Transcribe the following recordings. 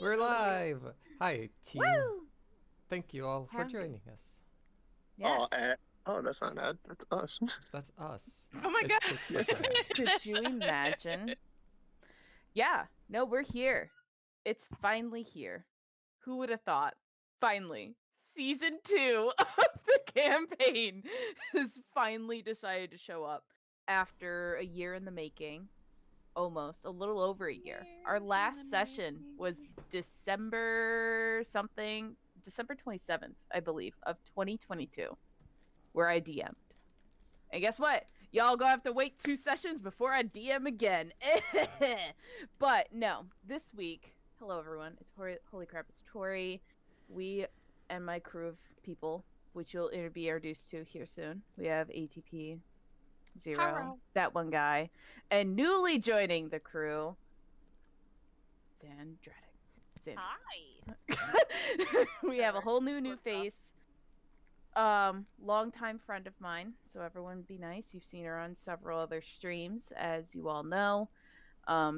We're live! Hi, team. Woo! Thank you all for Howdy. joining us. Yes. Oh, that's not ad. That's us. That's us. Oh my It god. looks like an ad. Could you imagine? Yeah. No, we're here. It's finally here. Who would have thought? Finally, season 2 of the campaign has finally decided to show up after a year in the making. Almost a little over a year. Our last session was December 27th, I believe, of 2022, where I DM'd. And guess what? Y'all gonna have to wait 2 sessions before I DM again. But no, this week, hello everyone. It's holy crap, it's Tori. We and my crew of people, which you'll be introduced to here soon. We have ATP Zero, Hello. that one guy, and newly joining the crew, Xandretic. Hi. We have a whole new face. Longtime friend of mine, so everyone be nice. You've seen her on several other streams, as you all know.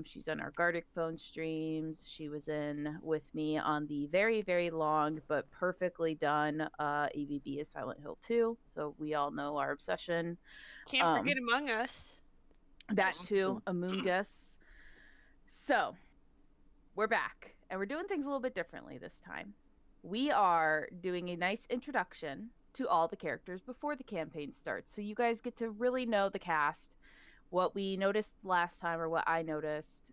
She's on our Gardic phone streams. She was in with me on the very, very long but perfectly done EVB is Silent Hill 2. So we all know our obsession. Can't forget Among Us. That too, Among Us. So we're back, and we're doing things a little bit differently this time. We are doing a nice introduction to all the characters before the campaign starts, so you guys get to really know the cast. What we noticed last time, or what I noticed,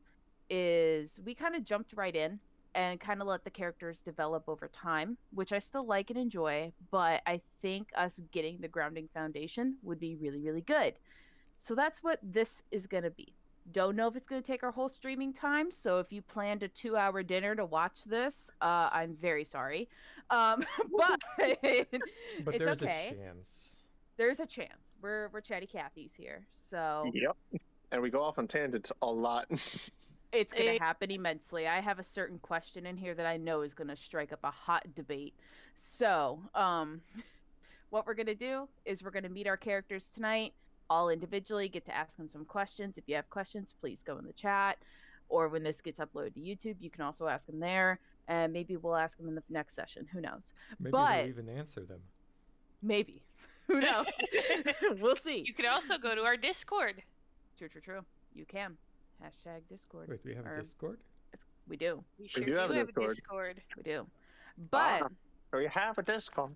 is we kind of jumped right in and kind of let the characters develop over time, which I still like and enjoy, but I think us getting the grounding foundation would be really, really good. So that's what this is going to be. Don't know if it's going to take our whole streaming time, so if you planned a 2-hour dinner to watch this, I'm very sorry. But But it's there's okay. a chance. There's a chance. We're chatty Cathy's here, so Yep. And we go off on tangents a lot. it's going to happen immensely. I have a certain question in here that I know is going to strike up a hot debate. So, what we're going to do is we're going to meet our characters tonight, all individually, get to ask them some questions. If you have questions, please go in the chat. Or when this gets uploaded to YouTube, you can also ask them there. And maybe we'll ask them in the next session. Who knows? Maybe But we'll even answer them. maybe. Who knows? We'll see. You could also go to our Discord. True. You can. Hashtag Discord. Wait, we have a Or- Discord? We do. We sure do do have have a a Discord. We do. But We have a Discord.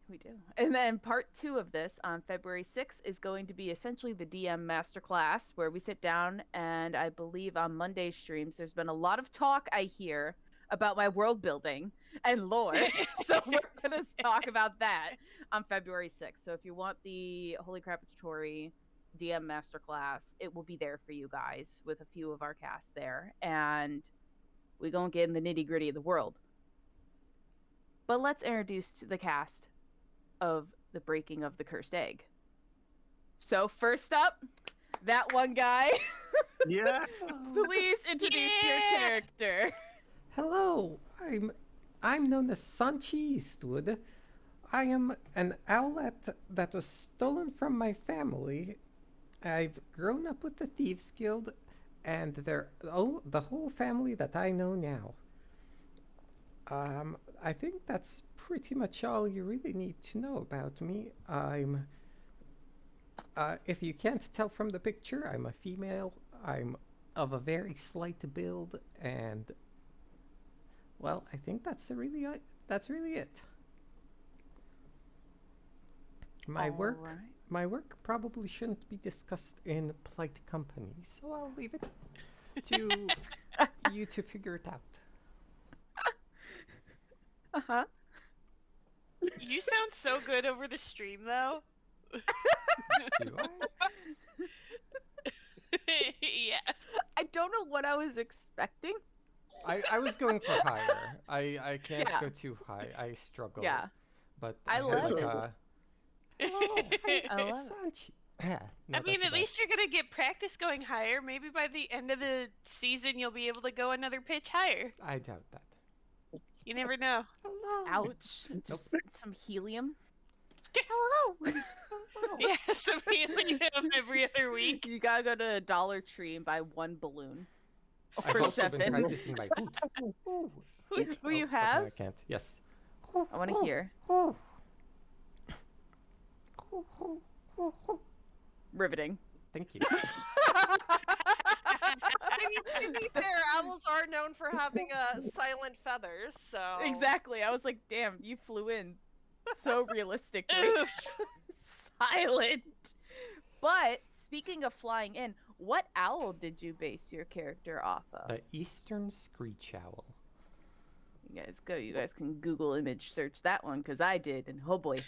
we do. And then part 2 of this on February 6th is going to be essentially the DM masterclass, where we sit down, and I believe on Monday streams there's been a lot of talk, I hear, about my world building and lore. So we're going to talk about that on February 6th. So if you want the Holy Crap It's Tori DM masterclass, it will be there for you guys with a few of our cast there. And we gonna get in the nitty gritty of the world. But let's introduce the cast of the breaking of the cursed egg. So first up, that one guy. Yes. Please introduce your Yeah. character. Hello, I'm known as Sanchi Eastwood. I am an owlet that was stolen from my family. I've grown up with the Thieves Guild, and they're the whole family that I know now. I think that's pretty much all you really need to know about me. If you can't tell from the picture, I'm a female. I'm of a very slight build, and well, I think that's really it. My work Alright. My work probably shouldn't be discussed in polite company, so I'll leave it to you to figure it out. Uh-huh. You sound so good over the stream, though. Do I? Yeah. I don't know what I was expecting. I was going for higher. I can't Yeah. go too high. I struggle. Yeah. But I had love like it. Hello, I love it. Sanchi. I mean, at least you're gonna get practice going higher. Maybe by the end of the season, you'll be able to go another pitch higher. I doubt that. You never know. Hello. Ouch. Just some helium. Hello. Yeah, some helium every other week. You gotta go to Dollar Tree and buy one balloon. I've Or also been seven. practicing my hoot. Ooh. Who you Oh, okay, have? I can't. Yes. I want to hear. Riveting. Thank you. I mean, to be fair, owls are known for having silent feathers, so Exactly. I was like, damn, you flew in so realistically. Oof. Silent. But speaking of flying in, what owl did you base your character off of? The Eastern Screech Owl. You guys go. You guys can Google image search that one because I did, and oh boy.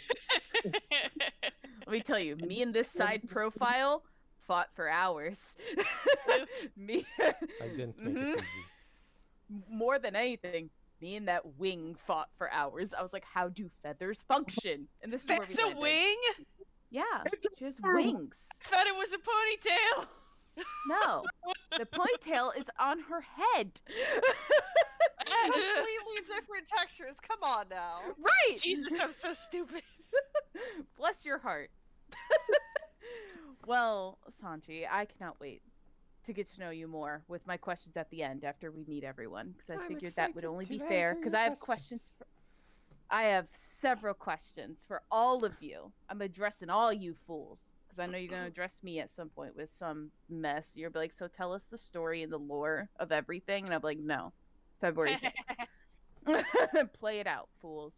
Let me tell you, me and this side profile fought for hours. Me, I didn't make it easy. more than anything, me and that wing fought for hours. I was like, how do feathers function? And this is where we That's a landed. wing? Yeah, It's a she has broom. wings. I thought it was a ponytail. No, the ponytail is on her head. completely different textures. Come on now. Right. Jesus, I'm so stupid. Bless your heart. Well, Sanchi, I cannot wait to get to know you more with my questions at the end after we meet everyone, because I I'm figured that would excited only to be fair. answer Because your I have questions. I have several questions for all of you. I'm addressing all you fools because I know you're gonna address me at some point with some mess. You're like, so tell us the story and the lore of everything, and I'm like, no, February 6th. Play it out, fools.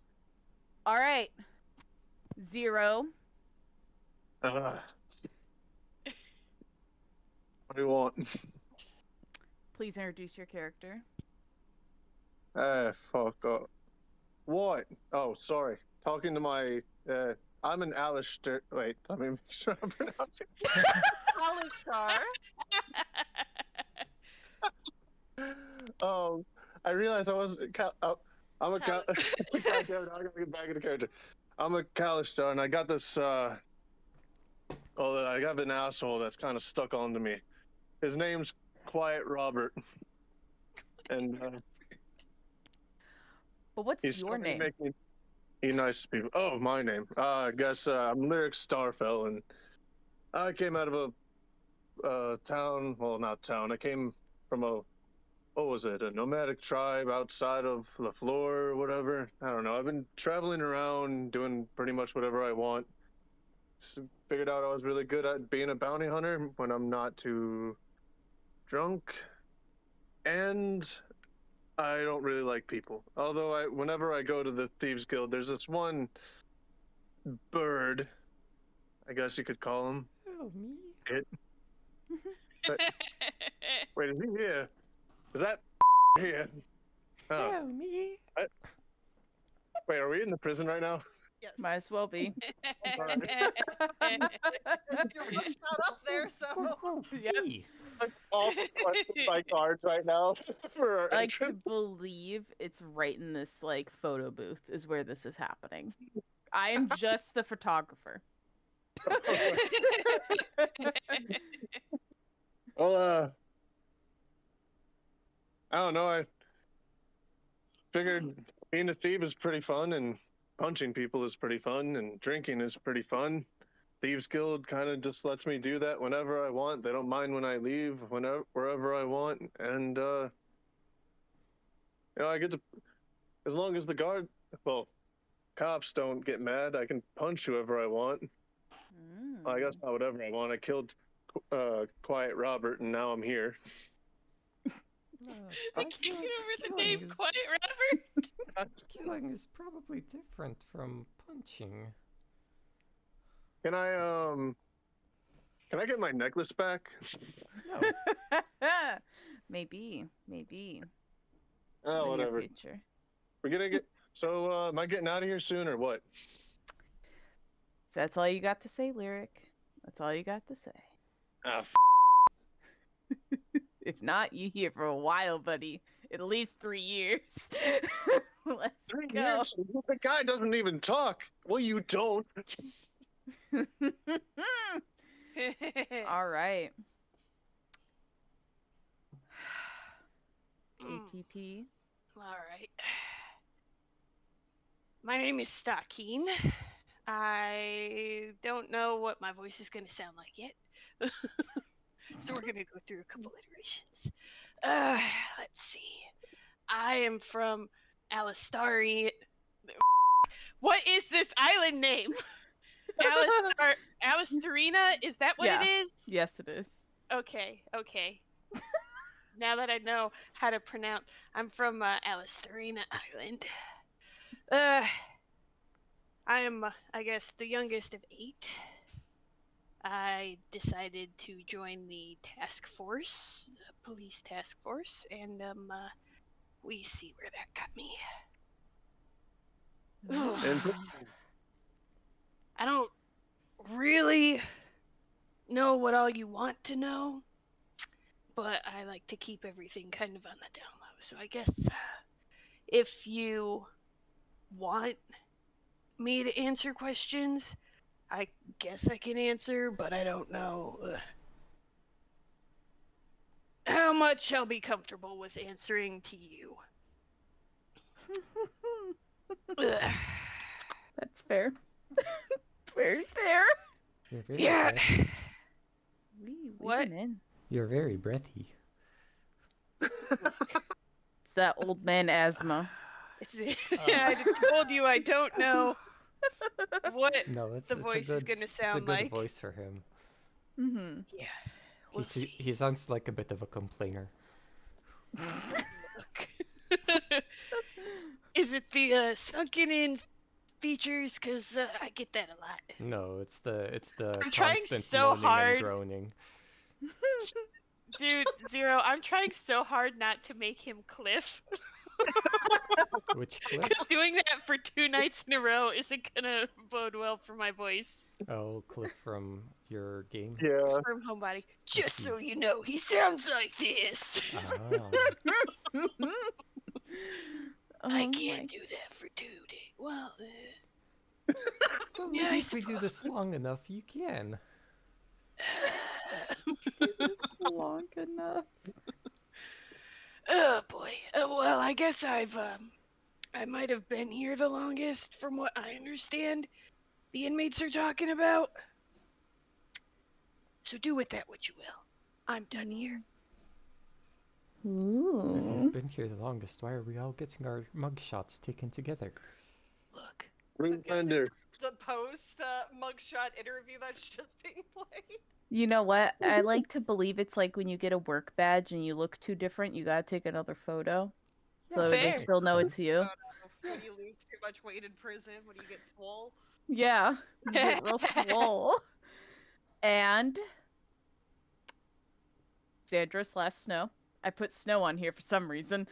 All right, Zero. What do you want? Please introduce your character. Fuck up. What? Oh, sorry. Talking to my, I'm an Alistair. Wait, let me make sure I'm pronouncing Alistar. Oh, I realized I wasn't. I'm a God damn it, I gotta get back into character. I'm a Kalistar, and I got this. I got an asshole that's kind of stuck onto me. His name's Quiet Robert, and But what's he's your trying to name? make me be nice to people. Oh, my name. I guess I'm Lyric Starfell, and I came out of a town. Well, not town. I came from a. What was it? A nomadic tribe outside of the floor or whatever. I don't know. I've been traveling around doing pretty much whatever I want. Figured out I was really good at being a bounty hunter when I'm not too drunk. And I don't really like people. Although whenever I go to the Thieves Guild, there's this one bird, I guess you could call him. Oh, me? Wait, is he here? Is that here? Oh. Oh, me? Wait, are we in the prison right now? Yes. Might as well be. You're both not up there, so. Yep. Me? All requesting my cards right now for our I like to entrance. believe it's right in this like photo booth is where this is happening. I am just the photographer. Well, I don't know. I figured being a thief is pretty fun, and punching people is pretty fun, and drinking is pretty fun. Thieves Guild kind of just lets me do that whenever I want. They don't mind when I leave, wherever I want, and I get to, as long as the cops don't get mad, I can punch whoever I want. Well, I guess not whatever I want. I killed Quiet Robert, and now I'm here. I can't get over the killing name is- Quiet Robert. Killing is probably different from punching. Can I get my necklace back? No. Maybe. Oh, in your whatever. future. We're gonna get. So, am I getting out of here soon or what? If that's all you got to say, Lyric. That's all you got to say. Ah, If not, you here for a while, buddy. At least 3 years. Let's 3 go. years? The guy doesn't even talk. Well, you don't. All right. Mm. ATP. All right. My name is Stakin. I don't know what my voice is going to sound like yet. So we're going to go through a couple iterations. Let's see. I am from Alistari. What is this island name? Alistarina? Is that what Yeah. it is? Yes, it is. Okay. Now that I know how to pronounce, I'm from Alistarina Island. I am, I guess, the youngest of 8. I decided to join the task force, the police task force, and we see where that got me. I don't really know what all you want to know, but I like to keep everything kind of on the down low. So I guess if you want me to answer questions, I guess I can answer, but I don't know how much I'll be comfortable with answering to you. That's fair. Very fair. You're very Yeah. breathy. We've What? been in. You're very breathy. It's that old man asthma. I told you I don't know what No, it's the it's voice a good is gonna it's a sound good like. voice for him. Mm-hmm. Yeah. We'll see. He sounds like a bit of a complainer. Look. Is it the sunken in features? Cause I get that a lot. No, it's the I'm trying constant so moaning hard. and groaning. Dude, Zero, I'm trying so hard not to make him Cliff. Which clip? Because doing that for 2 nights in a row isn't gonna bode well for my voice. Oh, clip from your game. Yeah. From Homebody. Just see. so you know, he sounds like this. Ah. I Oh can't my- do that for 2 days. Well, Well, Yeah, maybe I if we do this long enough, you can. Do this long enough. oh boy. Well, I guess I might have been here the longest from what I understand the inmates are talking about. So do with that what you will. I'm done here. If Ooh. you've been here the longest, why are we all getting our mugshots taken together? Look. Reminder. The post mugshot interview that's just being played. You know what? I like to believe it's like when you get a work badge and you look too different, you gotta take another photo. So they Fair. still know it's you. When you lose too much weight in prison, when you get swole. Yeah. You get real swole. And Sandra/Snow. I put Snow on here for some reason.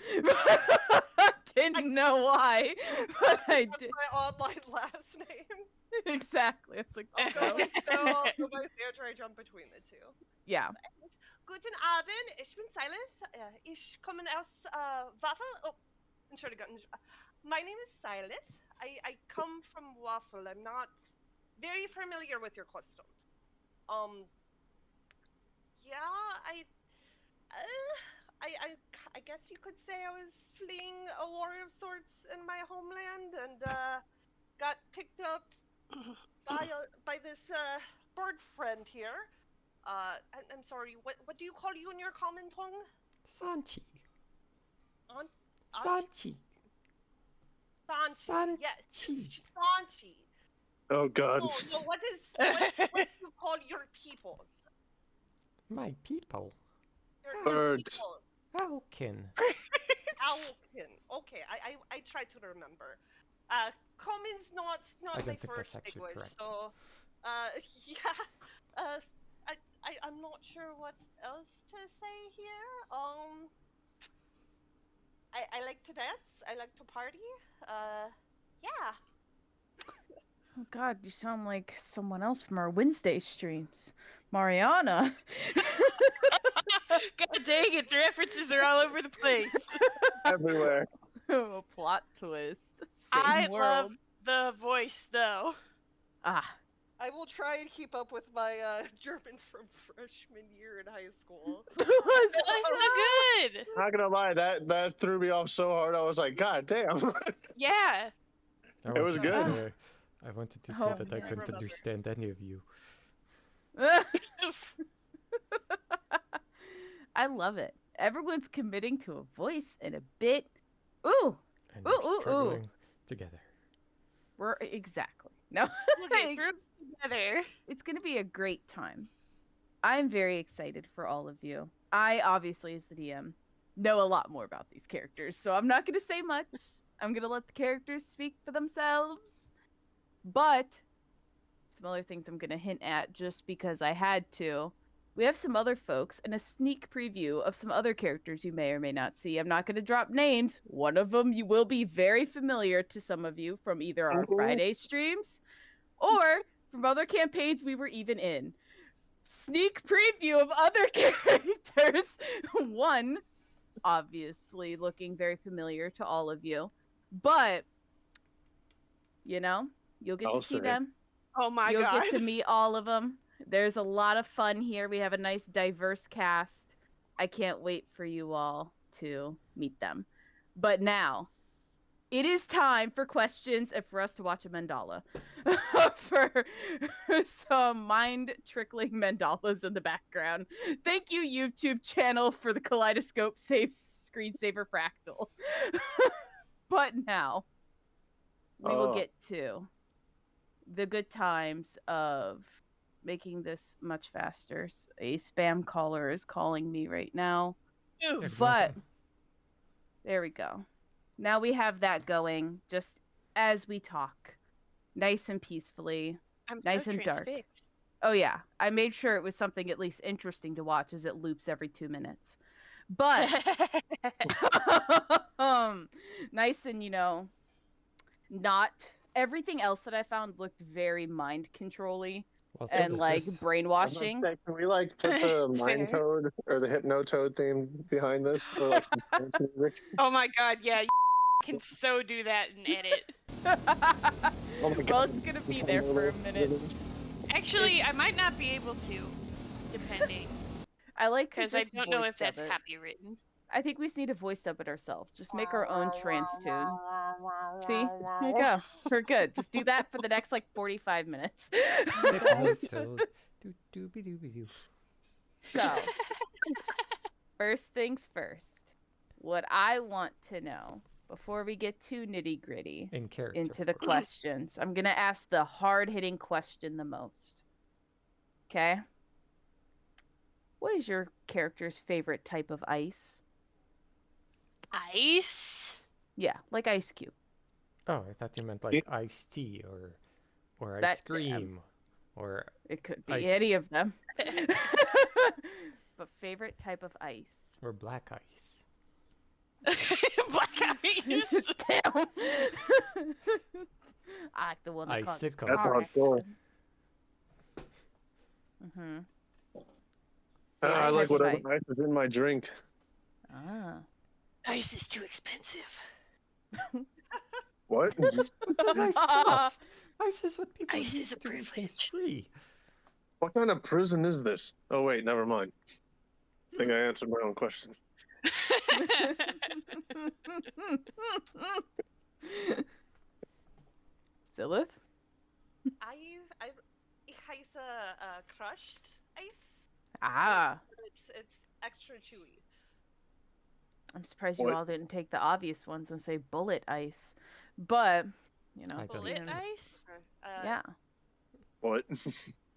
Didn't know why, but I That's did. my online last name. Exactly. It's like I'll go Snow. with Snow, I'll go by Sandra, I jump between the two. Yeah. Guten Abend, ich bin Cilith. Ich komme aus Waffel. Oh, Entschuldigung. My name is Cilith. I come from Waffle. I'm not very familiar with your customs. Yeah, I guess you could say I was fleeing a war of sorts in my homeland and got picked up by this bird friend here. I'm sorry. What do you call you in your common tongue? Sanchi. Aunt? Sanchi. Sanchi. Yes, Sanchi. Sanchi. Oh God. So what do you call your people? My people. Your Birds. people. Falcon. Alkin. Okay, I try to remember. Common's not I don't my think first that's actually language, correct. so yeah. I'm not sure what else to say here. I like to dance. I like to party. Yeah. Oh God, you sound like someone else from our Wednesday streams. Mariana. God dang it, the references are all over the place. Everywhere. A plot twist. Same I world. love the voice though. Ah. I will try and keep up with my German from freshman year in high school. Was That's so good. Not gonna lie, that threw me off so hard. I was like, God damn. Yeah. It was good. I wanted to say Oh, that I yeah. couldn't understand any of you. I love it. Everyone's committing to a voice and a bit. Ooh, And Ooh, we're ooh, ooh. struggling together. we're exactly. No, We'll get through together. it's going to be a great time. I'm very excited for all of you. I obviously, as the DM, know a lot more about these characters, so I'm not going to say much. I'm going to let the characters speak for themselves. But some other things I'm going to hint at just because I had to. We have some other folks and a sneak preview of some other characters you may or may not see. I'm not going to drop names. One of them you will be very familiar to some of you from either our Friday streams or from other campaigns we were even in. Sneak preview of other characters. One, obviously, looking very familiar to all of you, but you'll get I'll to see say. them. Oh my You'll god. get to meet all of them. There's a lot of fun here. We have a nice, diverse cast. I can't wait for you all to meet them. But now, it is time for questions and for us to watch a mandala. For some mind-trickling mandalas in the background. Thank you, YouTube channel, for the Kaleidoscope Save Screensaver Fractal. But now, we will get to the good times of making this much faster. A spam caller is calling me right now. Ew. But there we go. Now we have that going just as we talk. Nice and peacefully. I'm Nice so and dark. transfixed. Oh yeah. I made sure it was something at least interesting to watch as it loops every 2 minutes. But nice and not everything else that I found looked very mind controlly Well, so and does like this. brainwashing. Can we put the Fair. Mind Toad or the Hypno Toad theme behind this, or like some dance music? Oh my god, yeah, you can so do that and edit. Oh my Well, God. it's gonna be there for a minute. Actually, I might not be able to, depending, I like to because I just don't know voice if that's dub it. copywritten. I think we just need to voice dub it ourselves. Just make our own trance tune. See? There you go. We're good. Just do that for the next like 45 minutes. Hypno Toad. Doo-doo-be-doo-be-doo. So, first things first. What I want to know before we get too nitty gritty In character. into the of course. questions, I'm going to ask the hard hitting question the most. Okay? What is your character's favorite type of ice? Ice? Yeah, like Ice Cube. Oh, I thought you meant like iced tea or ice That- cream or It could be Ice. any of them. But favorite type of ice? or black ice. Black ice? Damn. I like the one that causes Icicle. That's car hardcore. accidents. Mm-hmm. I like Type of whatever ice. ice is in my drink. Ah. Ice is too expensive. What? What does ice cost? Ice is what people Ice use is a to do things privilege. free. What kind of prison is this? Oh wait, never mind. I think I answered my own question. Cilith? I has a crushed ice. Ah. It's extra chewy. I'm surprised you What? all didn't take the obvious ones and say bullet ice. But, I don't Bullet know. ice? yeah. What?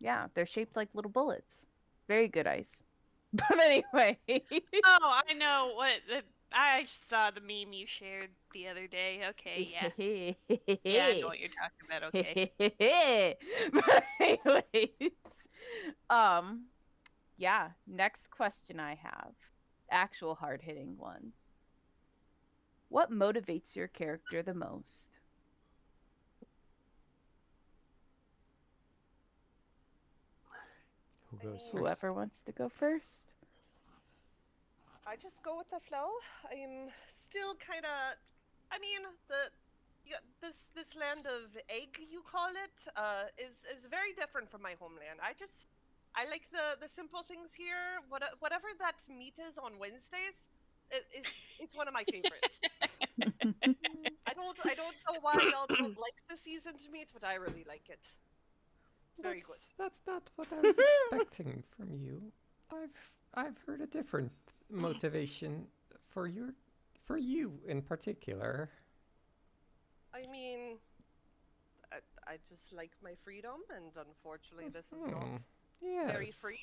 Yeah, they're shaped like little bullets. Very good ice. But anyway. Oh, I know what. I saw the meme you shared the other day. Okay, yeah. Yeah, I know what you're talking about. Okay. But anyways, yeah. Next question I have, actual hard hitting ones. What motivates your character the most? Who goes first? Whoever wants to go first. I just go with the flow. I'm still kind of. I mean, this land of egg, you call it, is very different from my homeland. I like the simple things here. Whatever that meat is on Wednesdays, it's one of my favorites. I don't know why y'all don't like the seasoned meat, but I really like it. It's very good. That's not what I was expecting from you. I've heard a different motivation for you in particular? I mean, I just like my freedom, and unfortunately, this is not very Yes. free.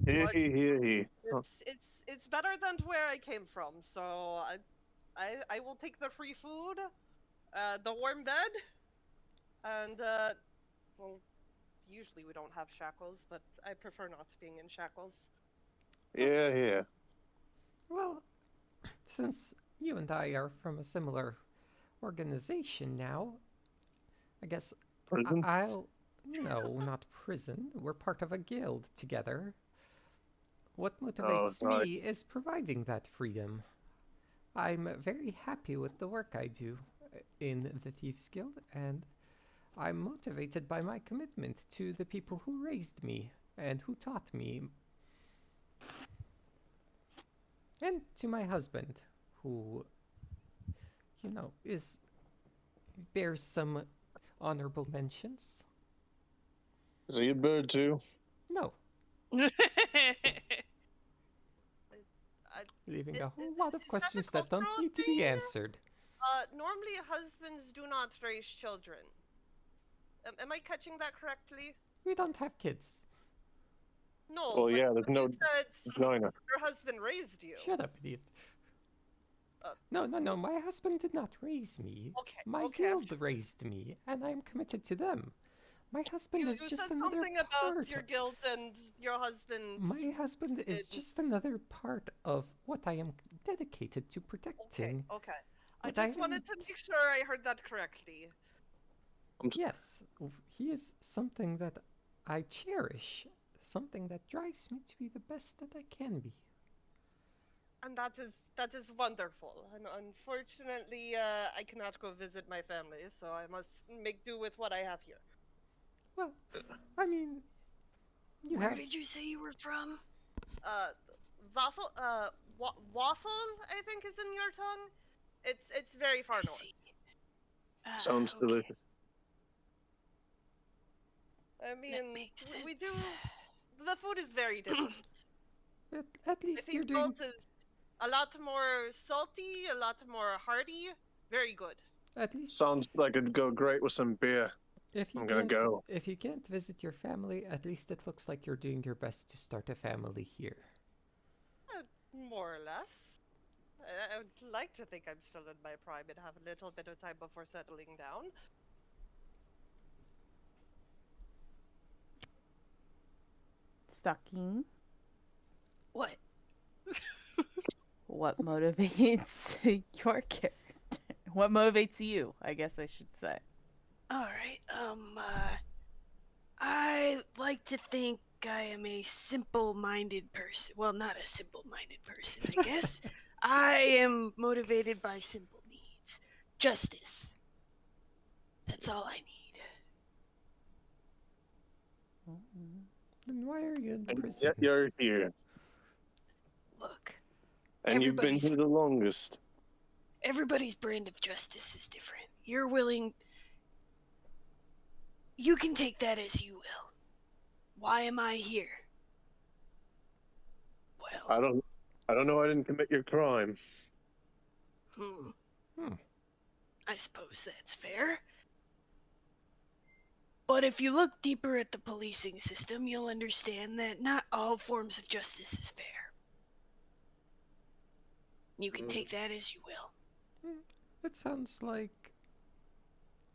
Here But he, here he. Oh, it's better than where I came from. So I will take the free food, the warm bed, and well, usually we don't have shackles, but I prefer not being in shackles. yeah, yeah. Well, since you and I are from a similar organization now, I guess Prison? I'll. No, not prison. We're part of a guild together. What Oh, motivates right. me is providing that freedom. I'm very happy with the work I do in the Thieves Guild, and I'm motivated by my commitment to the people who raised me and who taught me, and to my husband, who, is bears some honorable mentions. Is he a bird too? No, I, leaving is, a whole lot of is that a questions that don't cultural need to thing? be answered. Normally husbands do not raise children. Am I catching that correctly? We don't have kids. No, Well, but yeah, there's no you said vagina. your husband raised you. Shut up, idiot. Uh, No. My husband did not raise me. Okay, My okay, I'm guild raised me, and I am committed to them. My husband You is you just said another something about part. your guilt and your husband. My husband is didn't. just another part of what I am dedicated to Okay, protecting. okay. I What I just am. wanted to make sure I heard that correctly. Yes, he is something that I cherish, something that drives me to be the best that I can be. And that is wonderful. And unfortunately, I cannot go visit my family, so I must make do with what I have here. Well, I mean, you Where have. did you say you were from? Uh, waffle, waffle, I think is in your tongue. It's very far I north. see. Sounds Okay. delicious. I That mean, makes we sense. do. The food is very different. At I least you're think doing. both is a lot more salty, a lot more hearty. Very good. At least Sounds like it'd go great with some beer. if you I'm gonna can't go. if you can't visit your family, at least it looks like you're doing your best to start a family here. More or less. I would like to think I'm still in my prime and have a little bit of time before settling down. Stakin, What? what motivates your character? What motivates you, I guess I should say. Alright, I like to think I am a simple-minded person. Well, not a simple-minded person, I guess. I am motivated by simple needs. Justice. That's all I need. Then why are you in And prison? yet you're here. Look, And you've been here the longest. everybody's brand of justice is different. You're willing. You can take that as you will. Why am I here? Well, I don't know. I didn't commit your crime. Hmm. I suppose that's fair. But if you look deeper at the policing system, you'll understand that not all forms of justice is fair. You can take that as you will. It sounds like.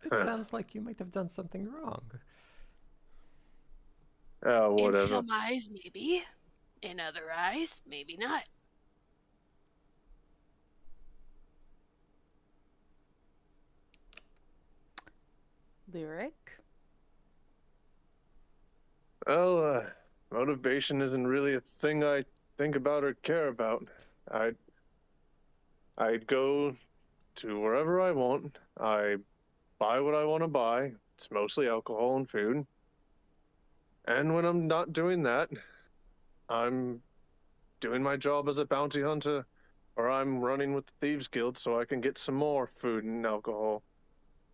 It Huh. sounds like you might have done something wrong. Oh, In whatever. some eyes, maybe. In other eyes, maybe not. Lyric? Well, motivation isn't really a thing I think about or care about. I'd go to wherever I want. I buy what I want to buy. It's mostly alcohol and food. And when I'm not doing that, I'm doing my job as a bounty hunter, or I'm running with the Thieves Guild so I can get some more food and alcohol.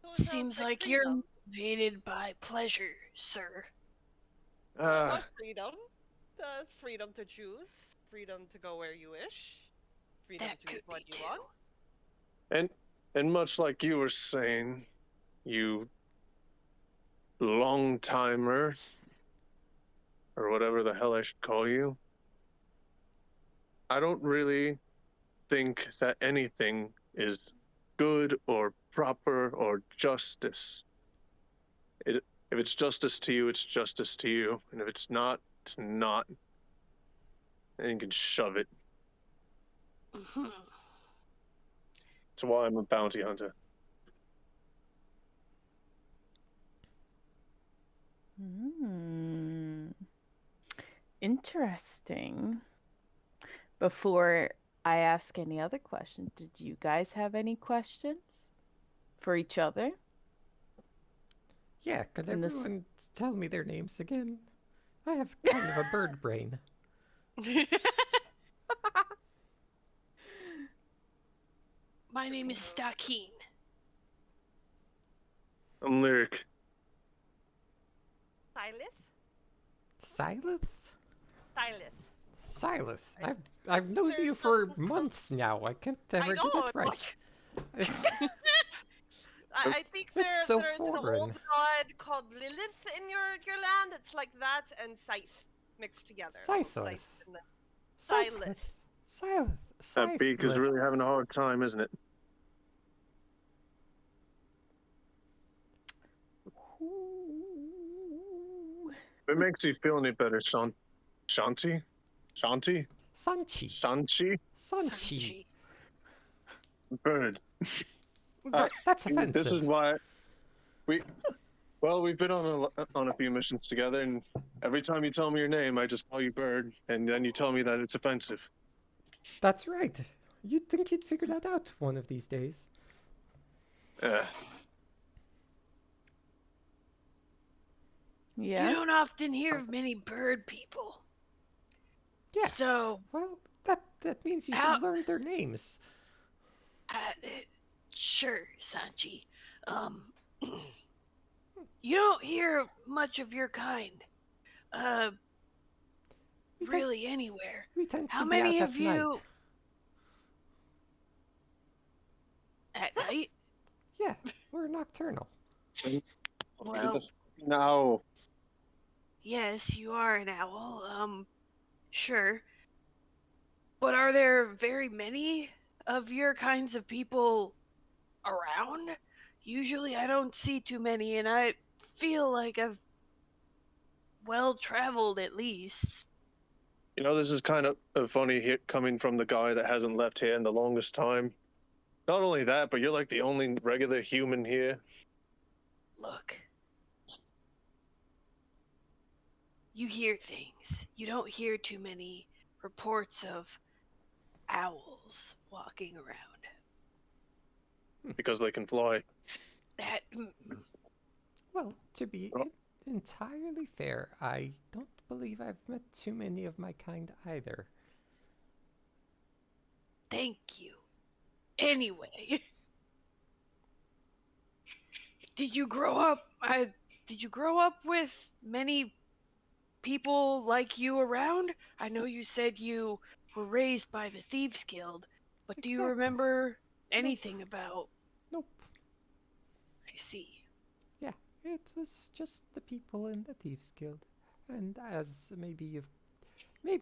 So it sounds Seems like you're freedom. motivated by pleasure, sir. Ah, What freedom? The freedom to choose. freedom to go where you wish, freedom That to eat could what be you too. want. And much like you were saying, you long timer, or whatever the hell I should call you, I don't really think that anything is good or proper or justice. If it's justice to you, it's justice to you. And if it's not, it's not. And you can shove it. Mhm. That's why I'm a bounty hunter. Interesting. Before I ask any other questions, did you guys have any questions for each other? Yeah, could And this- everyone tell me their names again? I have kind of a bird brain. My name is Stakin. I'm Lyric. Silas? Cilith? Silas. Cilith. I've known There you for sounds close. months now. I can't I ever know. get it It's right. like- It's, I think It's so there's an foreign. old god called Lilith in your land. It's like that and Scythe mixed together. Scythe. Scythe and the- Cilith. Cilith. That beak is Cilith. really having a hard time, isn't it? Ooh. If it makes you feel any better, Shanti? Sanchi. Sanchi? Sanchi. Bird. That's offensive. This is why we've been on a few missions together, and every time you tell me your name, I just call you Bird, and then you tell me that it's offensive. That's right. You'd think you'd figure that out one of these days. Yeah. Yeah. You don't often hear of many bird people. Yeah. So, Well, that means you should How- learn their names. uh, sure, Sanchi. You don't hear much of your kind. We tend- Really anywhere. We tend How to be many out of at night. you at night? Yeah, we're nocturnal. Well, No. yes, you are an owl. Sure. But are there very many of your kinds of people around? Usually I don't see too many, and I feel like I've well traveled at least. You know, this is kind of funny here coming from the guy that hasn't left here in the longest time. Not only that, but you're like the only regular human here. Look. You hear things. You don't hear too many reports of owls walking around. Because they can fly. That Well, to be entirely fair, I don't believe I've met too many of my kind either. thank you. Anyway, did you grow up with many people like you around? I know you said you were raised by the Thieves Guild, but do you Exactly. remember anything about? Nope. I see. Yeah, it was just the people in the Thieves Guild. And as maybe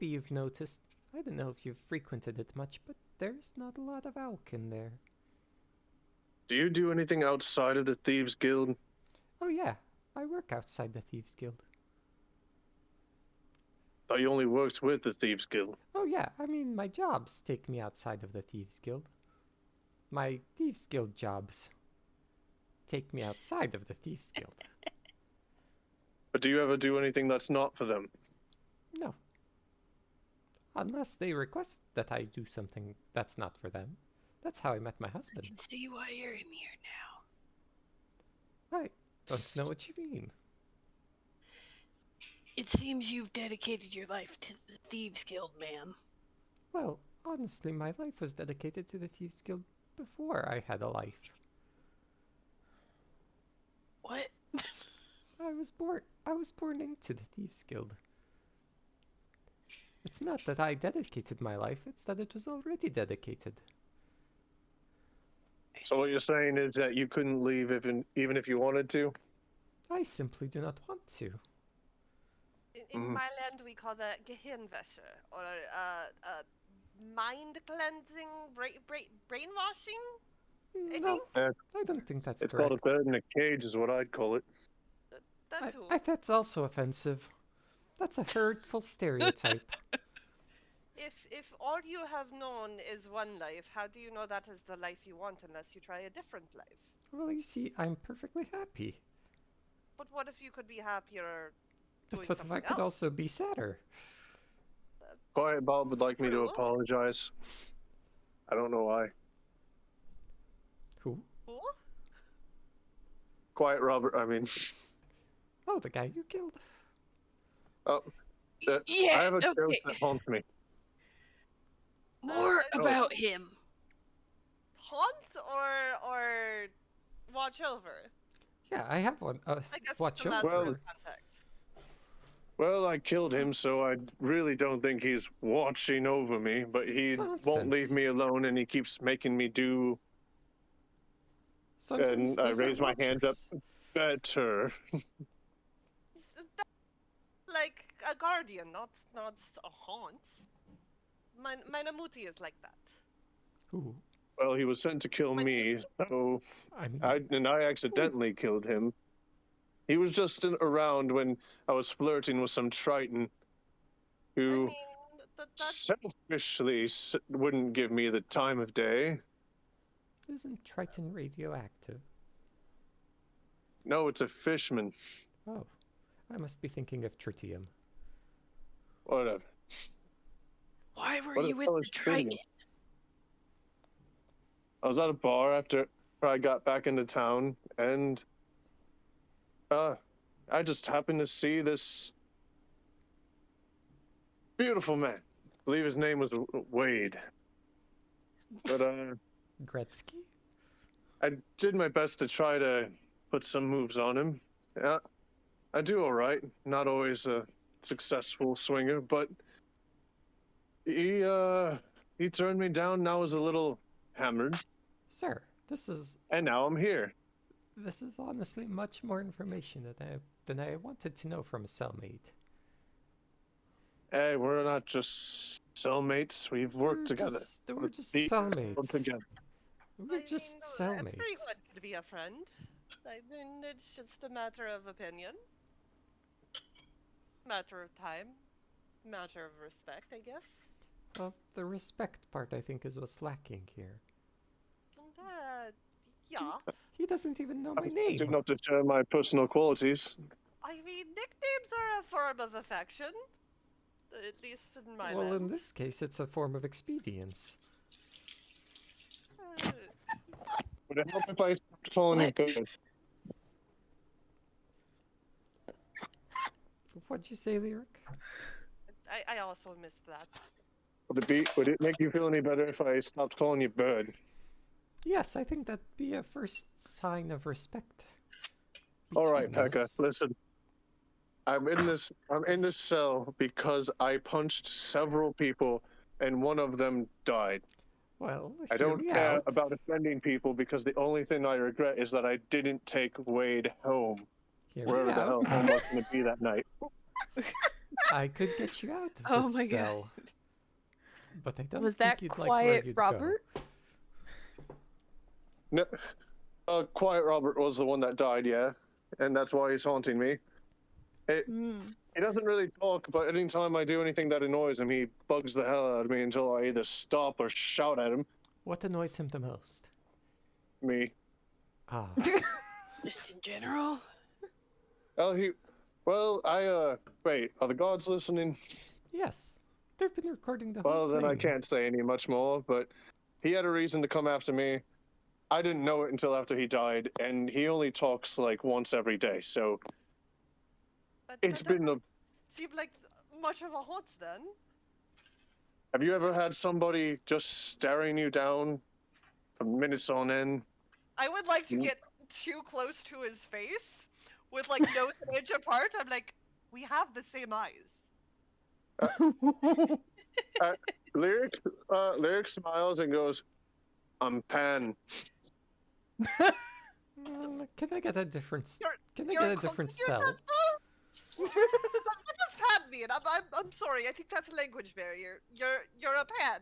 you've noticed, I don't know if you've frequented it much, but there's not a lot of elk in there. Do you do anything outside of the Thieves Guild? Oh yeah, I work outside the Thieves Guild. Thought you only worked with the Thieves Guild. Oh yeah, I mean my jobs take me outside of the Thieves Guild. My Thieves Guild jobs take me outside of the Thieves Guild. But do you ever do anything that's not for them? No. Unless they request that I do something that's not for them. That's how I met my I husband. can see why you're in here now. I don't know what you mean. It seems you've dedicated your life to the Thieves Guild, ma'am. Well, honestly, my life was dedicated to the Thieves Guild before I had a life. What? I was born into the Thieves Guild. It's not that I dedicated my life, it's that it was already dedicated. So what you're saying is that you couldn't leave even if you wanted to? I simply do not want to. In my land, we call that Gehirnwäsche, or mind cleansing, brainwashing. I No, think I don't think that's It's called correct. a bird in a cage is what I'd call it. that too. That's also offensive. That's a hurtful stereotype. If all you have known is one life, how do you know that is the life you want unless you try a different life? Well, you see, I'm perfectly happy. But what if you could be happier doing But what if something I could else? also be sadder? Quiet Bob would like me to True. apologize. I don't know why. Who? Who? Quiet Robert, I mean. Oh, the guy you killed. Oh, Yeah, I have a okay. ghost that haunts me. More Oh. about him. Haunt or watch over? Yeah, I have one. I guess Watch the matter over. Well- of context. Well, I killed him, so I really don't think he's watching over me, but he won't Nonsense. leave me alone and he keeps making me do Sometimes and I these are raise my hands up. watchers. better. That's like a guardian, not a haunt. My Namuti is like that. Who? Well, he was sent to kill me, so I accidentally killed him. He was just around when I was flirting with some Triton I who mean, that's selfishly wouldn't give me the time of day. Isn't Triton radioactive? No, it's a fishman. Oh, I must be thinking of tritium. Whatever. Why were What you the with hell the is Triton? tritium? I was at a bar after I got back into town, and I just happened to see this beautiful man. I believe his name was Wade. But Gretzky? I did my best to try to put some moves on him. Yeah, I do all right. Not always a successful swinger, but he turned me down. And I was a little hammered, Sir, this is and now I'm here. honestly much more information than I wanted to know from a cellmate. Hey, we're not just cellmates. We've worked together. We're just deep cellmates. together. We're just cellmates. everyone could be a friend. I mean, it's just a matter of opinion, matter of time, matter of respect, I guess. Well, the respect part I think is what's lacking here. Yeah. He doesn't even know my I do name. not to share my personal qualities. I mean, nicknames are a form of affection, at least in my Well, in land. this case, it's a form of expedience. Would it help if I stopped calling you good? What'd you say, Lyric? I also missed that. Would it make you feel any better if I stopped calling you Bird? Yes, I think that'd be a first sign of respect. All right, between Pekka, us. listen. I'm in this cell because I punched several people and one of them died. Well, I hear don't me care out. about offending people because the only thing I regret is that I didn't take Wade home, Hear me wherever the hell out. home was going to be that night. I could get you out of Oh this my God. cell. But I don't Was think that you'd like where quiet, you'd Robert? No, Quiet Robert was the one that died, yeah, and that's why he's haunting me. He doesn't really talk, but anytime I do anything that annoys him, he bugs the hell out of me until I either stop or shout at him. What annoys him the most? Me. Ah, Just in general? Wait, are the gods listening? yes. They've been recording the whole Well, thing. then I can't say any much more, but he had a reason to come after me. I didn't know it until after he died, and he only talks like once every day, so it's That been doesn't seem like much of a haunt then. Have you ever had somebody just staring you down for minutes on end? I would like to Mm. get too close to his face with like nose and edge apart. I'm like, we have the same eyes. Lyric smiles and goes, "I'm Pan." Can I get a different? You're- Can I you're get a a different you're cell? what does pan mean? I'm sorry. I think that's a language barrier. You're a pan.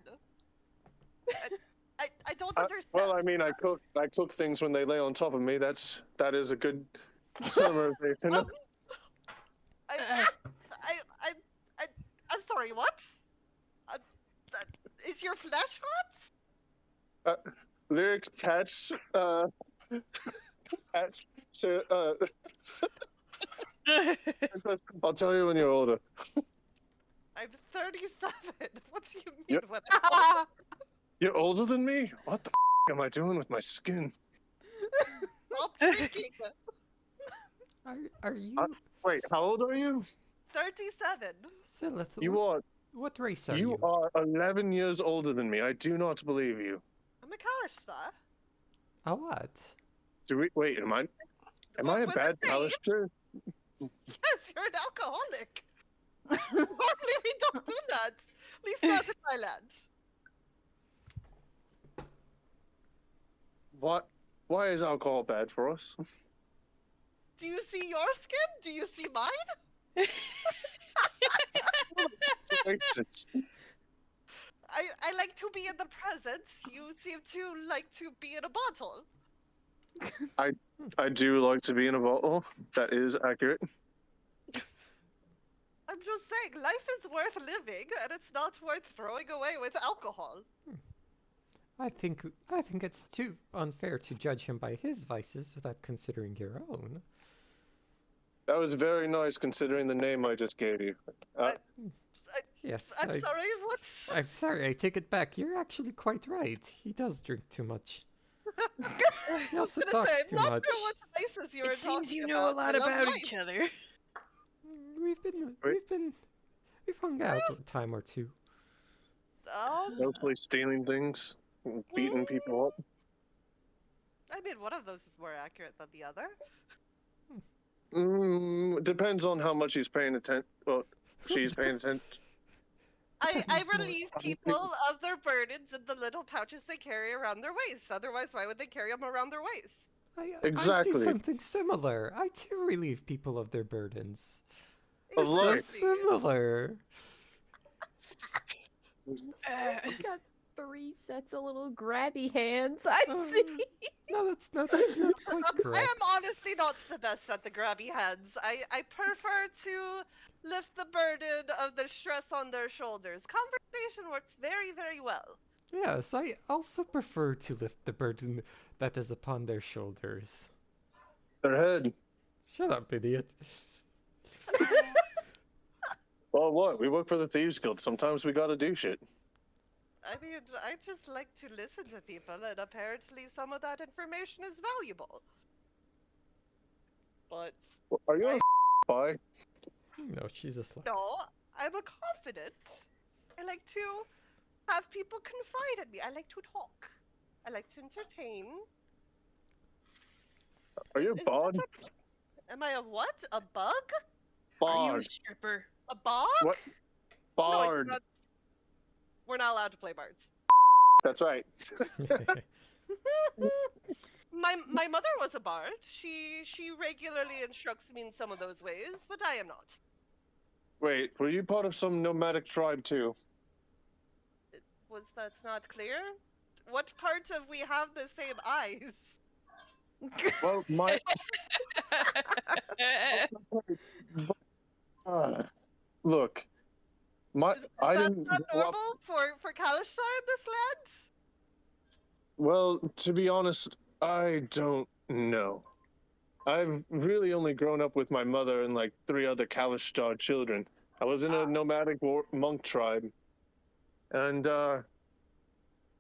I don't understand. Well, I mean, I cook things when they lay on top of me. That is a good summarization. Um, I, I, I, I, I'm sorry. What? Uh, is your flesh hot? Lyric pats pats. So I'll tell you when you're older. I'm 37. What do you mean? Yep. When You're older than me? What the am I doing with my skin? stop drinking? Are you Wait, how old are you? 37. Cilith? You are What race are you you? are 11 years older than me. I do not believe you. I'm a Kalishtar. A what? Wait, am I a With bad a name? Callister? Yes, you're an alcoholic. Normally we don't do that. At least not in my land. What? Why is alcohol bad for us? Do you see your skin? Do you see mine? Racist. I like to be in the present. You seem to like to be in a bottle. I do like to be in a bottle. That is accurate. I'm just saying, life is worth living, and it's not worth throwing away with alcohol. I think it's too unfair to judge him by his vices without considering your own. That was very nice considering the name I just gave you. Yes, I'm sorry, what? I'm sorry. I take it back. You're actually quite right. He does drink too much. He also I was gonna talks say, too I'm not much. sure what vices you were It seems talking you know a about. lot I love about life. each other. We've hung out a time or two. Mostly stealing things, beating people up. I mean, one of those is more accurate than the other. Depends on how much he's paying attention. Well, she's paying attention. I Depends more relieve on people of their burdens in the little pouches they carry around their waist. Otherwise, why would they carry them around their waist? I Exactly. do something similar. I too relieve people of their burdens. Of So life. similar. I got 3 sets of little grabby hands. I see. No, that's not quite I correct. am honestly not the best at the grabby hands. I prefer to lift the burden of the stress on their shoulders. Conversation works very, very well. Yes, I also prefer to lift the burden that is upon their shoulders. Their head. Shut up, idiot. Well, what? We work for the Thieves Guild. Sometimes we gotta do shit. I mean, I just like to listen to people, and apparently some of that information is valuable. But Are you a spy? No, she's a slut. no, I'm a confident. I like to have people confide in me. I like to talk. I like to entertain. Are you Is a that bard? Am I a what? A bug? Are you a Bard. stripper? A bog? What? No, I Bard. cannot- We're not allowed to play bards. That's right. My mother was a bard. She regularly instructs me in some of those ways, but I am not. Wait, were you part of some nomadic tribe too? Was that not clear? What part of we have the same eyes? Well, my look, I That's didn't not grow up. normal for Kalishtar in this land? Well, to be honest, I don't know. I've really only grown up with my mother and like 3 other Kalishtar children. I was in a nomadic monk tribe, and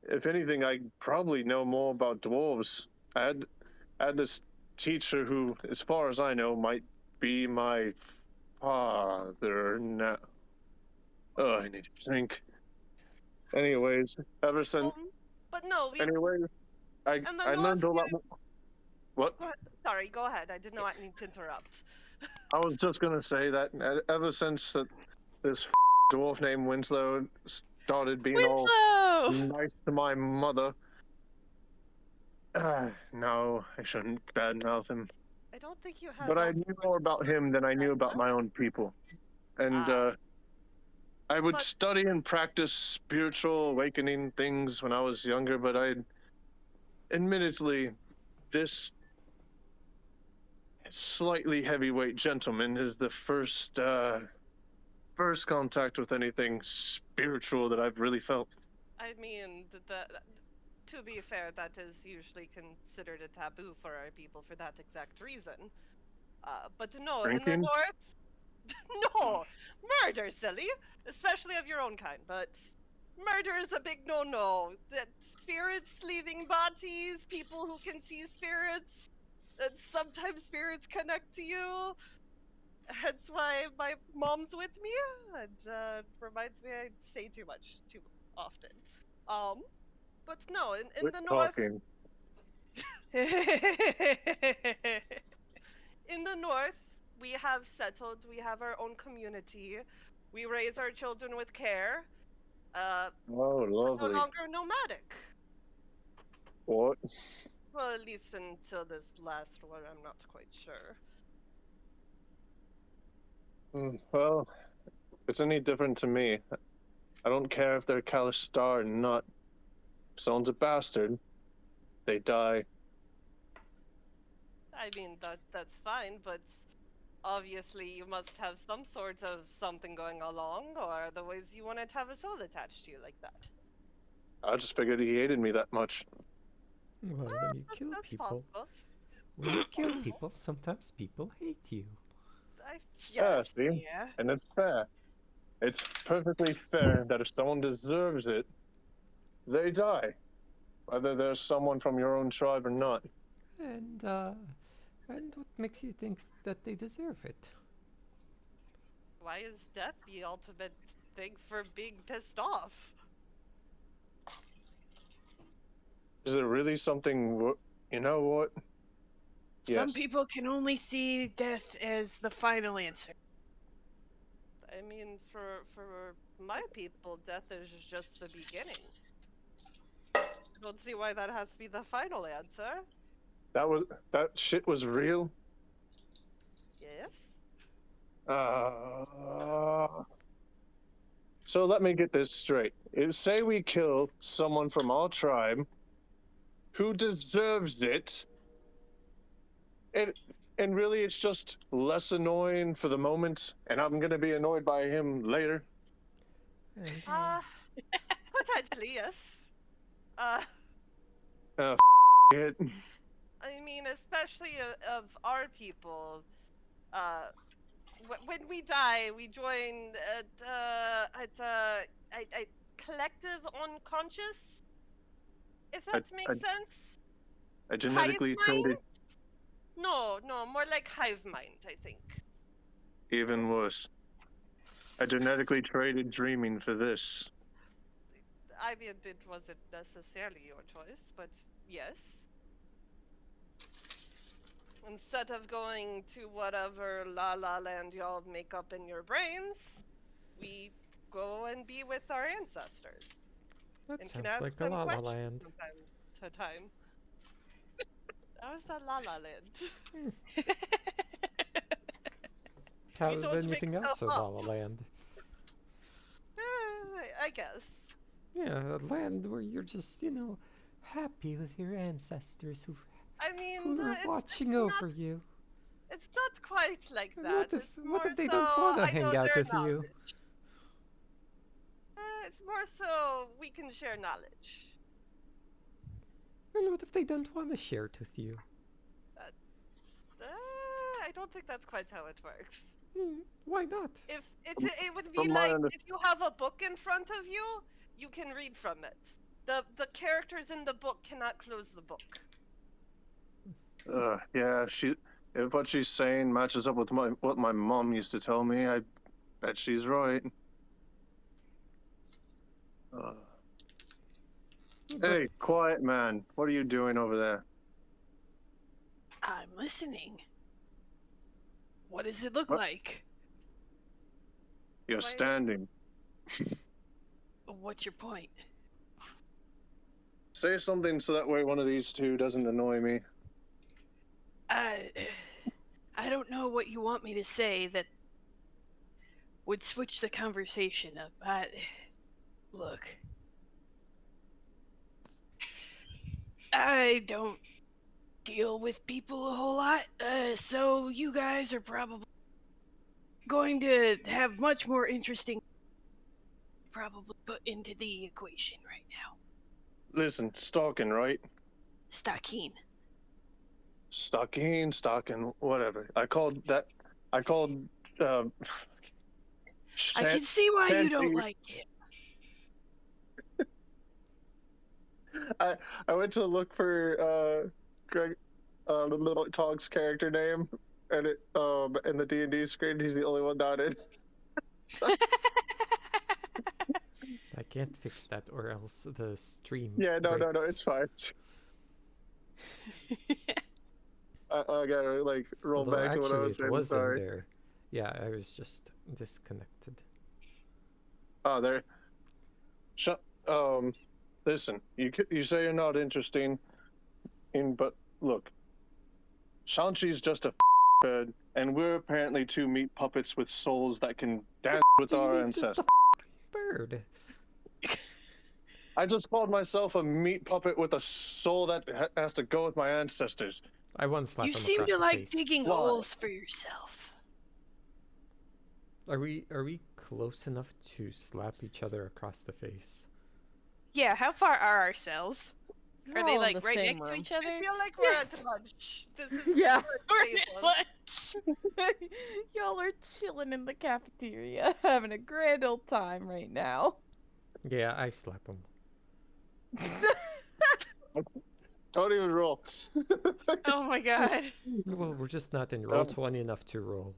if anything, I probably know more about dwarves. I had this teacher who, as far as I know, might be my father now. Oh, I need to think. Anyways, ever since, But no, anyways, I And the learned a lot North- more. What? Sorry, go ahead. I did not mean to interrupt. I was just gonna say that ever since this dwarf named Winslow started being all Winslow! nice to my mother. No, I shouldn't badmouth him. I don't think you had. But I knew more about him than I knew about my own people. And I would But- study and practice spiritual awakening things when I was younger, but admittedly, this slightly heavyweight gentleman is the first contact with anything spiritual that I've really felt. I mean, to be fair, that is usually considered a taboo for our people for that exact reason. But no, in the Drinking? north, no, murder, silly, especially of your own kind. But murder is a big no-no. That spirits leaving bodies, people who can see spirits, and sometimes spirits connect to you. Hence why my mom's with me, and reminds me I say too much too often. But no, in Quit the north, talking. in the north, we have settled. We have our own community. We raise our children with care. Oh, We're no lovely. longer nomadic. What? Well, at least until this last one, I'm not quite sure. Well, if it's any different to me, I don't care if they're Kalistar or not. If someone's a bastard, they die. I mean, that's fine, but obviously you must have some sort of something going along, or otherwise you wouldn't have a soul attached to you like that. I just figured he hated me that much. Well, when you kill That's people, possible. when you kill people, sometimes people hate you. Yeah, Yes, see? yeah. And it's fair. It's perfectly fair that if someone deserves it, they die. Whether there's someone from your own tribe or not. And what makes you think that they deserve it? Why is death the ultimate thing for being pissed off? Is it really something? You know what? Some Yes. people can only see death as the final answer. I mean, for my people, death is just the beginning. I don't see why that has to be the final answer. That shit was real. Yes? So let me get this straight. Say we kill someone from our tribe who deserves it, and really it's just less annoying for the moment, and I'm gonna be annoyed by him later. And, Potentially, yes. It. I mean, especially of our people, when we die, we join a collective unconscious, if that makes sense. I genetically traded No, more like hive mind, I think. even worse. I genetically traded dreaming for this. I mean, it wasn't necessarily your choice, but yes. Instead of going to whatever la la land y'all make up in your brains, we go and be with our ancestors. that And can sounds ask like a them La La questions Land. from time to time. How's that la la land? How is don't make anything else a stuff La up. La Land? I guess. Yeah, a land where you're just, happy with your ancestors who I mean, are watching over you. it's not quite like And that. what if It's they more don't want so to I know hang out their with you? knowledge. It's more so we can share knowledge. And what if they don't want to share it with you? I don't think that's quite how it works. Why not? If it would be From my like if you have a book in front of you, you can read from it. The characters in the book cannot close the book. Yeah, if what she's saying matches up with what my mom used to tell me, I bet she's right. Hey, quiet man, what are you doing over there? I'm listening. What does it look What? like? You're Why- standing. What's your point? Say something so that way one of these two doesn't annoy me. I don't know what you want me to say that would switch the conversation up. Look, I don't deal with people a whole lot, so you guys are probably going to have much more interesting probably put into the equation right now. Listen, Stalkin, right? Stakin. Stakin, whatever. I called. Uh, I can see why you don't Sanchi- like it. I went to look for Greg, little Tog's character name, and it in the D&D screen, he's the only one dotted. I can't fix that, or else the stream. Yeah, no, breaks. it's fine. I gotta like roll Although back to what I actually was it saying. was in Sorry. there. Yeah, I was just disconnected. Oh, there. Listen. You say you're not interesting, but look, Sanchi's just a bird, and we're apparently two meat puppets with souls that can dance with Do you our mean just ancestors. a bird? I just called myself a meat puppet with a soul that has to go with my ancestors. I once slapped You him seem across to the like face. digging Why? holes for yourself. Are we close enough to slap each other across the face? Yeah, how far are our cells? We're Are they all in like the right same next to room. each other? I feel like we're Yes. at lunch. This is Yeah. we're at lunch. Y'all are chilling in the cafeteria, having a grand old time right now. Yeah, I slap him. Don't even roll. Oh my god. Well, we're just not in roll 20 enough to roll.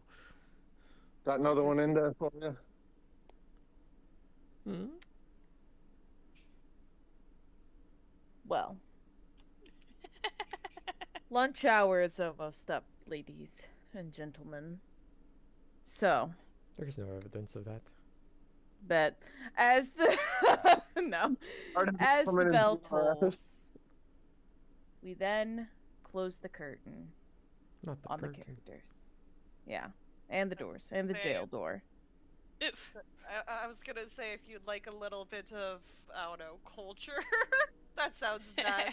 Got another one in there for you. Hmm? Well, lunch hour is almost up, ladies and gentlemen. So, There's no evidence of that. but as the no, as the bell tolls, we then close the curtain Not the on the curtain. characters. Yeah, and the doors and the jail door. I was gonna say if you'd like a little bit of I don't know culture. That sounds bad.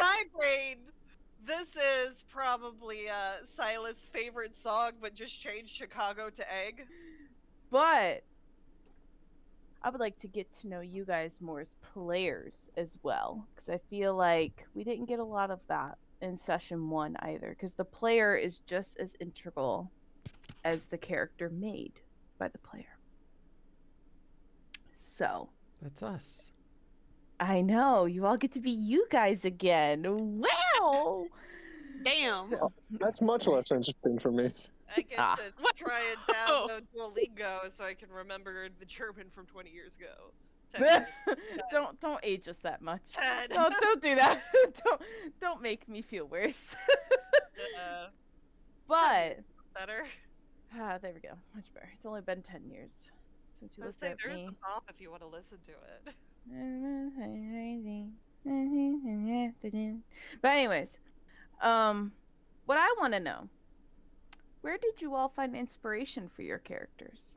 My brain. This is probably Silas' favorite song, but just changed Chicago to egg. But I would like to get to know you guys more as players as well, because I feel like we didn't get a lot of that in session 1 either, because the player is just as integral as the character made by the player. So That's us. I know you all get to be you guys again. Wow! Damn. So- That's much less interesting for me. I get Ah. to try and download Duolingo so I can remember the German from 20 years ago. 10 years. don't age us that much. 10. No, don't do that. don't make me feel worse. But Better. there we go. Much better. It's only been 10 years since you Let's looked say at there's me. the pop if you want to listen to it. But anyways, what I want to know, where did you all find inspiration for your characters?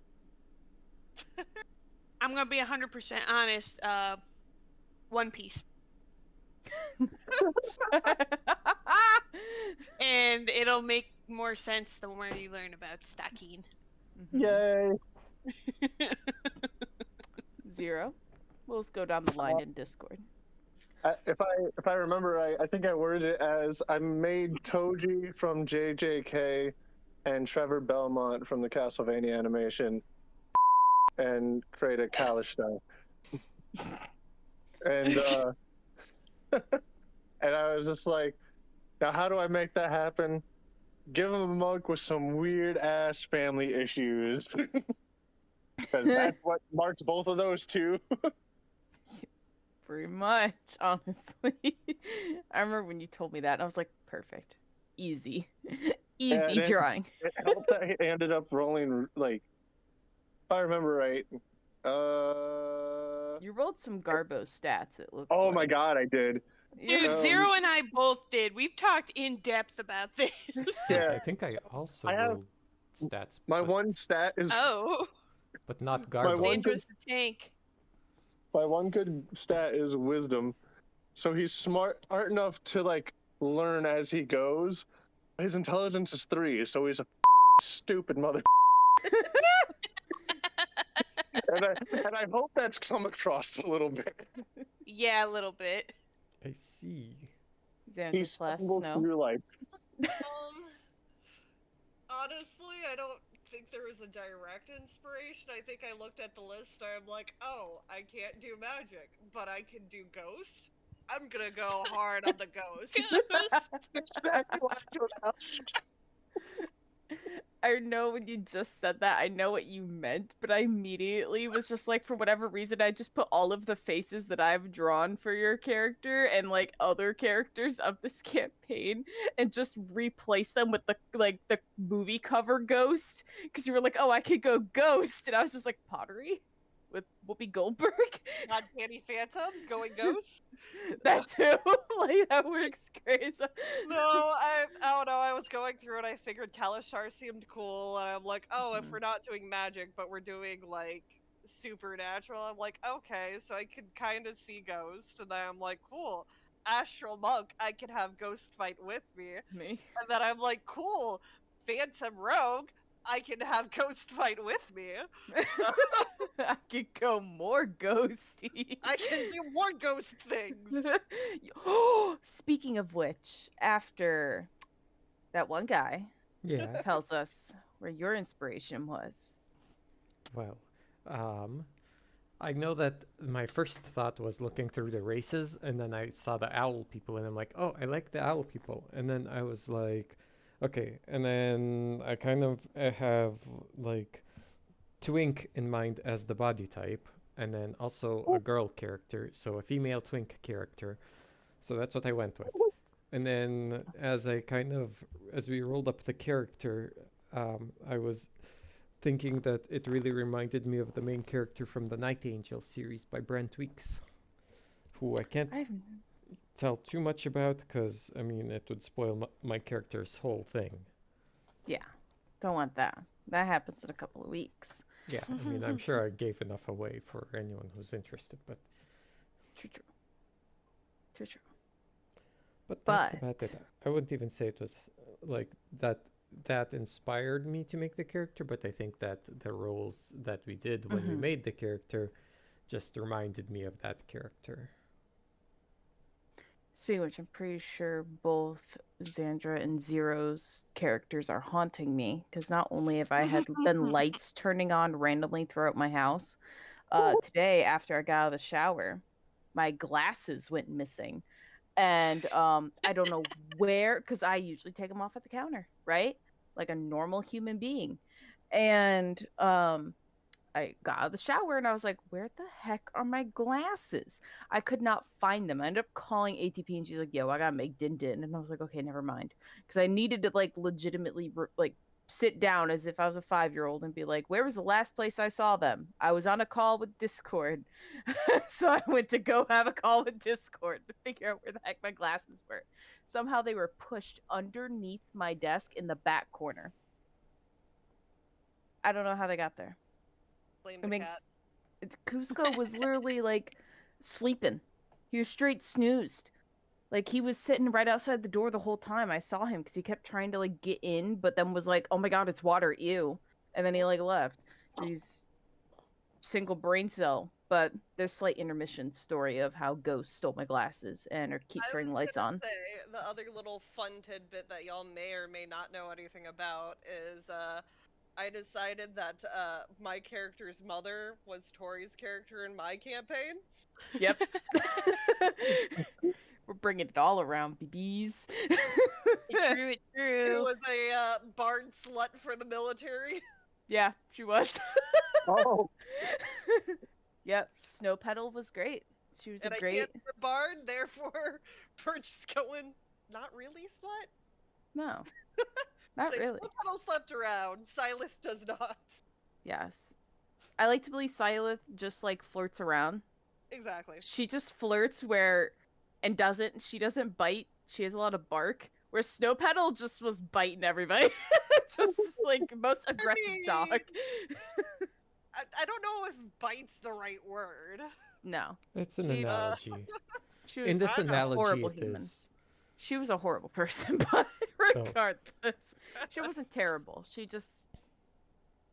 I'm gonna be 100% honest. One Piece, and it'll make more sense the more you learn about Stakin. Yay! Zero. We'll just go down the line in Discord. If I remember right, I think I worded it as I made Toji from JJK and Trevor Belmont from the Castlevania animation and created Kalishtar. And and I was just like, now how do I make that happen? Give him a monk with some weird ass family issues. Because that's what marks both of those two. Pretty much, honestly. I remember when you told me that, and I was like, perfect. Easy. Easy then- drawing. It helped that he ended up rolling like I remember right. You rolled some Garbo stats, it looks Oh like. my god, I did. Yeah. Dude, Um, Zero and I both did. We've talked in depth about this. Yeah. I think I also I have- rolled stats, My but, one stat is Oh, but not My Garbo. one- Sandra's the tank. my one good stat is wisdom. So he's smart enough to like learn as he goes. His intelligence is 3, so he's a stupid mother. and I hope that's come across a little bit. Yeah, a little bit. I see. Xander He's slash stumbled Snow. through life. Honestly, I don't think there was a direct inspiration. I think I looked at the list and I'm like, oh, I can't do magic, but I can do ghost. I'm gonna go hard on the ghost. Exactly what I chose house. I know when you just said that, I know what you meant, but I immediately was just like, for whatever reason, I just put all of the faces that I've drawn for your character and like other characters of this campaign and just replace them with the movie cover ghost. Because you were like, oh, I could go ghost. And I was just like, pottery? With Whoopi Goldberg? Not Danny Phantom going ghost. That too. Like, that works great. So... No, I don't know. I was going through and I figured Kalashar seemed cool, and I'm like, oh, if we're not doing magic, but we're doing like supernatural, I'm like, okay, so I could kind of see ghost, and then I'm like, cool, astral monk, I can have ghost fight with me, Me. and then I'm like, cool, phantom rogue, I can have ghost fight with me. I could go more ghosty. I can do more ghost things. Speaking of which, after that one guy Yeah. tells us where your inspiration was. Well, I know that my first thought was looking through the races, and then I saw the owl people, and I'm like, oh, I like the owl people. And then I was like, okay. And then I kind of have like twink in mind as the body type, and then also a girl character, so a female twink character. So that's what I went with. And then as we rolled up the character, I was thinking that it really reminded me of the main character from the Night Angel series by Brent Weeks, who I can't tell too much about because, I mean, it would spoil my character's whole thing. Yeah, don't want that. That happens in a couple of weeks. Yeah, I mean, I'm sure I gave enough away for anyone who's interested, but... True. But that's about it. I wouldn't even say it was like that inspired me to make the character, but I think that the roles that we did when we made the character just reminded me of that character. Speaking of which, I'm pretty sure both Xandra and Zero's characters are haunting me, because not only have I had been lights turning on randomly throughout my house, today after I got out of the shower, my glasses went missing. And I don't know where, because I usually take them off at the counter, right? Like a normal human being. And I got out of the shower and I was like, where the heck are my glasses? I could not find them. I ended up calling ATP and she's like, yo, I gotta make din. And I was like, okay, never mind. Because I needed to like legitimately like sit down as if I was a 5-year-old and be like, where was the last place I saw them? I was on a call with Discord. So I went to go have a call with Discord to figure out where the heck my glasses were. Somehow they were pushed underneath my desk in the back corner. I don't know how they got there. Blame the cat. Cusco was literally like sleeping. He was straight snoozed. Like he was sitting right outside the door the whole time. I saw him because he kept trying to like get in, but then was like, "Oh my god, it's water, ew!" And then he like left. He's single brain cell. But there's slight intermission story of how ghosts stole my glasses and are keep turning lights on. Say, the other little fun tidbit that y'all may or may not know anything about is I decided that my character's mother was Tori's character in my campaign. Yep. We're bringing it all around, BBs. It's true. Who was a barn slut for the military. Yeah, she was. Oh. Yep, Snow Petal was great. She was And a I great. can't be a barn, therefore we're just going not really slut. No, not So really. Snow Petal slept around. Cilith does not. Yes. I like to believe Cilith just like flirts around. Exactly. She just flirts she doesn't bite. She has a lot of bark. Where Snow Petal just was biting everybody. Just like most aggressive dog. mean- I don't know if bite's the right word. No. It's an She- analogy. She was In this I know. analogy, horrible it human. is. She was a horrible person, but regardless, she wasn't terrible.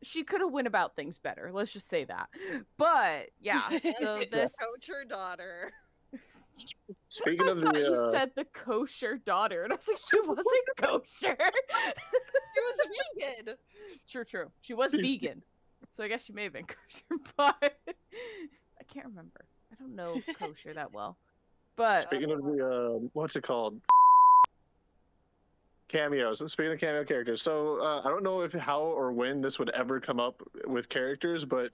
She could have went about things better. Let's just say that. But yeah, so this. Coach her daughter. Speaking I of thought you the, said the kosher daughter, and I was like, she wasn't kosher. She was vegan. True. She was She's- vegan, so I guess she may have been kosher, but I can't remember. I don't know kosher that well. But speaking of the, what's it called? Cameos. Speaking of cameo characters, so I don't know if how or when this would ever come up with characters, but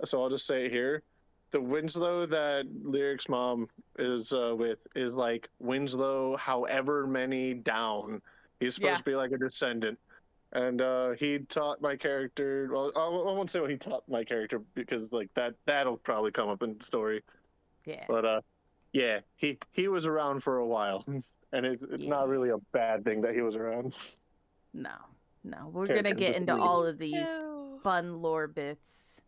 so I'll just say it here. The Winslow that Lyric's mom is with is like Winslow, however many down. He's supposed Yeah. to be like a descendant. And he taught my character. Well, I won't say what he taught my character because like that'll probably come up in the story. yeah, But yeah, he was around for a while, and it's not really a bad thing that he was around. no, we're Character, gonna get just into leave it. all of these No. fun lore bits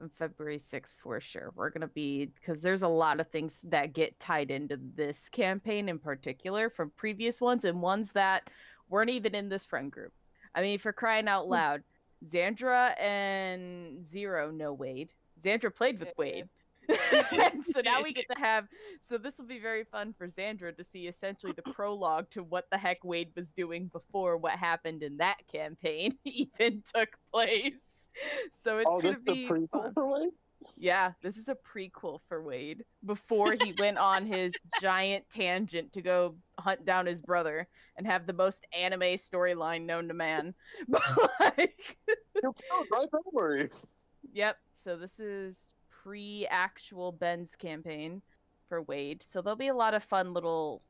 on February 6th for sure. We're gonna be because there's a lot of things that get tied into this campaign in particular from previous ones and ones that weren't even in this friend group. I mean, for crying out loud, Xandra and Zero know Wade. Xandra played with Wade. And so now we get to have so this will be very fun for Xandra to see essentially the prologue to what the heck Wade was doing before what happened in that campaign even took place. So it's Oh, gonna this the be prequel fun. for Wade? Yeah, this is a prequel for Wade before he went on his giant tangent to go hunt down his brother and have the most anime storyline known to man. But like, You killed my memory. yep. So this is pre-actual Ben's campaign for Wade. So there'll be a lot of fun little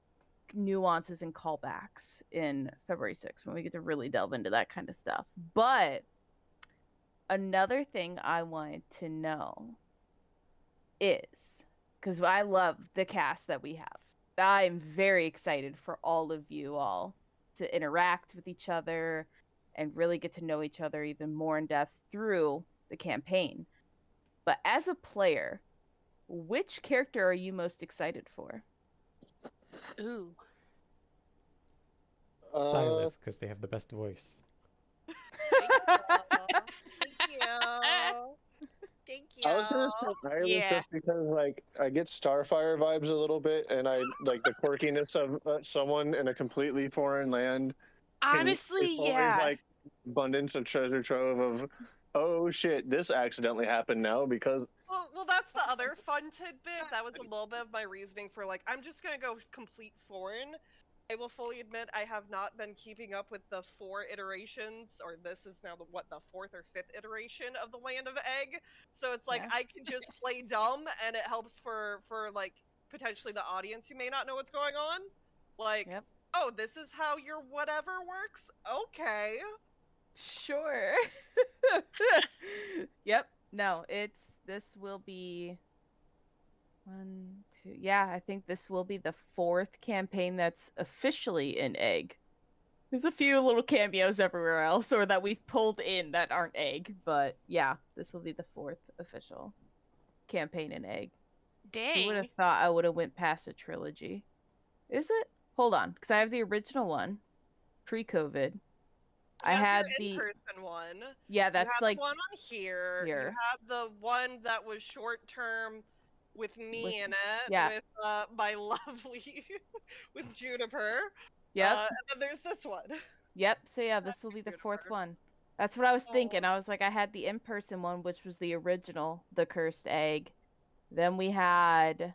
nuances and callbacks in February 6th when we get to really delve into that kind of stuff. But another thing I wanted to know is because I love the cast that we have. I'm very excited for all of you all to interact with each other and really get to know each other even more in depth through the campaign. But as a player, which character are you most excited for? Ooh. Cilith, because they have the best voice. Thank you. Thank you. I was gonna say Ireland Yeah. just because like I get Starfire vibes a little bit, and I like the quirkiness of someone in a completely foreign land. Honestly, It's always yeah. like abundance of treasure trove of, oh shit, this accidentally happened now because Well, that's the other fun tidbit. That was a little bit of my reasoning for like, I'm just gonna go complete foreign. I will fully admit I have not been keeping up with the 4 iterations, or this is now the 4th or 5th iteration of the Land of Egg. So it's like Yeah. I can just play dumb, and it helps for like potentially the audience who may not know what's going on. Like, Yep. oh, this is how your whatever works. Okay. Sure. Yep. No, this will be 1, 2. Yeah, I think this will be the 4th campaign that's officially in Egg. There's a few little cameos everywhere else, or that we've pulled in that aren't Egg, but yeah, this will be the 4th official campaign in Egg. Who would Dang. have thought I would have went past a trilogy? Is it? Hold on, because I have the original one, pre-COVID. I You have had your the in-person one. yeah, You that's had like the one on here. You here. had the one that was short term with me With- in it. yeah. With my lovely with Juniper. Yep. And then there's this one. Yep. So yeah, this will be the 4th one. That's what I was thinking. Oh. I was like, I had the in-person one, which was the original, the Cursed Egg. Then we had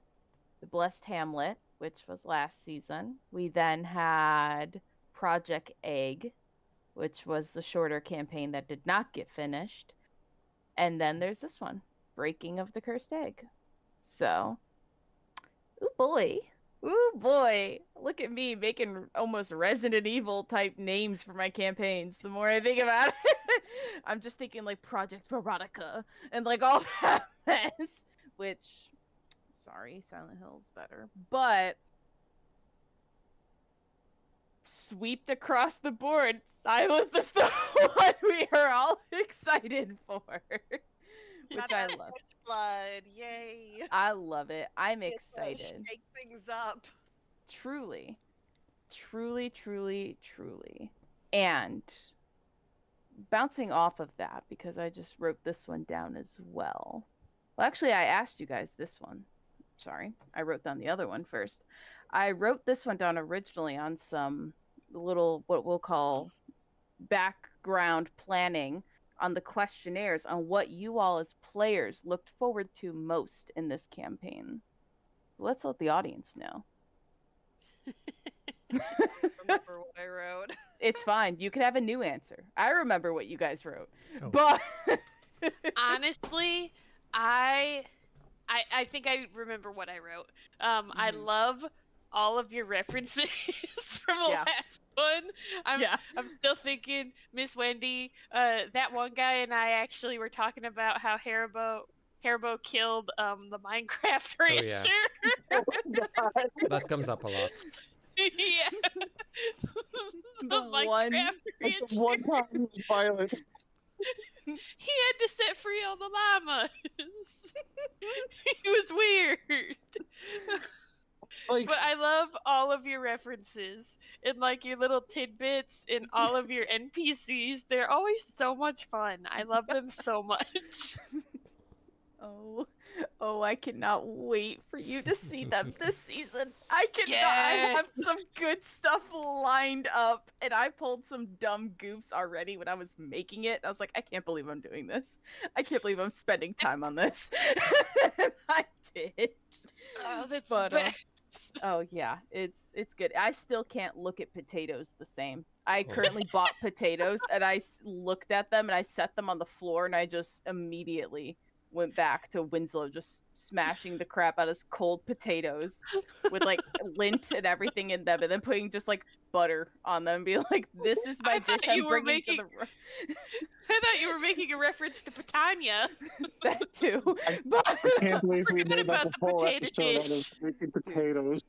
the Blessed Hamlet, which was last season. We then had Project Egg, which was the shorter campaign that did not get finished. And then there's this one, Breaking of the Cursed Egg. So, ooh boy. Ooh boy. Look at me making almost Resident Evil type names for my campaigns the more I think about it. I'm just thinking like Project Veronica and like all that mess, which, sorry, Silent Hill's better, but sweeped across the board, Silent is the one we are all excited for, which I love. First blood, yay! I love it. I'm Get to excited. Shake things up. Truly. Truly, truly, truly. And bouncing off of that, because I just wrote this one down as well. Well, actually, I asked you guys this one. Sorry, I wrote down the other one first. I wrote this one down originally on some little, what we'll call background planning on the questionnaires on what you all as players looked forward to most in this campaign. Let's let the audience know. Remember what I wrote. It's fine. You can have a new answer. I remember what you guys wrote. Oh. But Honestly, I think I remember what I wrote. I Mhm. love all of your references from the Yeah. last one. Yeah. I'm still thinking Miss Wendy. That one guy and I actually were talking about how Haribo killed the Minecraft rancher. That comes up a lot. Yeah. The one- Minecraft rancher. One time he was violent. He had to set free all the llamas. It was weird. Like, But I love all of your references and like your little tidbits and all of your NPCs. They're always so much fun. I love them so much. Oh, I cannot wait for you to see them this season. I cannot. I have some good stuff lined up, and I pulled some dumb goofs already when I was making it. I was like, I can't believe I'm doing this. I can't believe I'm spending time on this. And I did. Oh, that's But, the best. Oh yeah, it's good. I still can't look at potatoes the same. I Oh. currently bought potatoes, and I looked at them, and I set them on the floor, and I just immediately went back to Winslow just smashing the crap out of cold potatoes with like lint and everything in them, and then putting just like butter on them and being like, this is my I thought dish I'm you were bringing to making- the I thought you were making a reference to Pitania. that too. But I can't believe we Forget made like about a the whole potato episode out dish. of making potatoes.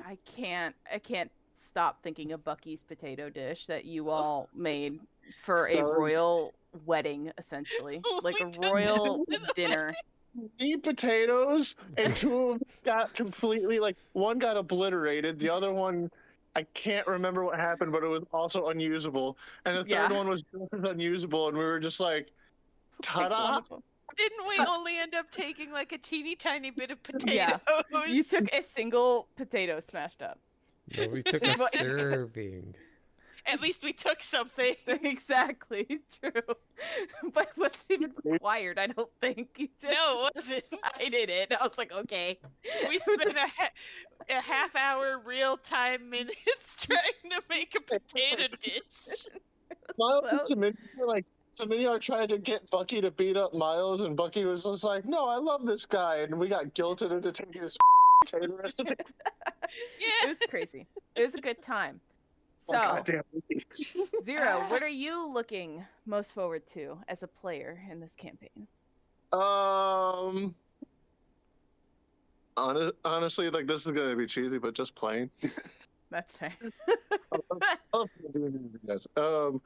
I can't stop thinking of Bucky's potato dish that you all made for a Sorry. royal wedding, essentially. Like We a took royal dinner. 3 potatoes, and 2 of them got completely, like, one got obliterated, the other one, I can't remember what happened, but it was also unusable, and the third Yeah. one was just as unusable, and we were just like, Take one ta-da! of 'em. Didn't we only end up taking like a teeny tiny bit of potatoes? Yeah. You took a single potato smashed up. No, we took a But- serving. At least we took something. Exactly, true. But it wasn't even required, I don't think. You just No, it wasn't. decided it. I was like, okay. We spent a half hour real time minutes trying to make a potato dish. Miles and So- Samini were like, Samini tried to get Bucky to beat up Miles, and Bucky was just like, no, I love this guy, and we got guilted into taking this potato recipe. It Yeah. was crazy. It was a good time. So, Oh, goddamn. Zero, what are you looking most forward to as a player in this campaign? Honestly, like, this is gonna be cheesy, but just playing. That's fair. Yes. No,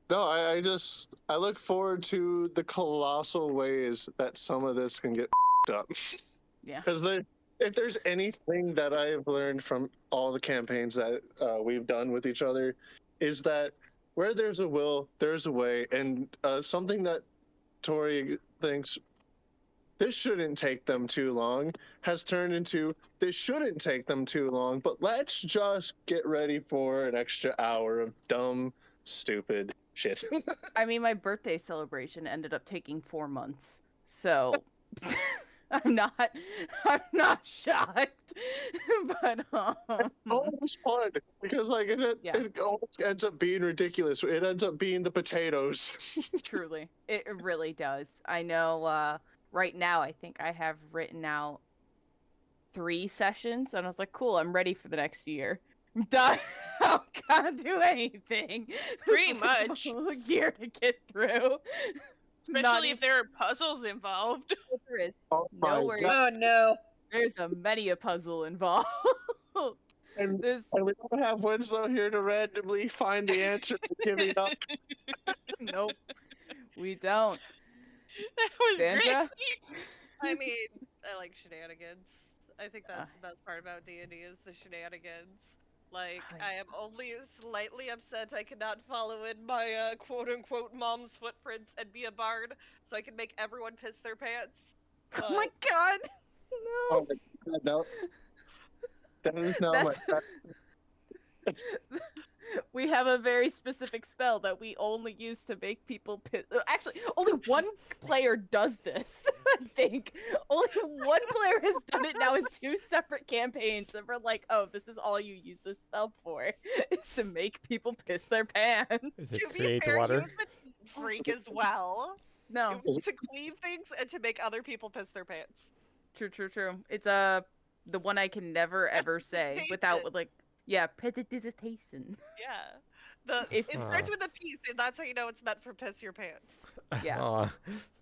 I look forward to the colossal ways that some of this can get up. Yeah. Because if there's anything that I've learned from all the campaigns that we've done with each other, is that where there's a will, there's a way. And something that Tori thinks this shouldn't take them too long has turned into this shouldn't take them too long, but let's just get ready for an extra hour of dumb, stupid shit. I mean, my birthday celebration ended up taking 4 months, so I'm not shocked. But Almost fun because like Yeah. it almost ends up being ridiculous. It ends up being the potatoes. truly, it really does. I know. Right now, I think I have written out 3 sessions, and I was like, cool, I'm ready for the next year. I'm done. can't do anything. Pretty It's like much. a whole year to get through. Especially if there are puzzles involved. There is Oh my no worries. God. Oh no. There's many a puzzle involved. And, There's and we don't have Winslow here to randomly find the answer to giving up. nope. We don't. That was great. Sandra? I mean, I like shenanigans. I think Uh. that's the best part about D&D is the shenanigans. Like, Oh, I am only slightly upset I cannot follow in my quote-unquote mom's footprints and be a bard, so I can make everyone piss their pants. Oh my But god! Oh No! my God, that is now my. We have a very specific spell that we only use to make people piss. Actually, only one player does this, I think. Only one player has done it now in 2 separate campaigns, and we're like, oh, this is all you use this spell for, is to make people piss their pants. Is it to be create fair, water? he was a freak as well. No, It was to clean things and to make other people piss their pants. true. It's the one I can never ever say without Prestidigitation. like, yeah, prestidigitation. Yeah. It If- starts with a P, so that's how you know it's meant for piss your pants. Yeah. Aw.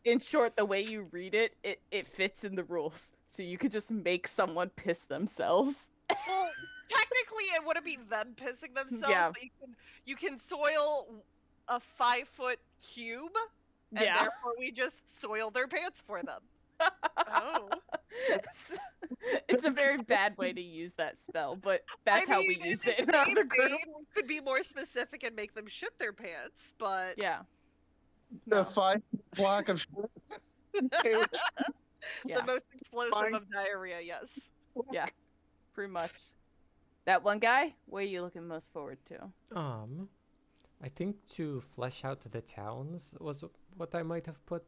In short, the way you read it, it fits in the rules. So you could just make someone piss themselves. Well, technically, it wouldn't be them pissing themselves, Yeah. but you can soil a 5-foot cube, and Yeah. therefore we just soil their pants for them. Oh. It's a very bad way to use that spell, but that's I how mean, we use in it in the our same other group. vein, we could be more specific and make them shit their pants, but Yeah. The No. 5 block of shit. Yeah. the most explosive Fine. of diarrhea, yes. Yeah. Pretty much. That one guy, what are you looking most forward to? I think to flesh out the towns was what I might have put,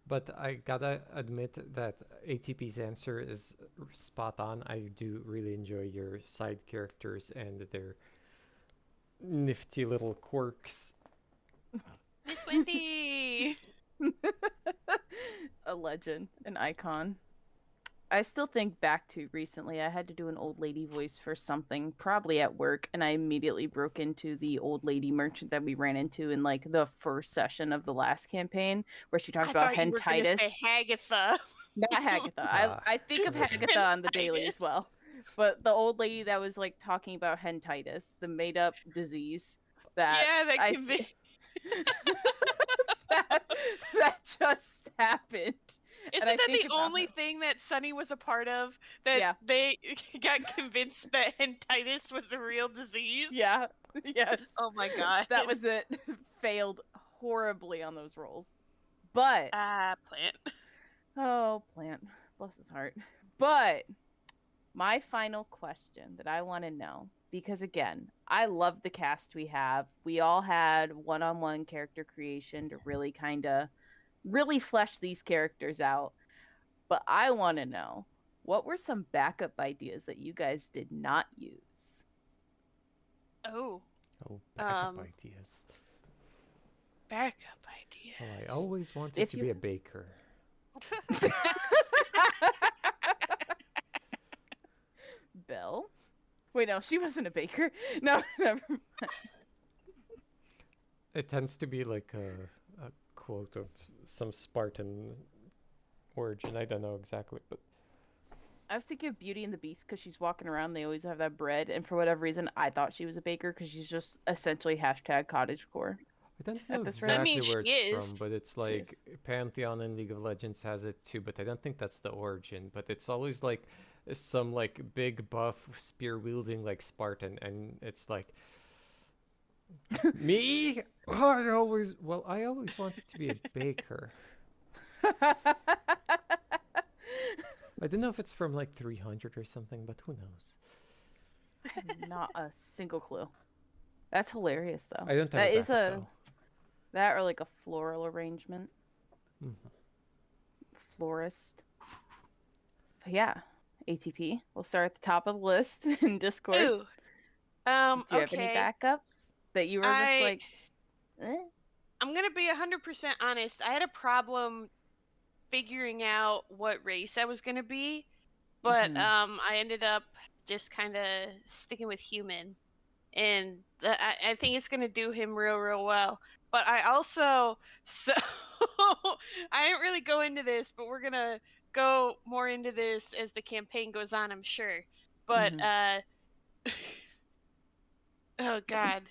but I gotta admit that ATP's answer is spot on. I do really enjoy your side characters and their nifty little quirks. Miss Wendy. A legend, an icon. I still think back to recently, I had to do an old lady voice for something, probably at work, and I immediately broke into the old lady merchant that we ran into in like the first session of the last campaign, where she talked I about thought you were gonna Hentitis. say Hagatha. Not Hagatha. Ah. I think of Hagatha on the daily as Hentitis. well. But the old lady that was like talking about Hentitis, the made up disease that Yeah, that I- can be. that just happened. Isn't I that think the about only her. thing that Sunny was a part of? That Yeah. they got convinced that hentitis was a real disease? Yeah. Yes. Oh my god. That was it. Failed horribly on those rolls. But Plant. oh, Plant, bless his heart. But my final question that I want to know, because again, I love the cast we have. We all had one-on-one character creation to really kind of really flesh these characters out. But I want to know, what were some backup ideas that you guys did not use? Oh, Oh, backup Um, ideas. backup idea. Well, I always wanted If to you- be a baker. Belle? Wait, no, she wasn't a baker. No, never mind. It tends to be like a quote of some Spartan origin. I don't know exactly, but I was thinking of Beauty and the Beast because she's walking around. They always have that bread, and for whatever reason, I thought she was a baker because she's just essentially hashtag cottagecore. I don't know this rate. exactly I mean, where she it's is. from. But it's like Pantheon in League of Legends has it too. But I don't think that's the origin. But it's always like some like big buff spear wielding like Spartan, and it's like me. I always wanted to be a baker. I don't know if it's from like 300 or something, but who knows? I have not a single clue. That's hilarious, though. I don't have That a is backup, a that or like a floral arrangement, though. florist. But yeah, ATP. We'll start at the top of the list in Discord. Ooh. Did you have any Okay. backups that you were just like, eh? I'm gonna be 100% honest. I had a problem figuring out what race I was gonna be, but Mhm. I ended up just kind of sticking with human, and I think it's gonna do him real well. But I also I didn't really go into this, but we're gonna go more into this as the campaign goes on, I'm sure. But oh god,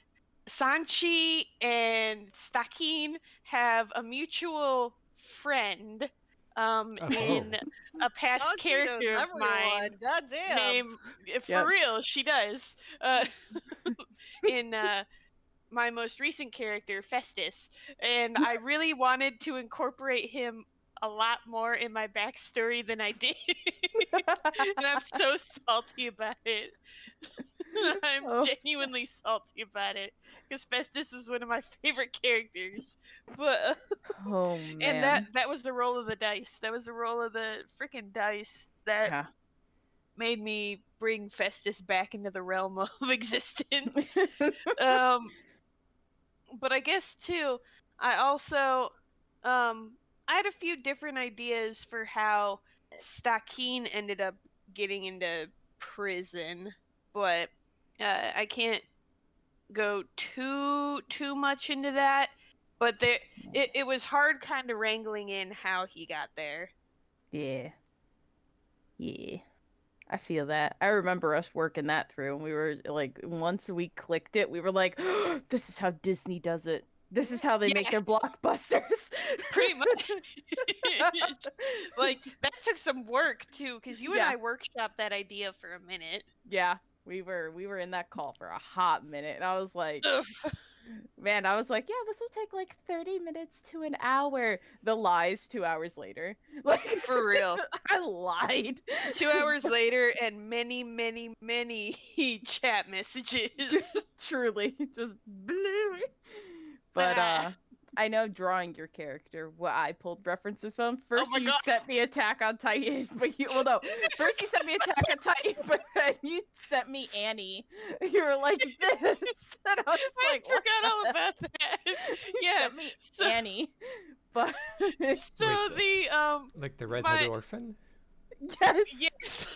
Sanchi and Stakin have a mutual friend in a past Sanchi knows character of mine everyone. Goddamn. named for Yep. real, she does. In my most recent character, Festus, and I really wanted to incorporate him a lot more in my backstory than I did. And I'm so salty about it. I'm Oh. genuinely salty about it because Festus was one of my favorite characters. But Oh man. and that was the roll of the dice. That was the roll of the freaking dice that Yeah. made me bring Festus back into the realm of existence. But I guess too, I also I had a few different ideas for how Stakin ended up getting into prison, but I can't go too much into that. But it was hard kind of wrangling in how he got there. Yeah. Yeah. I feel that. I remember us working that through, and we were like, once we clicked it, we were like, oh, this is how Disney does it. This is how they make their blockbusters. Pretty much. Like that took some work too, because you and I workshopped that idea for a minute. Yeah, we were in that call for a hot minute, and I was like, man, I was like, yeah, this will take like 30 minutes to an hour. The lies 2 hours later. Like For real. I lied. 2 hours later and many chat messages. Truly. Just but I know drawing your character, what I pulled references from. First you sent me Attack on Titan, but you first you sent me Attack on Titan, but then you sent me Annie. You were like this. And I was like, I forgot all about that. You sent me Annie. But so like the redheaded orphan? Yes.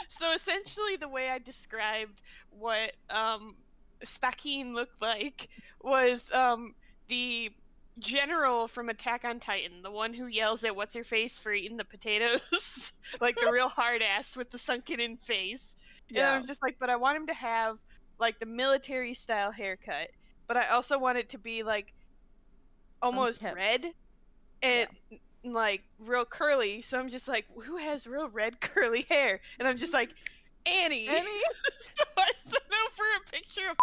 So essentially the way I described what Stakin looked like was the general from Attack on Titan, the one who yells at what's her face for eating the potatoes, like the real hard ass with the sunken in face. And I'm just like, but I want him to have like the military style haircut, but I also want it to be like almost red and like real curly. So I'm just like, who has real red curly hair? And I'm just like, Annie. So I sent over a picture of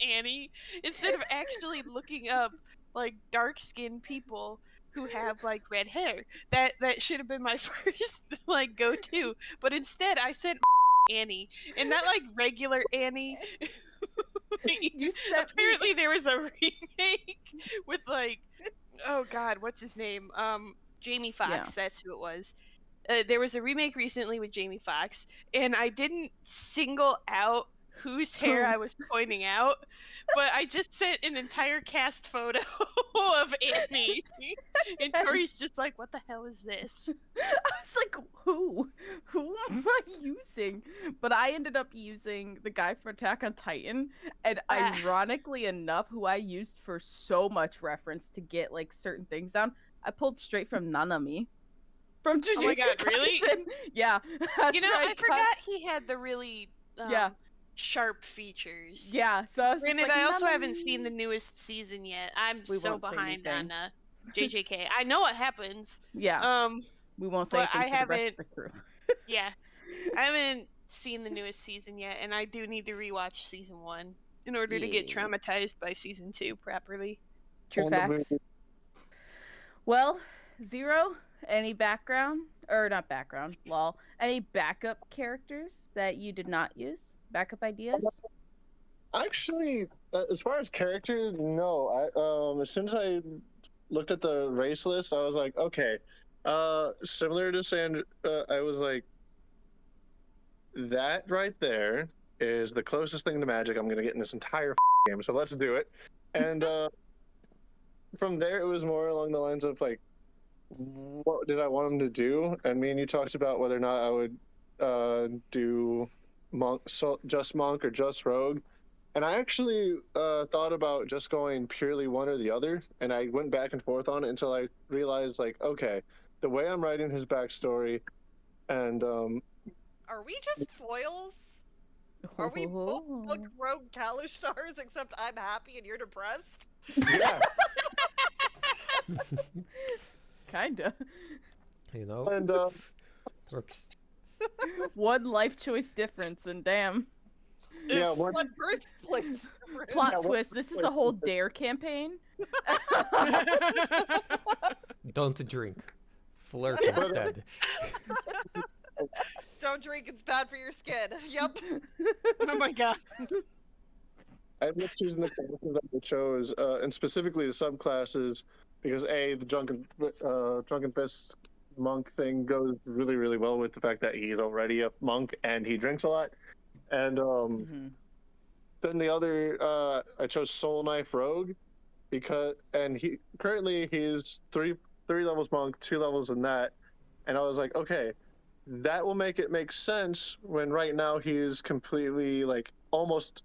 Annie instead of actually looking up like dark skinned people who have like red hair. That should have been my first like go to, but instead I sent Annie and not like regular Annie. You sent Apparently there was a remake with like, oh god, what's his name? Jamie Foxx. That's who it was. There was a remake recently with Jamie Foxx, and I didn't single out whose hair I was pointing out, but I just sent an entire cast photo of Annie. And Tori's just like, what the hell is this? I was like, who am I using? But I ended up using the guy from Attack on Titan, and ironically enough, who I used for so much reference to get like certain things down, I pulled straight from Nanami. From Jujutsu Oh my god, really? Yeah. That's I forgot he had the really sharp features. Yeah, so I was Granted, just like, I also haven't seen the newest season yet. I'm so behind on JJK. I know what happens. Yeah. We won't say anything I for the rest of the crew. Yeah. I haven't seen the newest season yet, and I do need to rewatch season 1 in order to get traumatized by season 2 properly. True facts. Well, Zero, any background? Or not background, lol. Any backup characters that you did not use? Backup ideas? Actually, as far as characters, no. As soon as I looked at the race list, I was like, okay. Similar to Sand, I was like, that right there is the closest thing to magic I'm going to get in this entire game, so let's do it. And from there, it was more along the lines of like, what did I want him to do? And me and you talked about whether or not I would do monk, so just monk or just rogue. And I actually thought about just going purely one or the other, and I went back and forth on it until I realized, like, okay, the way I'm writing his backstory, and Are we just foils? Are we both monk rogue Kalistars, except I'm happy and you're depressed? yeah, Kinda. You know, and works. One life choice difference, and damn. yeah, One birthplace difference. Plot Yeah, what- twist, this is a whole dare campaign. Don't drink. Flirt instead. Don't drink, it's bad for your skin. Yep. Oh my god. I ended up choosing the classes that I chose, and specifically the subclasses, because A, the Drunken Fist monk thing goes really, really well with the fact that he's already a monk and he drinks a lot. And Mhm. then the other, I chose Soul Knife Rogue, and he currently he's three levels monk, 2 levels in that, and I was like, okay, that will make it make sense when right now he's completely like almost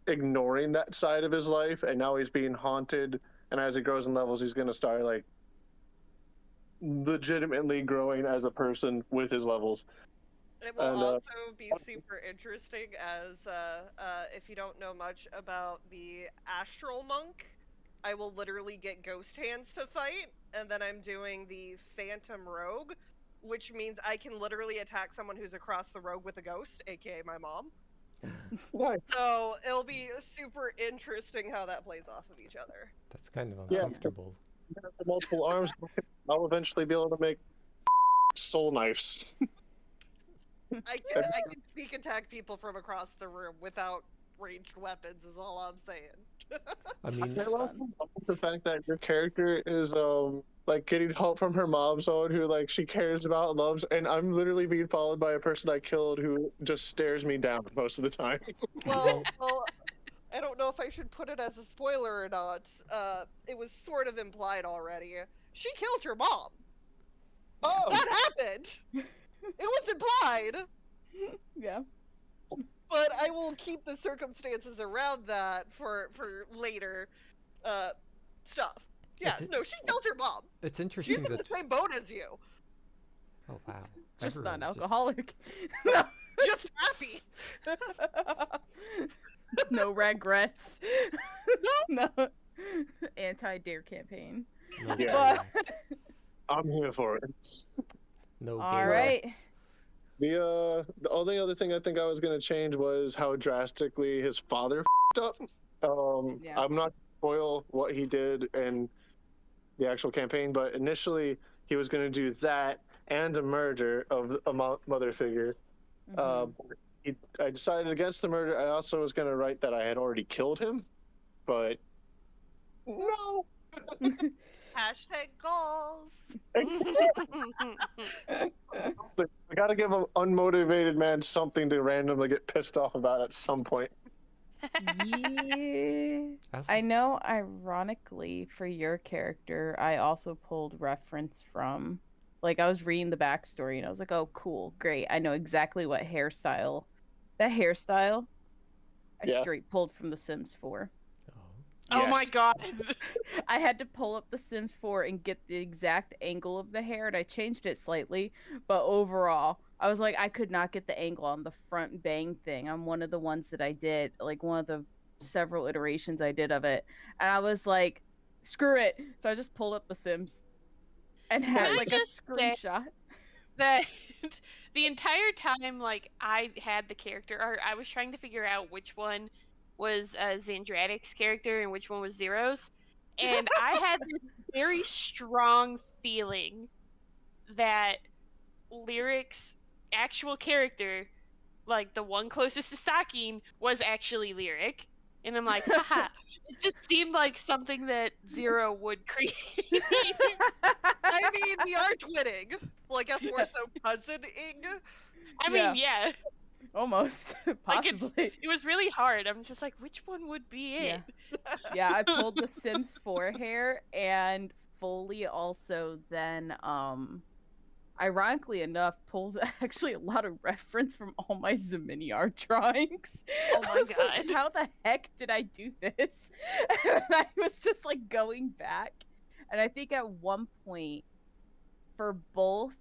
ignoring that side of his life, and now he's being haunted, and as he grows in levels he's going to start like legitimately growing as a person with his levels. It will And, also be super interesting as, if you don't know much about the Astral Monk, I will literally get Ghost Hands to fight, and then I'm doing the Phantom Rogue, which means I can literally attack someone who's across the road with a ghost, aka my mom. Nice. So it'll be super interesting how that plays off of each other. That's kind of Yeah. uncomfortable. The multiple arms, I'll eventually be able to make soul knives. I can sneak attack people from across the room without ranged weapons is all I'm saying. I mean, I love Fun. the fact that your character is like getting help from her mom, someone who like she cares about, and loves, and I'm literally being followed by a person I killed who just stares me down most of the time. well, I don't know if I should put it as a spoiler or not. It was sort of implied already. She killed her mom. Oh, That happened. It was implied. Yeah. But I will keep the circumstances around that for later stuff. Yeah, It's- no, she killed her mom. it's She's interesting in the that. same boat as you. Oh wow. Just Everyone not alcoholic. Just happy. No regrets. No. Anti-dare campaign. No Yeah. regrets. I'm here for it. No All regrets. right. The only other thing I think I was gonna change was how drastically his father fed up. Yeah. I'm not gonna spoil what he did in the actual campaign, but initially he was gonna do that and a murder of a mother figure. Mhm. I decided against the murder. I also was gonna write that I had already killed him, but no. Hashtag goals. I gotta give an unmotivated man something to randomly get pissed off about at some point. Yeah. That's- I know, ironically, for your character, I also pulled reference from, like, I was reading the backstory and I was like, oh, cool, great. I know exactly what hairstyle. That hairstyle, I Yeah. straight pulled from The Sims 4. Oh my Yes. god. I had to pull up The Sims 4 and get the exact angle of the hair, and I changed it slightly, but overall, I was like, I could not get the angle on the front bang thing on one of the ones that I did, like one of the several iterations I did of it, and I was like, screw it. So I just pulled up The Sims and had I like a just say- screenshot. That the entire time, like, I had the character art, I was trying to figure out which one was Xandradic's character and which one was Zero's. And I had this very strong feeling that Lyric's actual character, like the one closest to Stakin, was actually Lyric. And I'm like, haha. It just seemed like something that Zero would create. I mean, we are twinning. Well, I guess more so cousin-ing. I mean, yeah. Almost. Like, it's- Possibly. It was really hard. I'm just like, which one would be it? Yeah, I pulled the Sims 4 hair and fully also then ironically enough, pulled actually a lot of reference from all my Zeminiar drawings. Oh I my was like, God. how the heck did I do this? And I was just like going back. And I think at one point, for both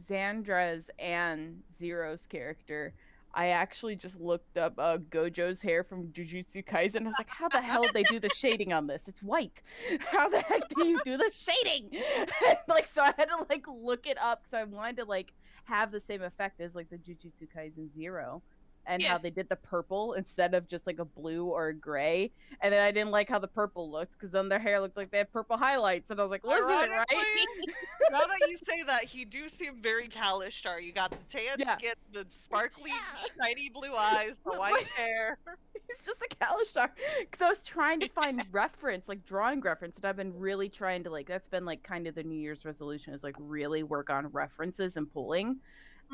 Xandra's and Zero's character, I actually just looked up Gojo's hair from Jujutsu Kaisen. I was like, how the hell did they do the shading on this? It's white. How the heck do you do the shading? Like, so I had to like look it up because I wanted to like have the same effect as like the Jujutsu Kaisen Zero. And Yeah. how they did the purple instead of just like a blue or a gray. And then I didn't like how the purple looked because then their hair looked like they had purple highlights. And I was like, well, isn't it right? Ironically, now that you say that, he do seem very Kalishtar. You got the tan Yeah. skin, the sparkly, Yeah. shiny blue eyes, the white hair. He's just a Kalishtar. Because I was trying to find reference, like drawing reference, and I've been really trying to like. That's been like kind of the New Year's resolution is like really work on references and pulling.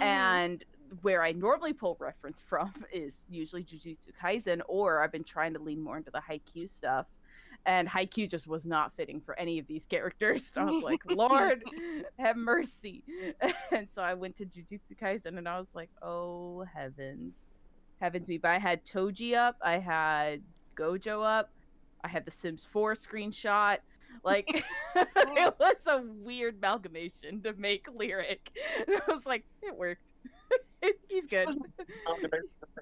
And where I normally pull reference from is usually Jujutsu Kaisen, or I've been trying to lean more into the Haikyuu stuff. And Haikyuu just was not fitting for any of these characters. I was like, Lord, have mercy. And so I went to Jujutsu Kaisen and I was like, oh, heavens. Heavens me. But I had Toji up, I had Gojo up, I had the Sims 4 screenshot. Like, it was a weird amalgamation to make Lyric. And I was like, it worked. He's good.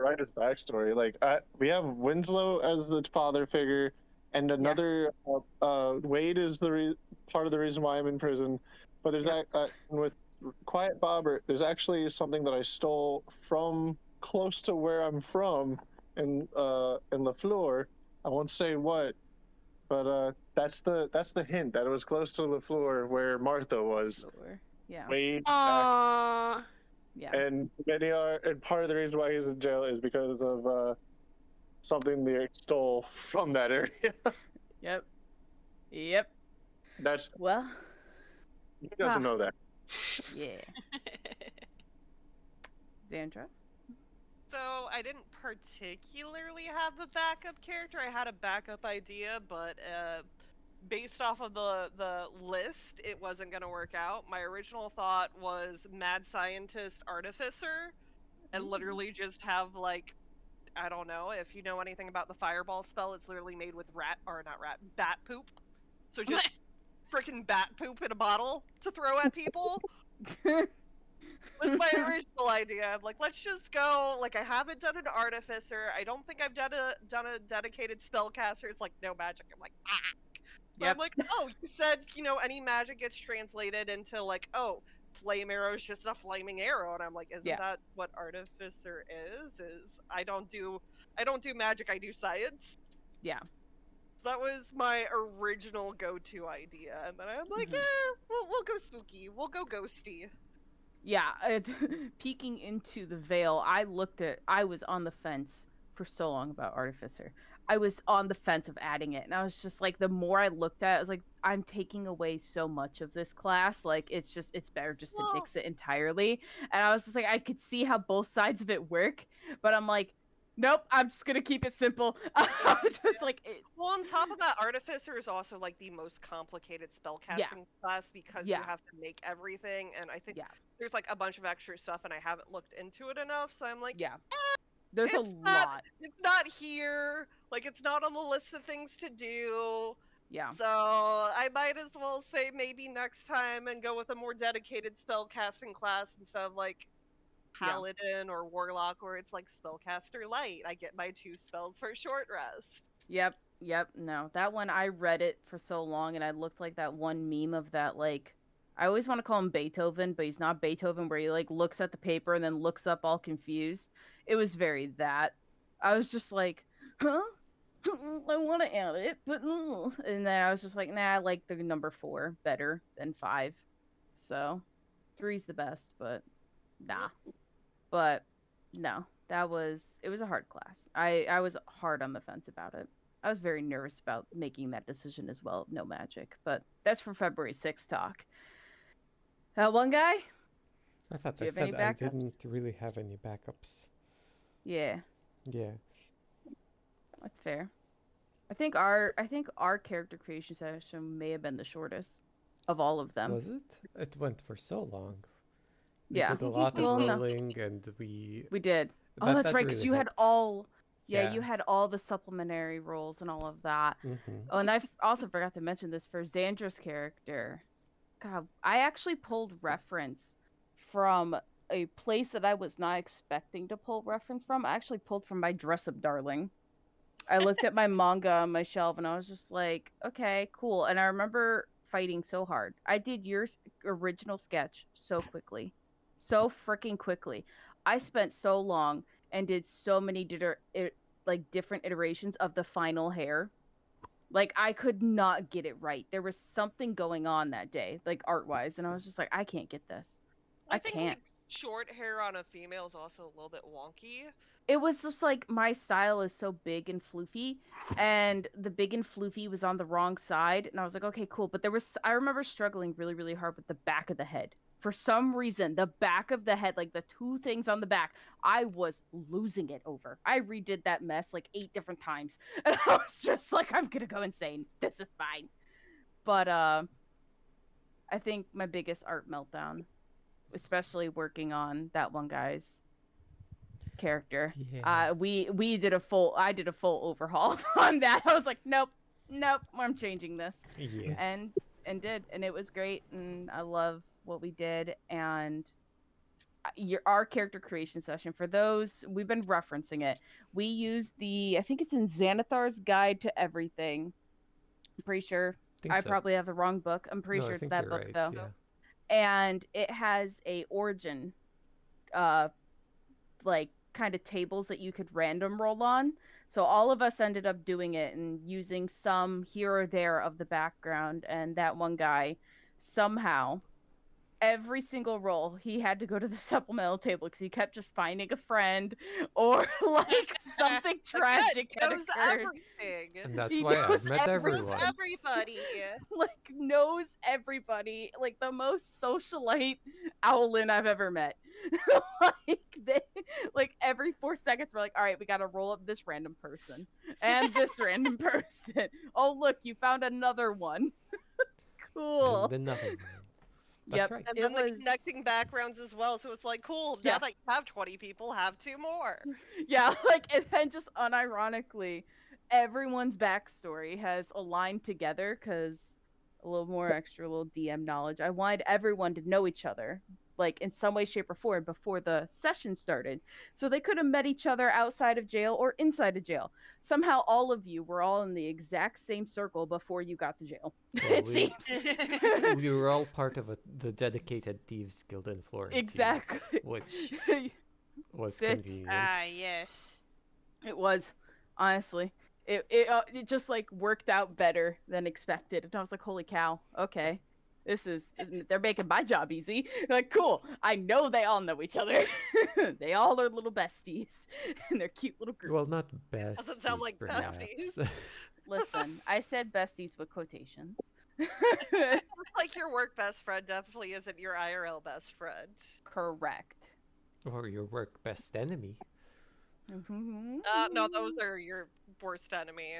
Write his backstory. Like, we have Winslow as the father figure, and another Wade is the part of the reason why I'm in prison. But there's with Quiet Bobber, there's actually something that I stole from close to where I'm from in LaFleur. I won't say what, but that's the hint that it was close to LaFleur where Martha was. Yeah. Wade. Aww. Yeah. And part of the reason why he's in jail is because of something they stole from that area. Yep. That's Well. he doesn't know that. Yeah. Xandra? So I didn't particularly have a backup character. I had a backup idea, but based off of the list, it wasn't gonna work out. My original thought was mad scientist artificer, and literally just have like, I don't know if you know anything about the fireball spell. It's literally made with bat poop. So just freaking bat poop in a bottle to throw at people. Was my original idea. I'm like, let's just go. Like, I haven't done an artificer. I don't think I've done a dedicated spellcaster. It's like no magic. I'm like, ah. Yep. I'm like, oh, you said, any magic gets translated into like, oh, flame arrow is just a flaming arrow, and I'm like, isn't that what artificer is? I don't do magic. I do science. Yeah. So that was my original go-to idea, and then I'm like, we'll go spooky. We'll go ghosty. Yeah, peeking into the veil, I was on the fence for so long about Artificer. I was on the fence of adding it, and I was just like, the more I looked at it, I was like, I'm taking away so much of this class. Like, it's better just to nix it entirely. And I was just like, I could see how both sides of it work, but I'm like, nope, I'm just gonna keep it simple. Just like it. Well, on top of that, Artificer is also like the most complicated spellcasting class because you have to make everything, and I think there's like a bunch of extra stuff, and I haven't looked into it enough, so I'm like, there's a lot. It's not here. Like, it's not on the list of things to do. Yeah. So I might as well say maybe next time and go with a more dedicated spellcasting class instead of like Paladin or Warlock, where it's like Spellcaster Light. I get my 2 spells for short rest. Yep. No, that one, I read it for so long, and I looked like that one meme of that, like, I always want to call him Beethoven, but he's not Beethoven, where he like looks at the paper and then looks up all confused. It was very that. I was just like, huh? I want to add it, but and then I was just like, nah, I like the number 4 better than 5. So 3's the best, but nah. But no, it was a hard class. I was hard on the fence about it. I was very nervous about making that decision as well. No magic, but that's for February 6th talk. One guy? I thought Do I you have any said I backups? didn't really have any backups. Yeah, Yeah. that's fair. I think our character creation session may have been the shortest. of all of them. Was it? It went for so long. We Yeah. did a lot of Well, no. rolling, and we. We did. Oh, That- that's that right, because really you had helped. all. Yeah, Yeah. you had all the supplementary roles and all of that. Mm-hmm. Oh, and I also forgot to mention this for Xandra's character. God, I actually pulled reference from a place that I was not expecting to pull reference from. I actually pulled from my Dress Up Darling. I looked at my manga on my shelf and I was just like, okay, cool. And I remember fighting so hard. I did your original sketch so quickly. So freaking quickly. I spent so long and did so many different iterations of the final hair. Like I could not get it right. There was something going on that day, like art-wise, and I was just like, I can't get this. I think can't. like short hair on a female is also a little bit wonky. It was just like my style is so big and floofy, and the big and floofy was on the wrong side, and I was like, okay, cool. But I remember struggling really, really hard with the back of the head. For some reason, the back of the head, like the two things on the back, I was losing it over. I redid that mess like 8 different times, and I was just like, I'm gonna go insane. This is fine. But I think my biggest art meltdown, especially working on that one guy's character. Yeah. We did a full I did a full overhaul on that. I was like, nope, I'm changing this. Yeah. And it was great, and I love what we did. And our character creation session, for those, we've been referencing it. We used I think it's in Xanathar's Guide to Everything. I'm pretty sure. I So. probably have the wrong book. I'm pretty No, sure I it's think that you're book right. though. Yeah. And it has a origin like kind of tables that you could random roll on. So all of us ended up doing it and using some here or there of the background. And that one guy, somehow, every single roll, he had to go to the supplemental table because he kept just finding a friend or like something tragic Again, had knows occurred. everything. And that's He why I've knows met everyone. everyone. Everybody. Like knows everybody, like the most socialite owlin I've ever met. Like every 4 seconds we're like, all right, we gotta roll up this random person and this random person. Oh look, you found another one. Cool. And another one. That's Yep. right. And It then the was- connecting backgrounds as well, so it's like, cool, Yeah. now that you have 20 people, have 2 more. Yeah, like, and then just unironically, everyone's backstory has aligned together because a little more extra, little DM knowledge. I wanted everyone to know each other, like in some way, shape, or form before the session started. So they could have met each other outside of jail or inside of jail. Somehow all of you were all in the exact same circle before you got to jail. Well, It we- seems. We were all part of the dedicated thieves guild in Florence. Exactly. Which was Fits. convenient. Ah, yes. It was, honestly. It just like worked out better than expected. And I was like, holy cow, okay. They're making my job easy. Like, cool. I know they all know each other. They all are little besties. And they're cute little group. Well, not best. Doesn't sound like perhaps. Listen, I said besties with quotations. Like your work best friend definitely isn't your IRL best friend. Correct. Or your work best enemy. No, those are your worst enemy.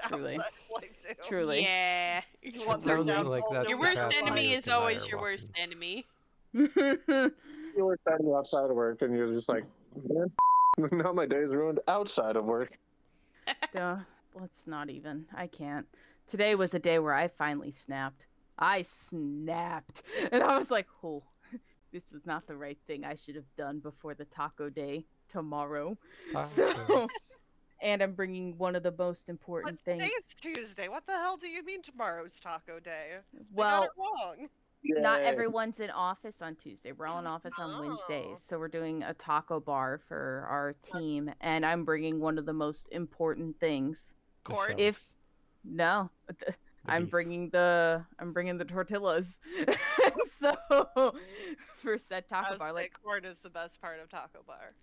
Truly. Outside play too. Truly. Yeah. You want It their sounds downfall, like that's Your no the worst path matter what. enemy Lyric is and I always are your worst walking. enemy. You were standing outside of work, and you're just like, man, now my day's ruined outside of work. Duh, let's not even. I can't. Today was a day where I finally snapped. I snapped. And I was like, oh, this was not the right thing I should have done before the taco day tomorrow. So, Tacos. and I'm bringing one of the most important But things. today's Tuesday. What the hell do you mean tomorrow's taco day? They got Well, it wrong. not Yay. everyone's in office on Tuesday. We're all in office on Oh. Wednesdays. So we're doing a taco bar for our team. And I'm bringing one of the most important things. The Corn. If- shells. No, The I'm beef. bringing the tortillas. So for said I taco was bar, like, like corn is the best part of taco bar.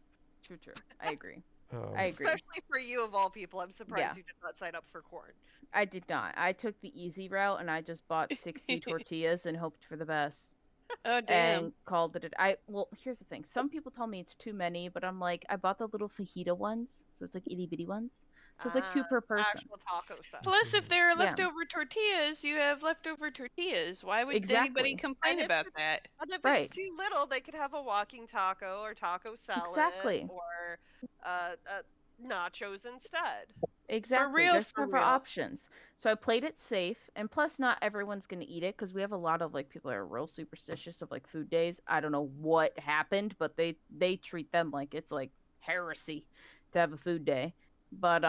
true. I agree. Um, I agree. Especially for you of all people. I'm surprised Yeah. you did not sign up for corn. I did not. I took the easy route and I just bought 60 tortillas and hoped for the best. Oh damn. and called it. Well, here's the thing. Some people tell me it's too many, but I'm like, I bought the little fajita ones, so it's like itty bitty ones. So it's like 2 per person. Actual taco size. Plus, if there are Yeah. leftover tortillas, you have leftover tortillas. Why would anybody Exactly. complain if about that? And if Right. it's too little, they could have a walking taco or taco salad Exactly. or nachos instead. Exactly. real, There's for several real. options. So I played it safe, and plus, not everyone's gonna eat it because we have a lot of like people that are real superstitious of like food days. I don't know what happened, but they treat them like it's like heresy to have a food day. But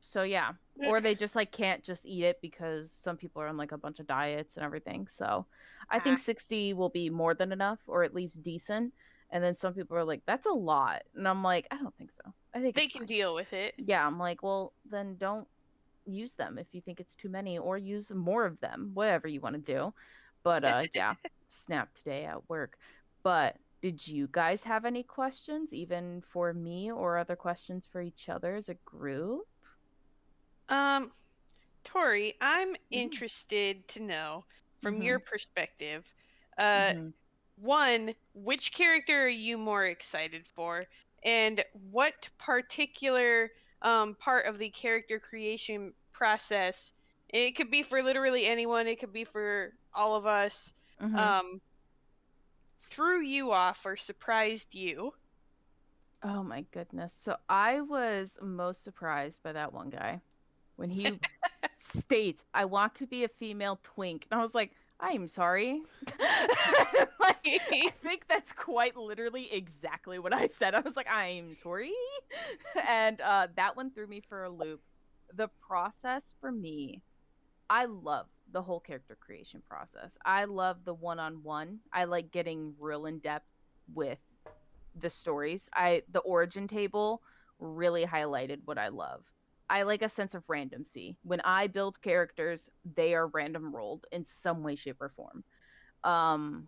so yeah, or they just like can't just eat it because some people are on like a bunch of diets and everything. So I think 60 will be more than enough, or at least decent. And then some people are like, "That's a lot," and I'm like, "I don't think so. I think They it's can fine." deal with it. Yeah, I'm like, well, then don't use them if you think it's too many, or use more of them, whatever you want to do. But yeah, snap today at work. But did you guys have any questions, even for me, or other questions for each other as a group? Tori, I'm interested to know from your perspective. Mm-hmm. One, which character are you more excited for, and what particular part of the character creation process? It could be for literally anyone. It could be for all of us. Mm-hmm. Um, threw you off or surprised you? Oh my goodness. So I was most surprised by that one guy when he states, "I want to be a female twink." And I was like, "I'm sorry." Like, I think that's quite literally exactly what I said. I was like, "I'm sorry." And that one threw me for a loop. The process for me, I love the whole character creation process. I love the one-on-one. I like getting real in depth with the stories. The origin table really highlighted what I love. I like a sense of randomcy. When I build characters, they are random rolled in some way, shape, or form.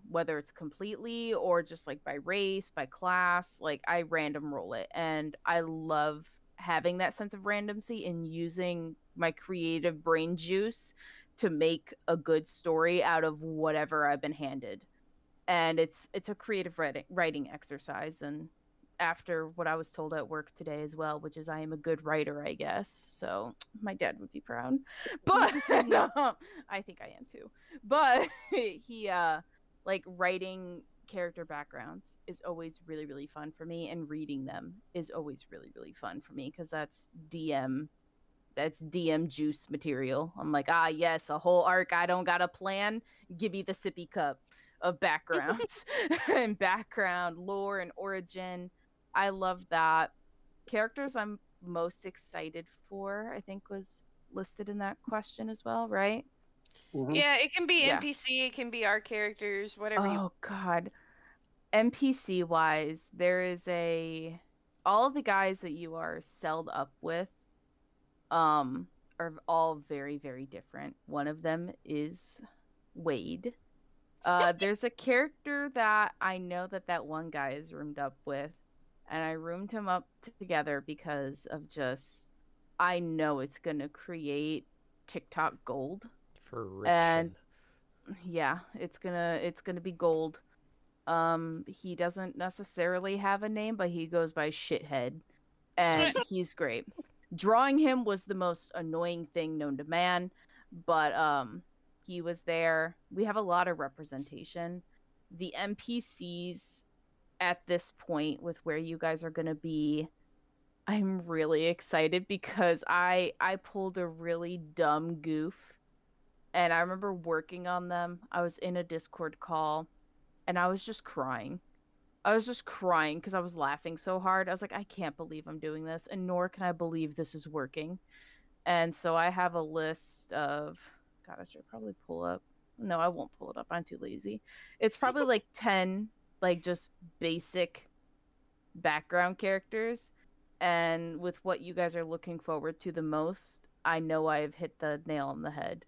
Whether it's completely or just like by race, by class, like I random roll it. And I love having that sense of randomcy and using my creative brain juice to make a good story out of whatever I've been handed. And it's a creative writing exercise. And after what I was told at work today as well, which is I am a good writer, I guess. So my dad would be proud. But I think I am too. But he like writing character backgrounds is always really really fun for me, and reading them is always really really fun for me because that's DM juice material. I'm like, ah, yes, a whole arc. I don't got a plan. Give me the sippy cup of backgrounds and background, lore, and origin. I love that. Characters I'm most excited for, I think, was listed in that question as well, right? Yeah, it can be Yeah. NPC, it can be our characters, whatever you. Oh, God. NPC wise, there is all of the guys that you are celled up with um are all very very different. One of them is Wade. There's a character that I know that one guy is roomed up with, and I roomed him up together because of just I know it's gonna create TikTok gold. And Friction. yeah, it's gonna be gold. He doesn't necessarily have a name, but he goes by Shithead, and he's great. Drawing him was the most annoying thing known to man, but he was there. We have a lot of representation. The NPCs at this point with where you guys are going to be, I'm really excited because I pulled a really dumb goof, and I remember working on them. I was in a Discord call and I was just crying. I was just crying because I was laughing so hard. I was like, I can't believe I'm doing this, and nor can I believe this is working. And so I have a list of, God, I should probably pull up. No, I won't pull it up. I'm too lazy. It's probably like 10, like just basic background characters. And with what you guys are looking forward to the most, I know I've hit the nail on the head.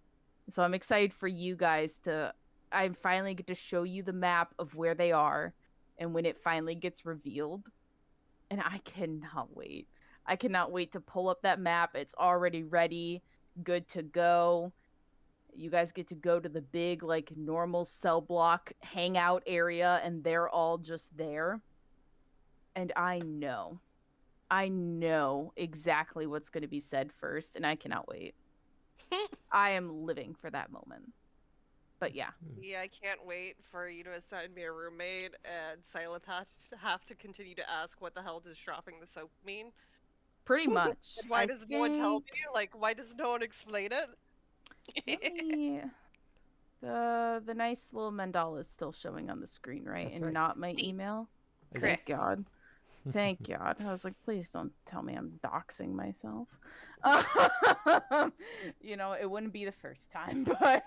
So I'm excited for you guys to. I finally get to show you the map of where they are and when it finally gets revealed. And I cannot wait. I cannot wait to pull up that map. It's already ready, good to go. You guys get to go to the big, like, normal cell block hangout area, and they're all just there. And I know exactly what's going to be said first, and I cannot wait. I am living for that moment. But yeah. Yeah, I can't wait for you to assign me a roommate, and Cilith has to have to continue to ask what the hell does shopping the soap mean? Pretty much. And why does no one tell me? Like, why does no one explain it? Let me... The nice little mandala is still showing on the screen, right? That's and right. not my email. Correct. Thank God. Thank God. I was like, please don't tell me I'm doxing myself. You know, it wouldn't be the first time, but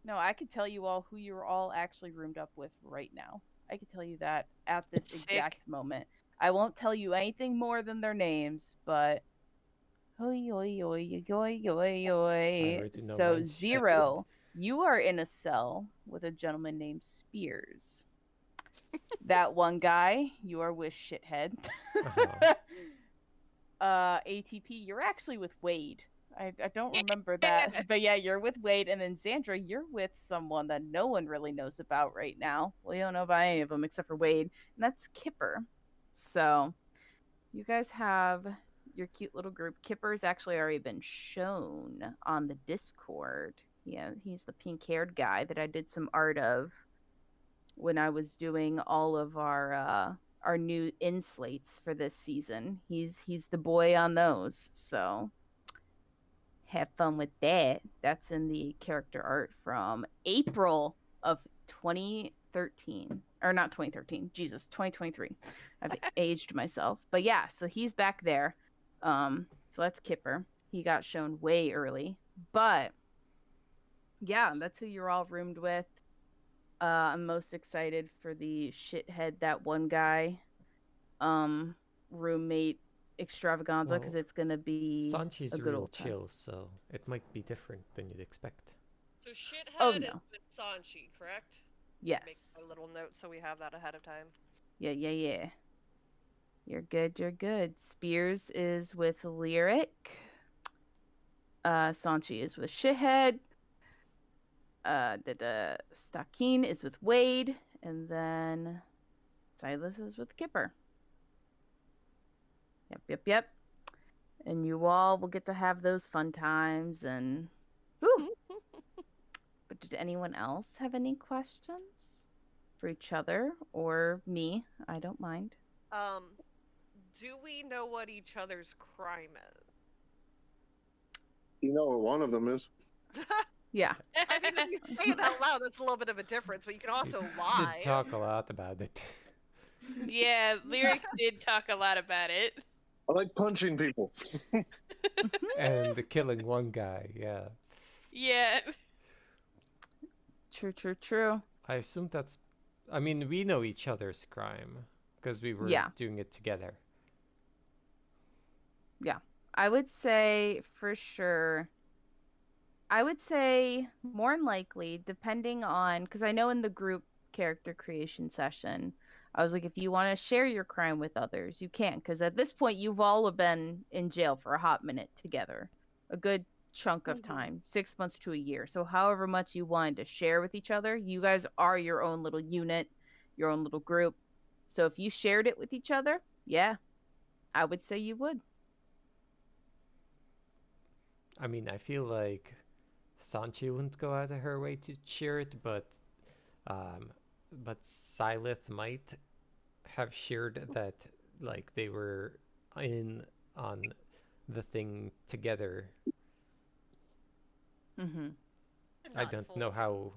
no, I could tell you all who you're all actually roomed up with right now. I could tell you that at this Sick. exact moment. I won't tell you anything more than their names, but oi oi oi oi oi oi. already know So mine. Zero, you are in a cell with a gentleman named Spears. That one guy, you are with Shithead. Uh-huh. ATP, you're actually with Wade. I don't remember that. But yeah, you're with Wade. And then Xandra, you're with someone that no one really knows about right now. Well, you don't know about any of them except for Wade. And that's Kipper. So you guys have your cute little group. Kipper's actually already been shown on the Discord. Yeah, he's the pink-haired guy that I did some art of when I was doing all of our new inslates for this season. He's the boy on those. So have fun with that. That's in the character art from April of 2013. Or not 2013. Jesus, 2023. I've aged myself. But yeah, so he's back there. So that's Kipper. He got shown way early. But yeah, that's who you're all roomed with. I'm most excited for the Shithead, that one guy, roommate extravaganza, because Well, it's gonna be Sanchi's a good real old time. chill, so it might be different than you'd expect. So Shithead Oh, is no. with Sanchi, correct? Yes. Make a little note so we have that ahead of time. Yeah. You're good. Spears is with Lyric. Sanchi is with Shithead. The Stakin is with Wade, and then Silas is with Kipper. Yep. And you all will get to have those fun times, and whew. But did anyone else have any questions for each other or me? I don't mind. Do we know what each other's crime is? You know what one of them is. Yeah. I mean, if you say it out loud, that's a little bit of a difference, but you can also lie. Did talk a lot about it. Yeah, Lyric did talk a lot about it. I like punching people. And killing one guy, yeah. Yeah. True. I assume that's... I mean, we know each other's crime, because we were doing it together. Yeah. I would say, for sure... I would say, more than likely, depending on... Because I know in the group character creation session, I was like, if you want to share your crime with others, you can. Because at this point, you've all been in jail for a hot minute together. A good chunk of time. 6 months to a year. So however much you wanted to share with each other, you guys are your own little unit, your own little group. So if you shared it with each other, yeah, I would say you would. I mean, I feel like Sanchi wouldn't go out of her way to share it, but Cilith might have shared that, like, they were in on the thing together. Mm-hmm. I don't know how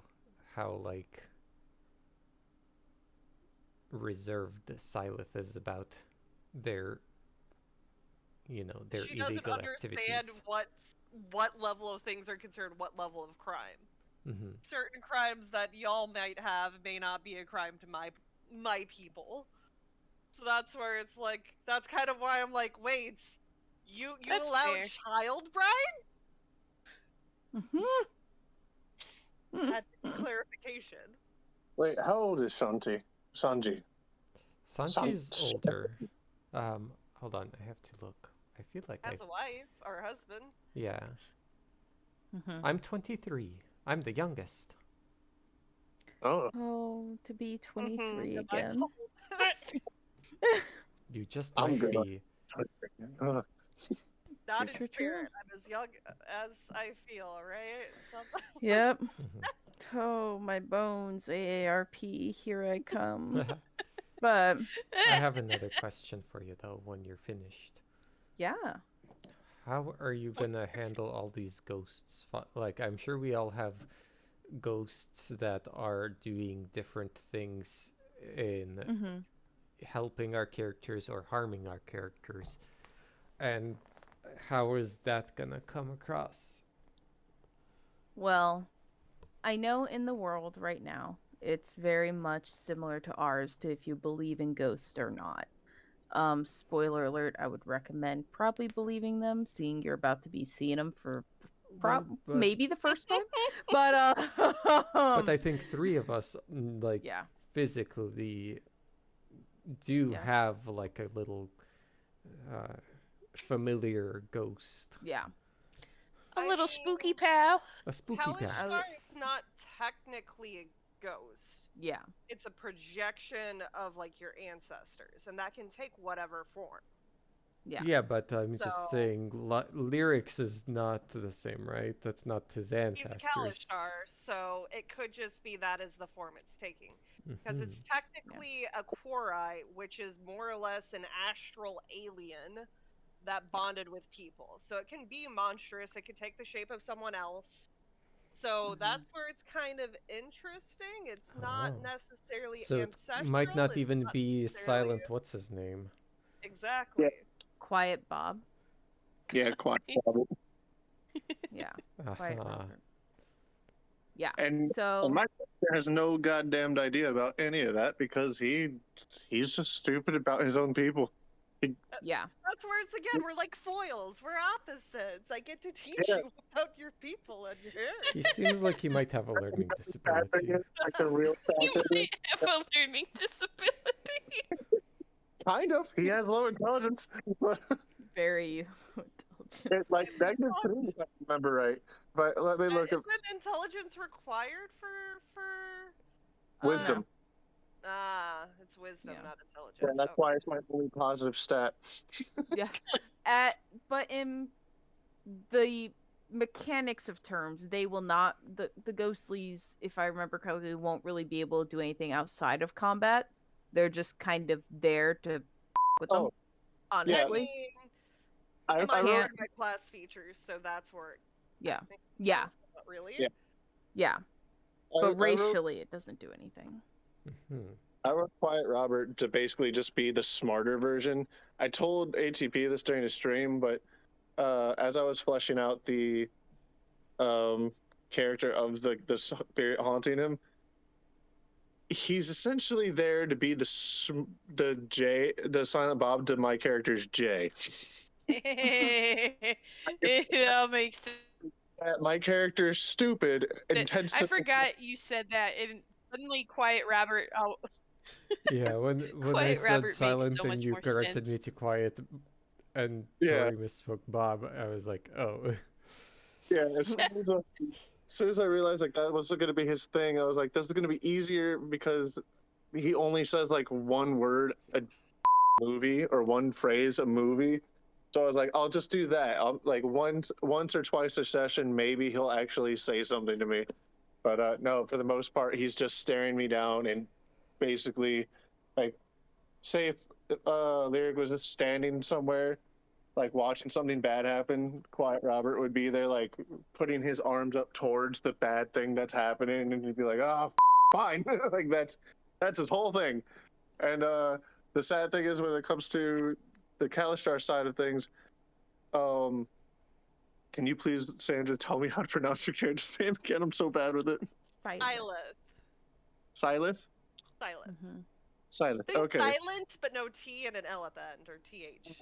like reserved Cilith is about their, you know, their She illegal doesn't understand activities. what level of things are considered what level of crime. Mm-hmm. Certain crimes that y'all might have may not be a crime to my people. So that's where it's like, that's kind of why I'm like, wait, you That's allow fair. child bride? Mm-hmm. Had clarification. Wait, how old is Sanchi? Sanji. Sanchi's San- older. Hold on, I have to look. I feel like Has a wife or a husband. yeah. Mhm. I'm 23. I'm the youngest. Oh, Oh, to be 23 Am I again. told? You just I'm might good. be. Uh, Not True, in true, true. spirit. I'm as young as I feel, right? Yep. Mhm. Oh, my bones, AARP, here I come. But I have another question for you though when you're finished. yeah. How are you gonna handle all these ghosts? Like, I'm sure we all have ghosts that are doing different things in Mhm. helping our characters or harming our characters. And how is that gonna come across? Well, I know in the world right now, it's very much similar to ours to if you believe in ghosts or not. Spoiler alert, I would recommend probably believing them, seeing you're about to be seeing them for Well, but maybe the first time. But but I think three of us like yeah. physically do Yeah. have like a little uh, familiar ghost, Yeah. A I little mean, spooky pal. a spooky pal. I would- Kalishtar is not technically a ghost. Yeah. It's a projection of like your ancestors, and that can take whatever form. Yeah. Yeah, but I'm just So saying, lyrics is not the same, right? That's not his he's a ancestors. Kalishtar, so it could just be that is the form it's taking. Because Hmm. it's technically a Quori, which is more or less an astral alien that bonded with people. So it can be monstrous, it could take the shape of someone else. So Mhm. that's where it's kind of interesting. It's not Oh, necessarily so it might ancestral, not it's even not be necessarily silent. What's his name? exactly. Quiet Bob. yeah, quite probably. Yeah. Quiet Uh-huh. Robert. Yeah. And So my character has no goddamned idea about any of that because he's just stupid about his own people. yeah. That's where it's again, we're like foils, we're opposites. I get to teach Yeah. you about your people and your He heritage. seems like he might have a learning Sad thing disability. is, like the real You sad thing is, might have a learning disability. kind of. He has low intelligence, but Very intelligent. it's like -3 if I remember right. But let me look Is at intelligence required for wisdom. it's wisdom, Yeah. not Yeah, intelligence. that's Okay. why it's my only positive stat. Yeah. But in the mechanics of terms, they will not the ghostlies, if I remember correctly, won't really be able to do anything outside of combat. They're just kind of there to with them. Oh, I yeah. Honestly. mean, I my, wrote, can't- my class features, so that's where it Yeah. technically Yeah. counts, but not really. Yeah. Yeah. I But wrote racially it doesn't do anything. Hmm. I wrote Quiet Robert to basically just be the smarter version. I told ATP this during the stream, but as I was fleshing out the character of the spirit haunting him, he's essentially there to be the Silent Bob to my character's Jay. That makes sense. My character's stupid and tends I to forgot you said that, and suddenly Quiet Robert. Oh, Yeah, when I Quiet said Robert makes silent so and much you more corrected sense. me to quiet, and Yeah. Tori misspoke Bob, I was like, oh. yeah. As soon as I realized like that was going to be his thing, I was like, this is going to be easier because he only says like one word a movie or one phrase a movie. So I was like, I'll just do that. I'll, like once or twice a session, maybe he'll actually say something to me. But no, for the most part, he's just staring me down and basically, like, say if Lyric was just standing somewhere, like watching something bad happen, Quiet Robert would be there, like putting his arms up towards the bad thing that's happening, and he'd be like, "Oh, fine," like that's his whole thing. And the sad thing is when it comes to the Kalishtar side of things, can you please, Sandra, tell me how to pronounce your character's name again? I'm so bad with it. Silent. Silith? Silent. Mm-hmm. Silith. Think Okay. silent, but no T and an L at the end, or TH.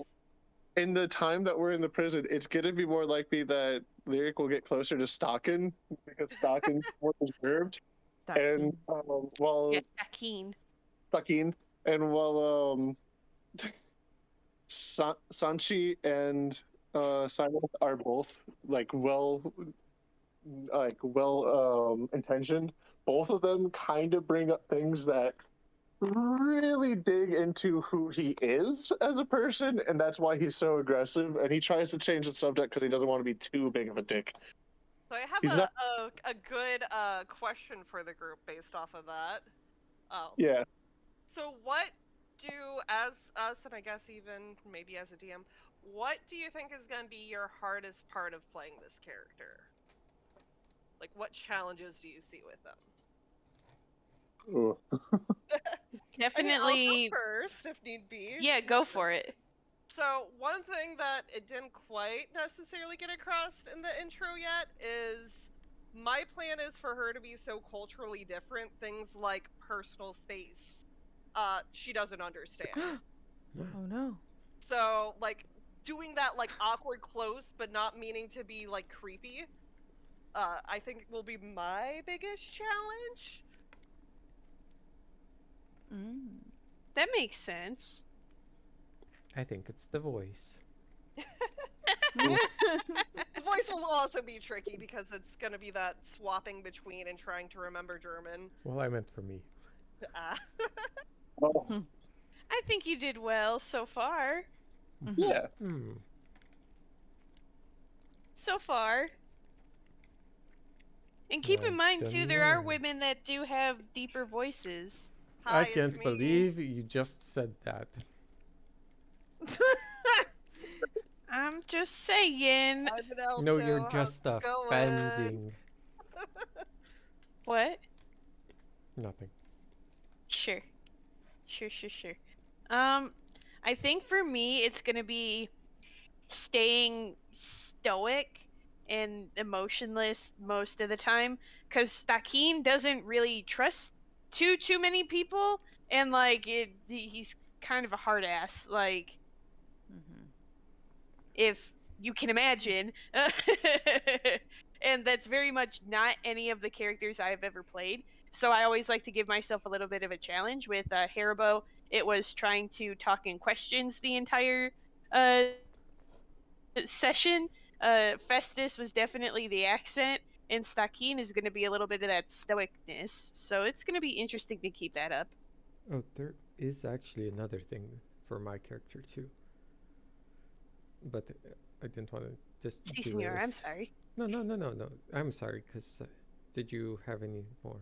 In the time that we're in the prison, it's going to be more likely that Lyric will get closer to Stakin because Stakin's more reserved. And while Yeah, Stakin. Stakin, and while Sanchi and Silent are both like well like well intentioned, both of them kind of bring up things that really dig into who he is as a person, and that's why he's so aggressive. And he tries to change the subject because he doesn't want to be too big of a dick. So I have He's not. a good question for the group based off of that. Yeah. So what do, as us, and I guess even maybe as a DM, what do you think is going to be your hardest part of playing this character? Like, what challenges do you see with them? Ooh. I mean, I'll Definitely. go first if need be. Yeah, go for it. So one thing that it didn't quite necessarily get across in the intro yet is my plan is for her to be so culturally different, things like personal space, she doesn't understand. Oh no. So like doing that like awkward close but not meaning to be like creepy, I think will be my biggest challenge. Mm. That makes sense. I think it's the voice. The voice will also be tricky because it's gonna be that swapping between and trying to remember German. Well, I meant for me. Ah. Oh, I think you did well so far. yeah. Hmm. So far. And keep in mind too, there are Dunno. women that do have deeper voices. Hi, I it's can't me. believe you just said that. I'm just saying. I'm an alto. No, you're How's just it going? offending. What? Nothing. Sure. Sure. I think for me, it's gonna be staying stoic and emotionless most of the time, because Stakin doesn't really trust too many people, and like he's kind of a hard ass. Like, if you can imagine. And that's very much not any of the characters I've ever played. So I always like to give myself a little bit of a challenge. With Haribo, it was trying to talk in questions the entire session. Festus was definitely the accent, and Stakin is going to be a little bit of that stoicness. So it's going to be interesting to keep that up. Oh, there is actually another thing for my character too. But I didn't want to just Si, do senor, it. I'm sorry. No. I'm sorry, because did you have any more?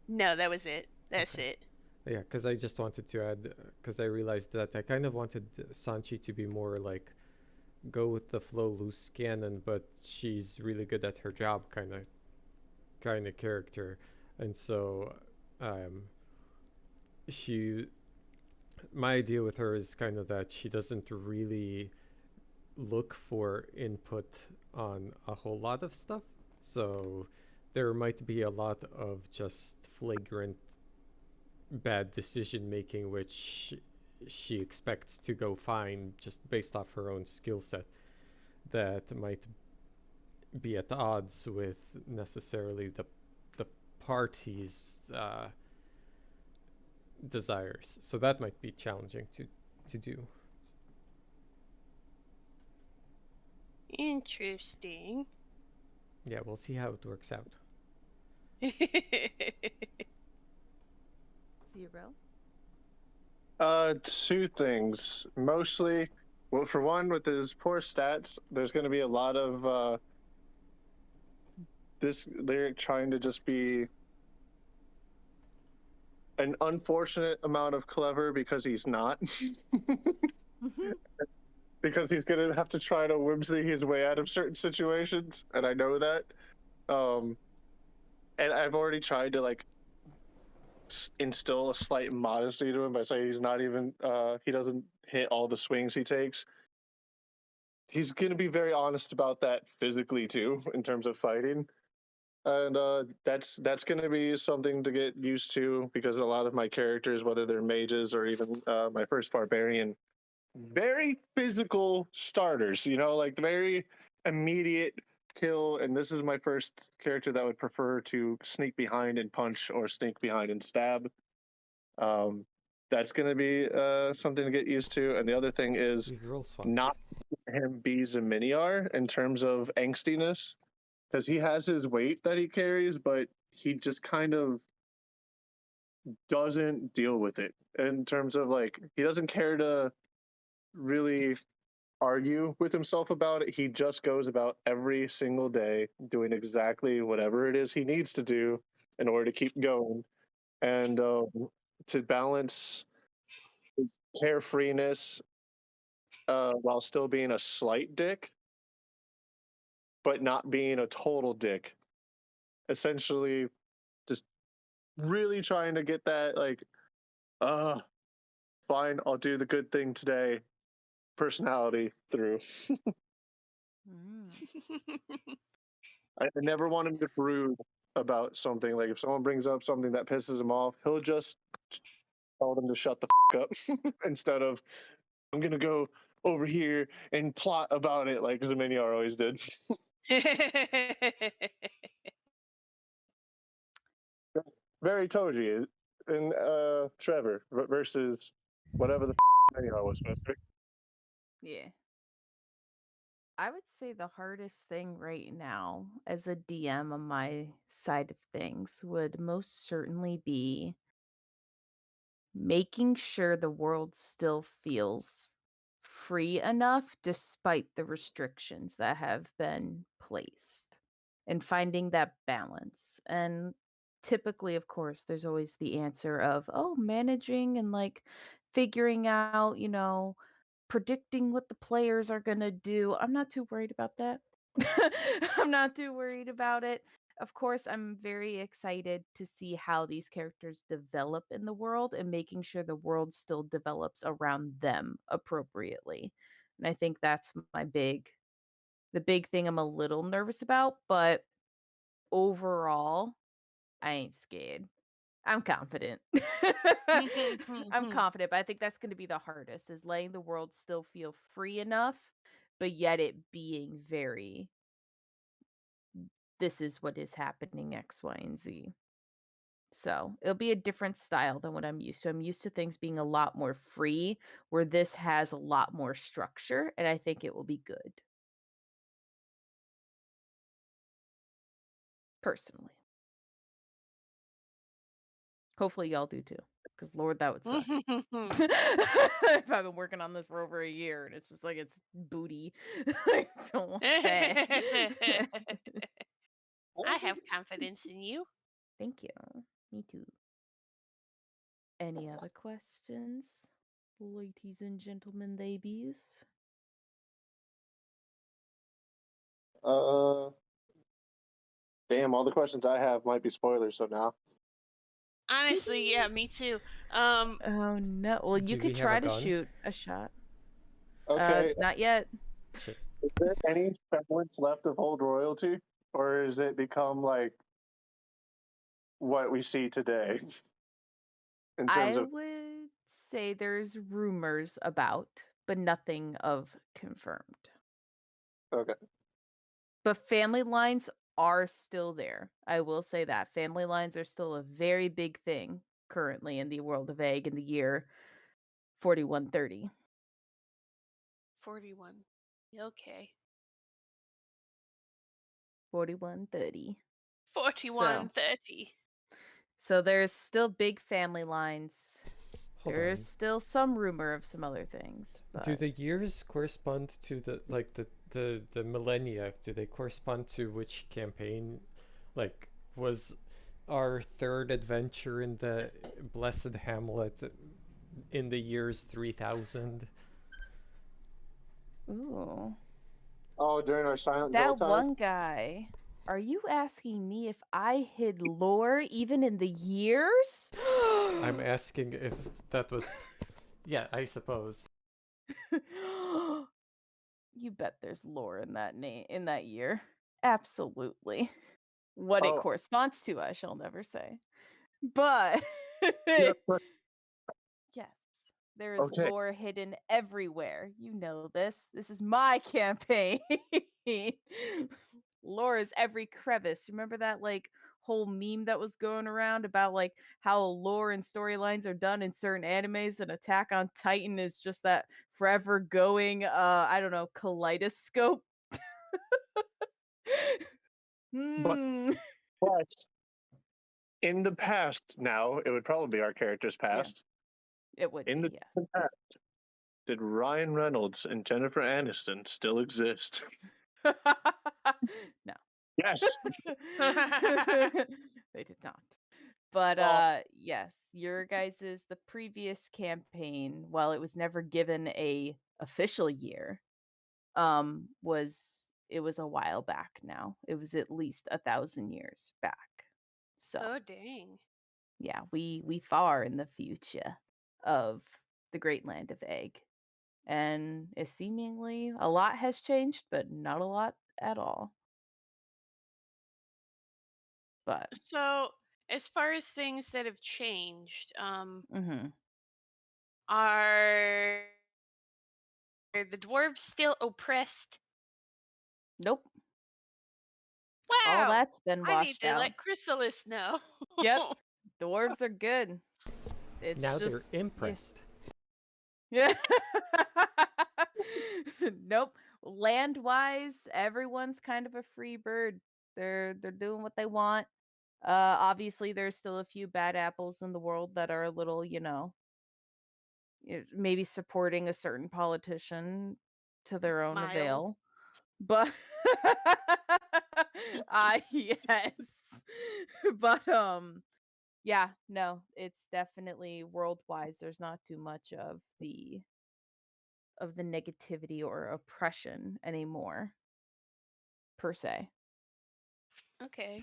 No, that was it. That's Okay. it. Yeah, because I just wanted to add, because I realized that I kind of wanted Sanchi to be more like go with the flow, loose cannon, but she's really good at her job kind of character, and so she my idea with her is kind of that she doesn't really look for input on a whole lot of stuff. So there might be a lot of just flagrant bad decision making, which she expects to go fine just based off her own skill set, that might be at odds with necessarily the party's desires. So that might be challenging to do. Interesting. Yeah, we'll see how it works out. Zero. Two things. Mostly, well, for one, with his poor stats, there's going to be a lot of this lyric trying to just be an unfortunate amount of clever because he's not. Because he's going to have to try to whimsy his way out of certain situations, and I know that. And I've already tried to like instill a slight modesty to him by saying he's not even he doesn't hit all the swings he takes. He's going to be very honest about that physically too, in terms of fighting, and that's going to be something to get used to, because a lot of my characters, whether they're mages or even my first barbarian, very physical starters, you know, like very immediate kill. And this is my first character that would prefer to sneak behind and punch or sneak behind and stab. Um, that's going to be something to get used to. And the other thing is We roll swap. not him be Zaminiar in terms of angstiness, because he has his weight that he carries, but he just kind of doesn't deal with it in terms of like he doesn't care to really argue with himself about it. He just goes about every single day doing exactly whatever it is he needs to do in order to keep going and to balance his carefreeness while still being a slight dick, but not being a total dick. Essentially, just really trying to get that like, fine, I'll do the good thing today personality through. Mm. I never want him to brood about something. Like if someone brings up something that pisses him off, he'll just tell them to shut the up instead of I'm gonna go over here and plot about it like Zeminiar always did. Very Toji and Trevor versus whatever the Zeminiar was supposed to be. Yeah. I would say the hardest thing right now as a DM on my side of things would most certainly be making sure the world still feels free enough despite the restrictions that have been placed and finding that balance. And typically, of course, there's always the answer of, oh, managing and like figuring out, predicting what the players are going to do. I'm not too worried about that. I'm not too worried about it. Of course, I'm very excited to see how these characters develop in the world and making sure the world still develops around them appropriately. And I think that's the big thing I'm a little nervous about, but overall, I ain't scared. I'm confident. I'm confident, but I think that's going to be the hardest is letting the world still feel free enough, but yet it being very, this is what is happening, X, Y, and Z. So it'll be a different style than what I'm used to. I'm used to things being a lot more free, where this has a lot more structure, and I think it will be good. Personally. Hopefully y'all do too. Because Lord, that would suck. If I've been working on this for over a year and it's just like it's booty. I don't want that. I have confidence in you. Thank you. Me too. Any other questions? Ladies and gentlemen, babies. Damn, all the questions I have might be spoilers. So now, Honestly, yeah, me too. Oh no. Well, you Do could we have a try to gun? shoot a shot. okay, Not yet. Shit. is there any semblance left of old royalty, or has it become like what we see today in terms I of? would say there's rumors about, but nothing of confirmed. Okay. But family lines are still there. I will say that. Family lines are still a very big thing currently in the world of Egg in the year 4130. 41. Okay. 4130. 4130. So there's still big family lines. Hold There's on. still some rumor of some other things. Do But the years correspond to the millennia? Do they correspond to which campaign? Like, was our third adventure in the Blessed Hamlet in the years 3000? ooh. Oh, during our Silent Hill That time. one guy. Are you asking me if I hid lore even in the years? I'm asking if that was. Yeah, I suppose. You bet there's lore in that in that year. Absolutely. What it Oh, corresponds to, I shall never say. But yeah, but- yes, there is okay. lore hidden everywhere. You know this. This is my campaign. Lore is every crevice. Remember that like whole meme that was going around about like how lore and storylines are done in certain animes and Attack on Titan is just that forever going I don't know, kaleidoscope. Hmm. But in the past, now it would probably be our character's past. It would In be, the yes. past, did Ryan Reynolds and Jennifer Aniston still exist? No. Yes. They did not. But Well, yes, your guys's the previous campaign, while it was never given a official year, it was a while back now. It was at least 1,000 years back. So Oh dang. yeah, we far in the future of the great land of Egg. And it seemingly a lot has changed, but not a lot at all. But So as far as things that have changed, mhm. are the dwarves still oppressed? Nope. All Wow. that's been I need washed to out. let Chrysalis know. Yep. Dwarves are good. It's Now just they're impressed. yeah. Nope. Land wise, everyone's kind of a free bird. They're doing what they want. Obviously there's still a few bad apples in the world that are a little, maybe supporting a certain politician to their own Mild. avail. But yes. But yeah, no, it's definitely world-wise there's not too much of the negativity or oppression anymore per se. Okay.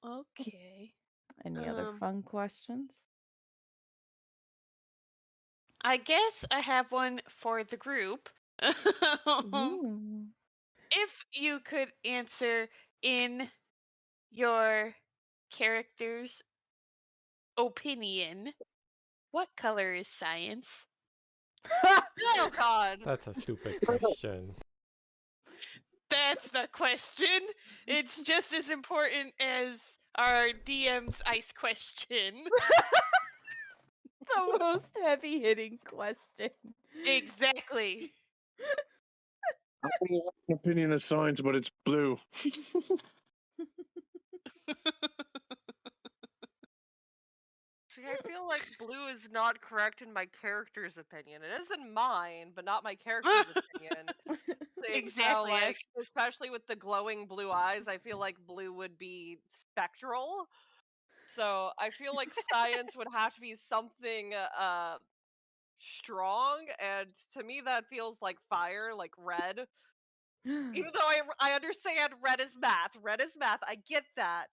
Okay. Any other fun questions? I guess I have one for the group. Ooh. If you could answer in your character's opinion, what color is science? Oh God. That's a stupid question. That's the question. It's just as important as our DM's ice question. The most heavy hitting question. Exactly. I don't have an opinion of science, but it's blue. See, I feel like blue is not correct in my character's opinion. It is in mine, but not my character's opinion. Seeing how, Exactly. like, especially with the glowing blue eyes, I feel like blue would be spectral. So I feel like science would have to be something strong, and to me that feels like fire, like red. Even though I understand red is math. Red is math. I get that.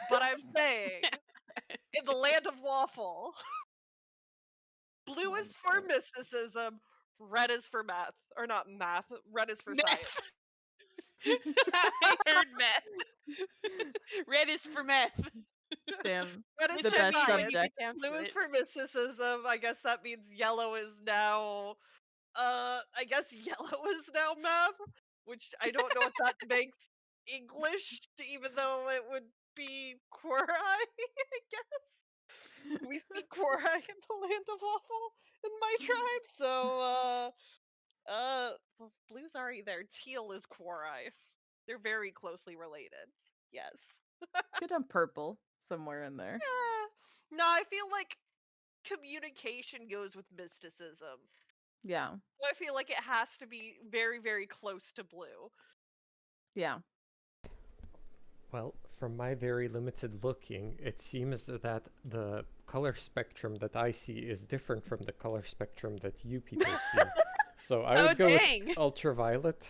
But I'm saying, in the land of waffle, blue is for mysticism, red is for math. Or not math, red is for science. I heard meth. Red is for meth. Damn. Red is The for best science. subject. Blue is for mysticism. I guess that means yellow is now I guess yellow is now math, which I don't know if that makes English, even though it would be Quora, I guess. We speak Quora in the land of waffle in my tribe, so well, blue's already there. Teal is Quora. They're very closely related. Yes. Could have purple somewhere in there. Yeah. No, I feel like communication goes with mysticism. Yeah. So I feel like it has to be very, very close to blue. Yeah. Well, from my very limited looking, it seems that the color spectrum that I see is different from the color spectrum that you people see. So I would go dang. with ultraviolet.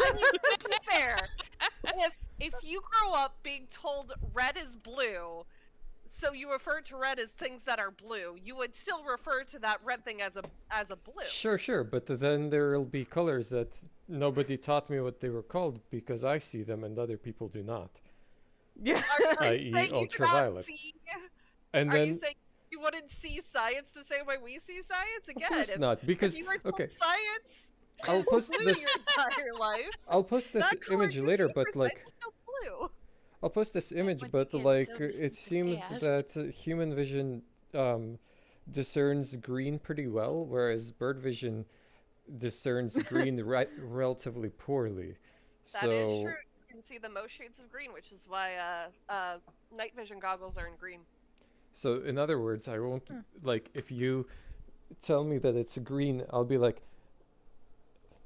I mean, to be fair, if you grow up being told red is blue, so you refer to red as things that are blue, you would still refer to that red thing as a blue. Sure, but then there'll be colors that nobody taught me what they were called because I see them and other people do not. Yeah. Are you i.e. saying ultraviolet. Are you saying you wouldn't see science the same way we see science? Again, Of course not, because if you were told okay, science I'll post blue this. your entire life, I'll post this that color image you later, see but for like, science is still blue. I'll post this image, once but again, like, so this it is seems chaos. that human vision discerns green pretty well, whereas bird vision discerns green relatively poorly. That is So true. You can see the most shades of green, which is why night vision goggles are in green. so in other words, I won't like if you tell me that it's green, I'll be like,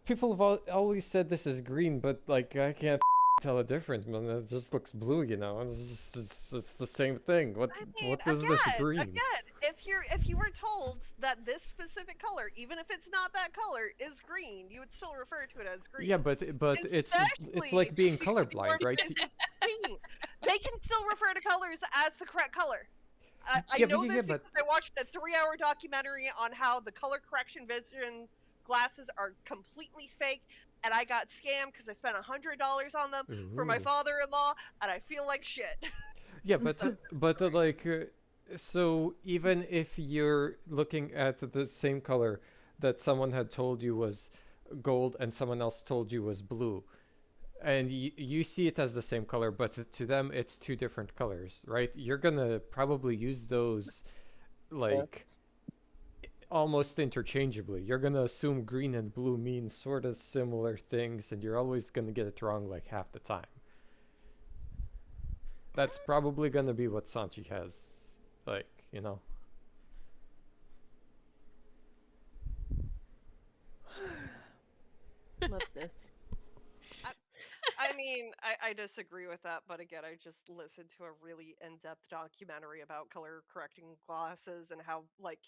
people have always said this is green, but like I can't tell a difference, man. It just looks blue, you know. It's the same thing. What I mean, is this green? again, if you were told that this specific color, even if it's not that color, is green, you would still refer to it as green. Yeah, but it's Especially like being because you colorblind, already right? green. They can still refer to colors as the correct color. I Yeah, know but- this yeah, but- because I watched a 3-hour documentary on how the color correction vision glasses are completely fake, and I got scammed because I spent $100 on them for my Ooh. father-in-law, and I feel like shit. Yeah, but like, so even if you're looking at the same color that someone had told you was gold and someone else told you was blue, and you see it as the same color, but to them it's two different colors, right? You're gonna probably use those like almost interchangeably. You're gonna assume green and blue mean sort of similar things, and you're always gonna get it wrong like half the time. That's probably gonna be what Sanchi has, like, you know. Love this. I mean, I disagree with that, but again, I just listened to a really in-depth documentary about color correcting glasses and how, like,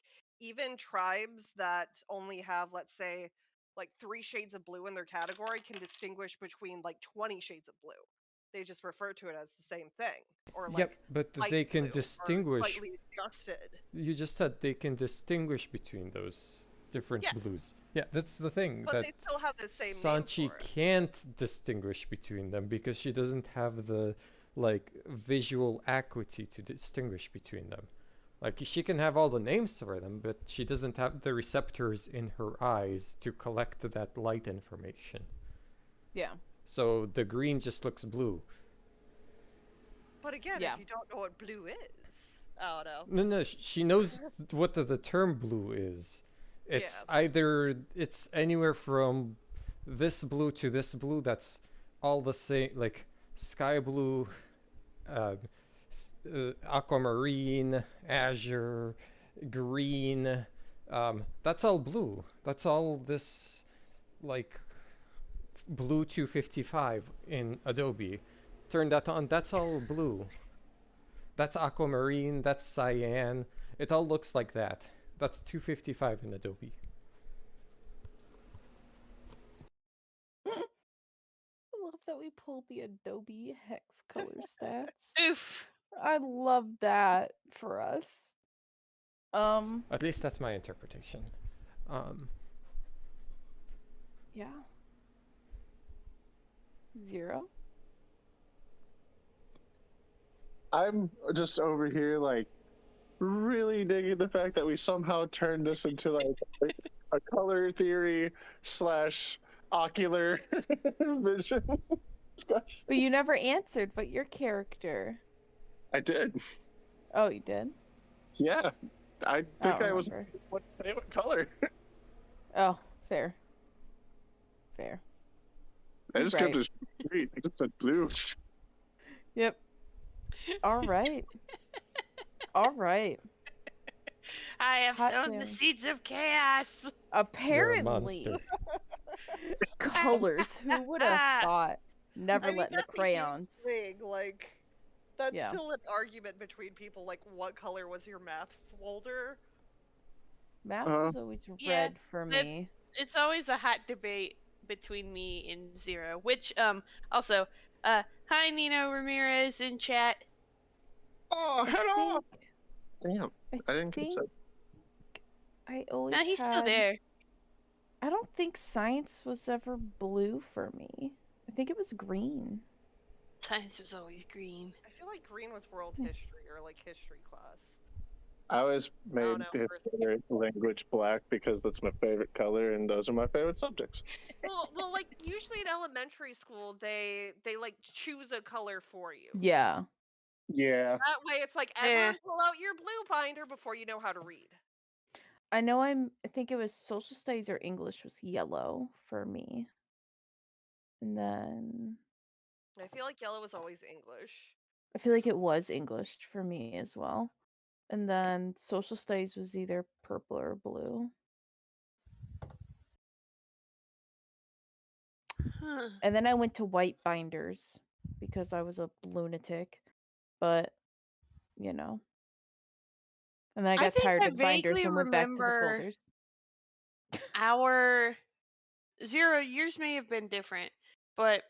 even tribes that only have, let's say, like 3 shades of blue in their category can distinguish between like 20 shades of blue. They just refer to it as the same thing, or like Yep, but light they can blue or distinguish. slightly adjusted. You just said they can distinguish between those different Yes, blues. Yeah, that's the thing but that they still have the same name Sanchi for it. can't distinguish between them because she doesn't have the like visual acuity to distinguish between them. Like she can have all the names for them, but she doesn't have the receptors in her eyes to collect that light information. Yeah. So the green just looks blue. But again, Yeah. if you don't know what blue is, I don't know. No, she knows what the term blue is. It's either it's anywhere from this blue to this blue. That's all the same, like sky blue, aquamarine, azure, green. That's all blue. That's all this like blue 255 in Adobe. Turn that on. That's all blue. That's aquamarine, that's cyan. It all looks like that. That's 255 in Adobe. I love that we pulled the Adobe hex color stats. Oof. I love that for us. At least that's my interpretation. Yeah. 0. I'm just over here like really digging the fact that we somehow turned this into like a color theory slash ocular vision discussion. But you never answered. But your character. I did. Oh, you did. Yeah. I I think don't I was remember. what color. Oh, fair. Fair. I just kept Right. it green. I just said blue. Yep. All right. All right. I have Hot sown the damn. seeds of chaos. You're a Apparently, monster. colors. Who would have thought? Never I mean, letting the that's a huge crayons. thing. Like, that's Yeah. still an argument between people. Like, what color was your math folder? Math was always Yeah, red for me. It's always a hot debate between me and Zero. Which also hi Nino Ramirez in chat. Oh, hello. think- Damn. I I didn't catch think that. I always No, he's had. still there. I don't think science was ever blue for me. I think it was green. Science was always green. I feel like green was world history or like history class. I always made know, the favorite language black because that's my favorite color and those are my favorite subjects. Well, like usually in elementary school, they like choose a color for you. Yeah. Yeah. That way, it's like everyone pull out your blue binder before you know how to read. I know I think it was social studies or English was yellow for me. And then I feel like yellow was always English. I feel like it was English for me as well. And then social studies was either purple or blue. Huh. And then I went to white binders because I was a lunatic. But, you know. And then I I got think tired I of the binders vaguely and went back to the remember folders. our 0 years may have been different, but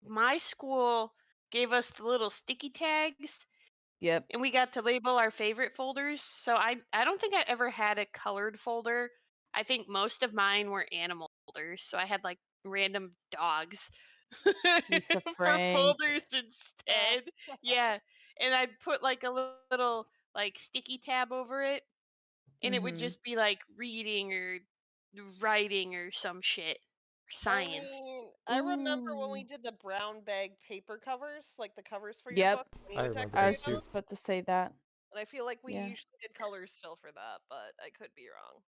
my school gave us the little sticky tags Yep. and we got to label our favorite folders. So I don't think I ever had a colored folder. I think most of mine were animal folders. So I had like random dogs Lisa for Frank. folders instead. Yeah. And I'd put like a little like sticky tab over it and it would Mhm. just be like reading or writing or some shit. Science. I remember when we Ooh. did the brown bag paper covers, like the covers for your Yep. book, when I you would remember I decorate was those them. too. just about to say that. And I feel like we Yeah. usually did colors still for that, but I could be wrong.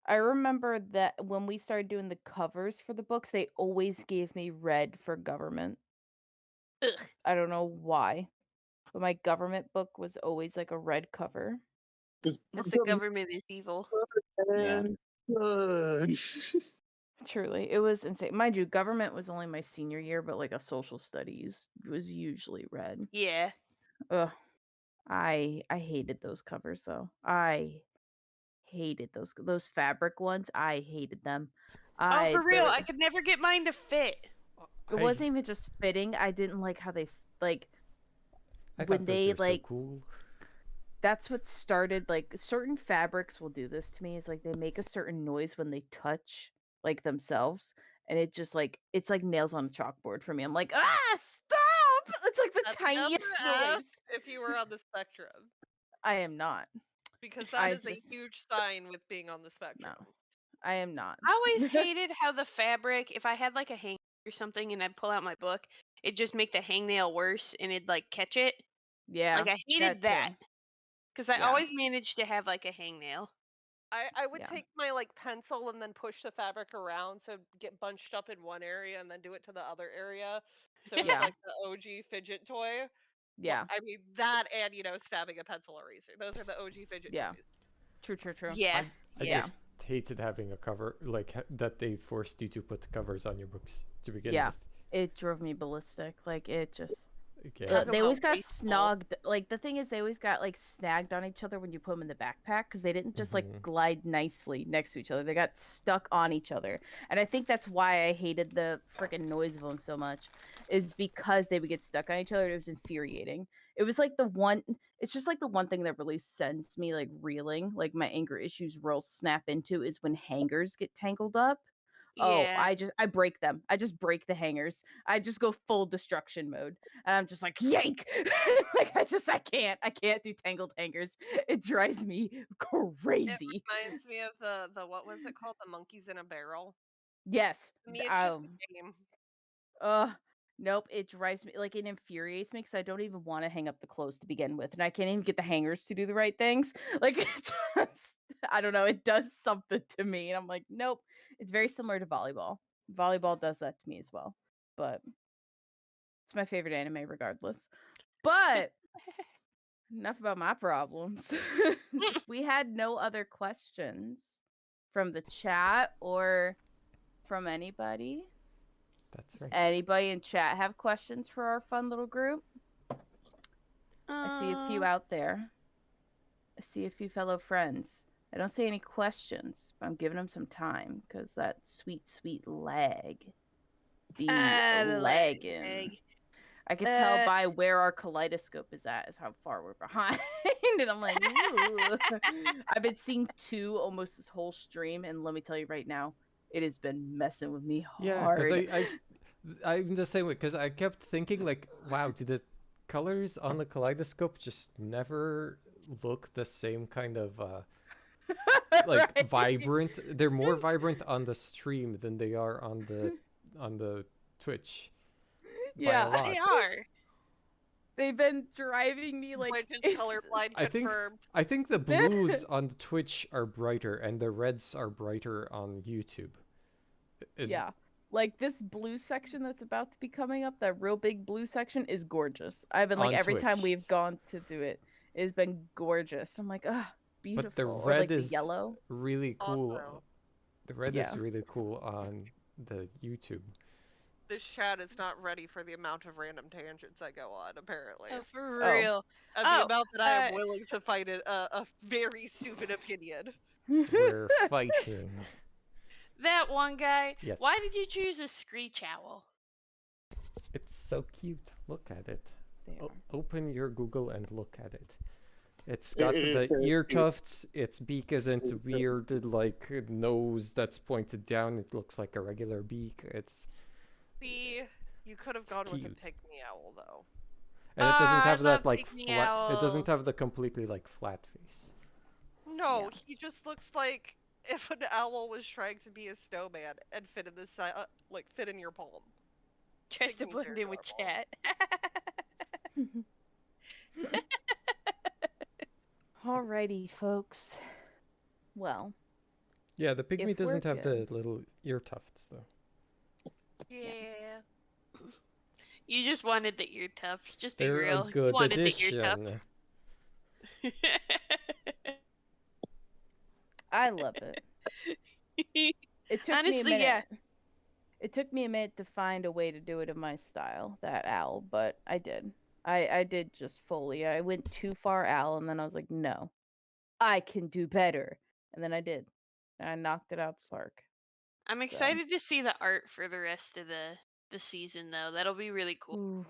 I remember that when we started doing the covers for the books, they always gave me red for government. Ugh. I don't know why, but my government book was always like a red cover. Because the government is evil. Yeah. Uh, Truly, it was insane. Mind you, government was only my senior year, but like a social studies was usually red. Yeah. Ugh. I hated those covers though. I hated those fabric ones. I hated them. Oh, for real, There I could never get mine to fit. it wasn't even just fitting. I didn't like how they like I when thought those they were so like cool. that's what started like certain fabrics will do this to me is like they make a certain noise when they touch like themselves and it just like it's like nails on a chalkboard for me. I'm like, ah, stop! It's like the That's tiniest never noise. asked if you were on the spectrum, I am not. because that I is a just huge sign with being on the no. spectrum. I am not. I always hated how the fabric, if I had like a hang or something and I'd pull out my book, it'd just make the hangnail worse and it'd like catch it. Yeah. Like I hated that too. that. Because I Yeah. always managed to have like a hangnail. I would Yeah. take my like pencil and then push the fabric around so it'd get bunched up in one area and then do it to the other area. So it's Yeah. like the OG fidget toy. Well, Yeah. I mean that and stabbing a pencil eraser. Those are the OG fidget Yeah. toys. True. Yeah. I Yeah. just hated having a cover that they forced you to put the covers on your books to begin Yeah. with. It drove me ballistic. Like it just Okay. Talk they always about got wasteful. snogged. Like the thing is, they always got like snagged on each other when you put them in the backpack because they didn't just like glide nicely next to each other. They got stuck on each other, and I think that's why I hated the freaking noise of them so much, is because they would get stuck on each other. It was infuriating. It was like the one. It's just like the one thing that really sends me like reeling, like my anger issues real snap into is when hangers get tangled up. Oh, Yeah. I break them. I just break the hangers. I just go full destruction mode. And I'm just like, yank. Like I can't do tangled hangers. It drives me It crazy. reminds me of the what was it called? The monkeys in a barrel. Yes. To me, it's just a game. Nope. It drives me like it infuriates me because I don't even want to hang up the clothes to begin with. And I can't even get the hangers to do the right things. Like it just I don't know, it does something to me. And I'm like, nope. It's very similar to volleyball. Volleyball does that to me as well. But it's my favorite anime regardless. But enough about my problems. We had no other questions from the chat or from anybody. That's Does right. anybody in chat have questions for our fun little group? I see a few out there. I see a few fellow friends. I don't see any questions, but I'm giving them some time because that sweet lag be the lagging. lag. I could tell by where our kaleidoscope is at is how far we're behind. And I'm like, ooh. I've been seeing 2 almost this whole stream, and let me tell you right now, it has been messing with me hard. Yeah, because I'm the same way. Because I kept thinking like, wow, do the colors on the kaleidoscope just never look the same kind of like Right? vibrant? They're more vibrant on the stream than they are on the Twitch. Yeah. by a lot. They are. They've been driving me like Which is it's- colorblind I think confirmed. I think the blues on Twitch are brighter and the reds are brighter on YouTube. Yeah. Like this blue section that's about to be coming up, that real big blue section is gorgeous. I've been like On every time Twitch. we've gone to do it, it's been gorgeous. I'm like, ah, beautiful. But the Or red like the is yellow. really cool. Also, The red Yeah. is really cool on the YouTube. this chat is not ready for the amount of random tangents I go on, apparently. Oh, for Oh. real. And the amount that I am uh, willing to fight a very stupid opinion. We're fighting. That one guy. Yes. Why did you choose a screech owl? It's so cute. Look at it. They are. Open your Google and look at it. It's got It- the it's very ear cute. tufts. Its beak isn't weird, like nose that's pointed down. It looks like a regular beak. It's See, you could have It's gone with a cute. pygmy owl, though. and it doesn't I have love that like pygmy flat. It doesn't owls. have the completely like flat face. No, Yeah. he just looks like if an owl was trying to be a snowman and fit in fit in your palm. Tries to Pygmies blend are in with adorable. chat. Alrighty, folks. Well, Yeah, the pygmy If we're doesn't have good. the little ear tufts though. Yeah. You just wanted the ear tufts. Just be They're real. a You good wanted addition. the ear tufts. I love it. It took me a Honestly, minute. yeah. It took me a minute to find a way to do it in my style, that owl, but I did. I did just fully. I went too far owl, and then I was like, no, I can do better. And then I did. And I knocked it out the park. I'm So. excited to see the art for the rest of the season, though. That'll be really cool. Ooh.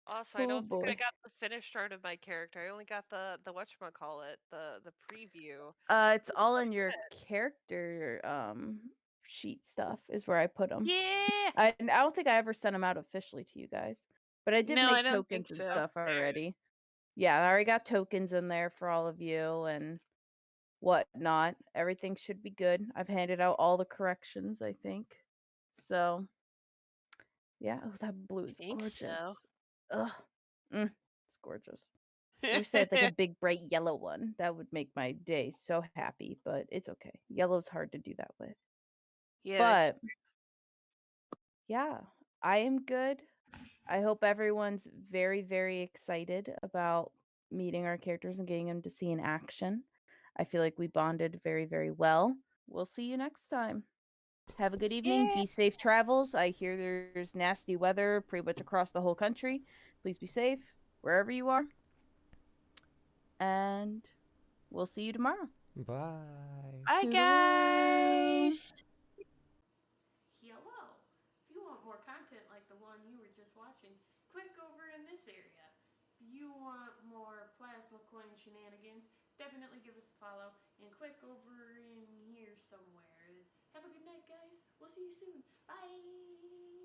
Also, I Oh, don't think I boy. got the finished art of my character. I only got the whatchamacallit, the preview. It's all in your character sheet stuff is where I put them. Yeah. I don't think I ever sent them out officially to you guys, but I did No, I make don't think tokens and so. stuff already. Yeah, I already got tokens in there for all of you and whatnot. Everything should be good. I've handed out all the corrections, I think. So, yeah. Oh, that blue is think so. gorgeous. Ugh. It's gorgeous. I wish they had like a big bright yellow one. That would make my day so happy, but it's okay. Yellow's hard to do that with. Yeah, But yeah, I am good. I hope everyone's very, very excited about meeting our characters and getting them to see in action. I feel like we bonded very, very well. We'll see you next time. Have a good evening. Yeah. Be safe travels. I hear there's nasty weather pretty much across the whole country. Please be safe wherever you are. And we'll see you tomorrow. Bye. Bye, Toodaloo. guys. Hello. If you want more content like the one you were just watching, click over in this area. If you want more plasma coin shenanigans, definitely give us a follow and click over in here somewhere. Have a good night, guys. We'll see you soon. Bye.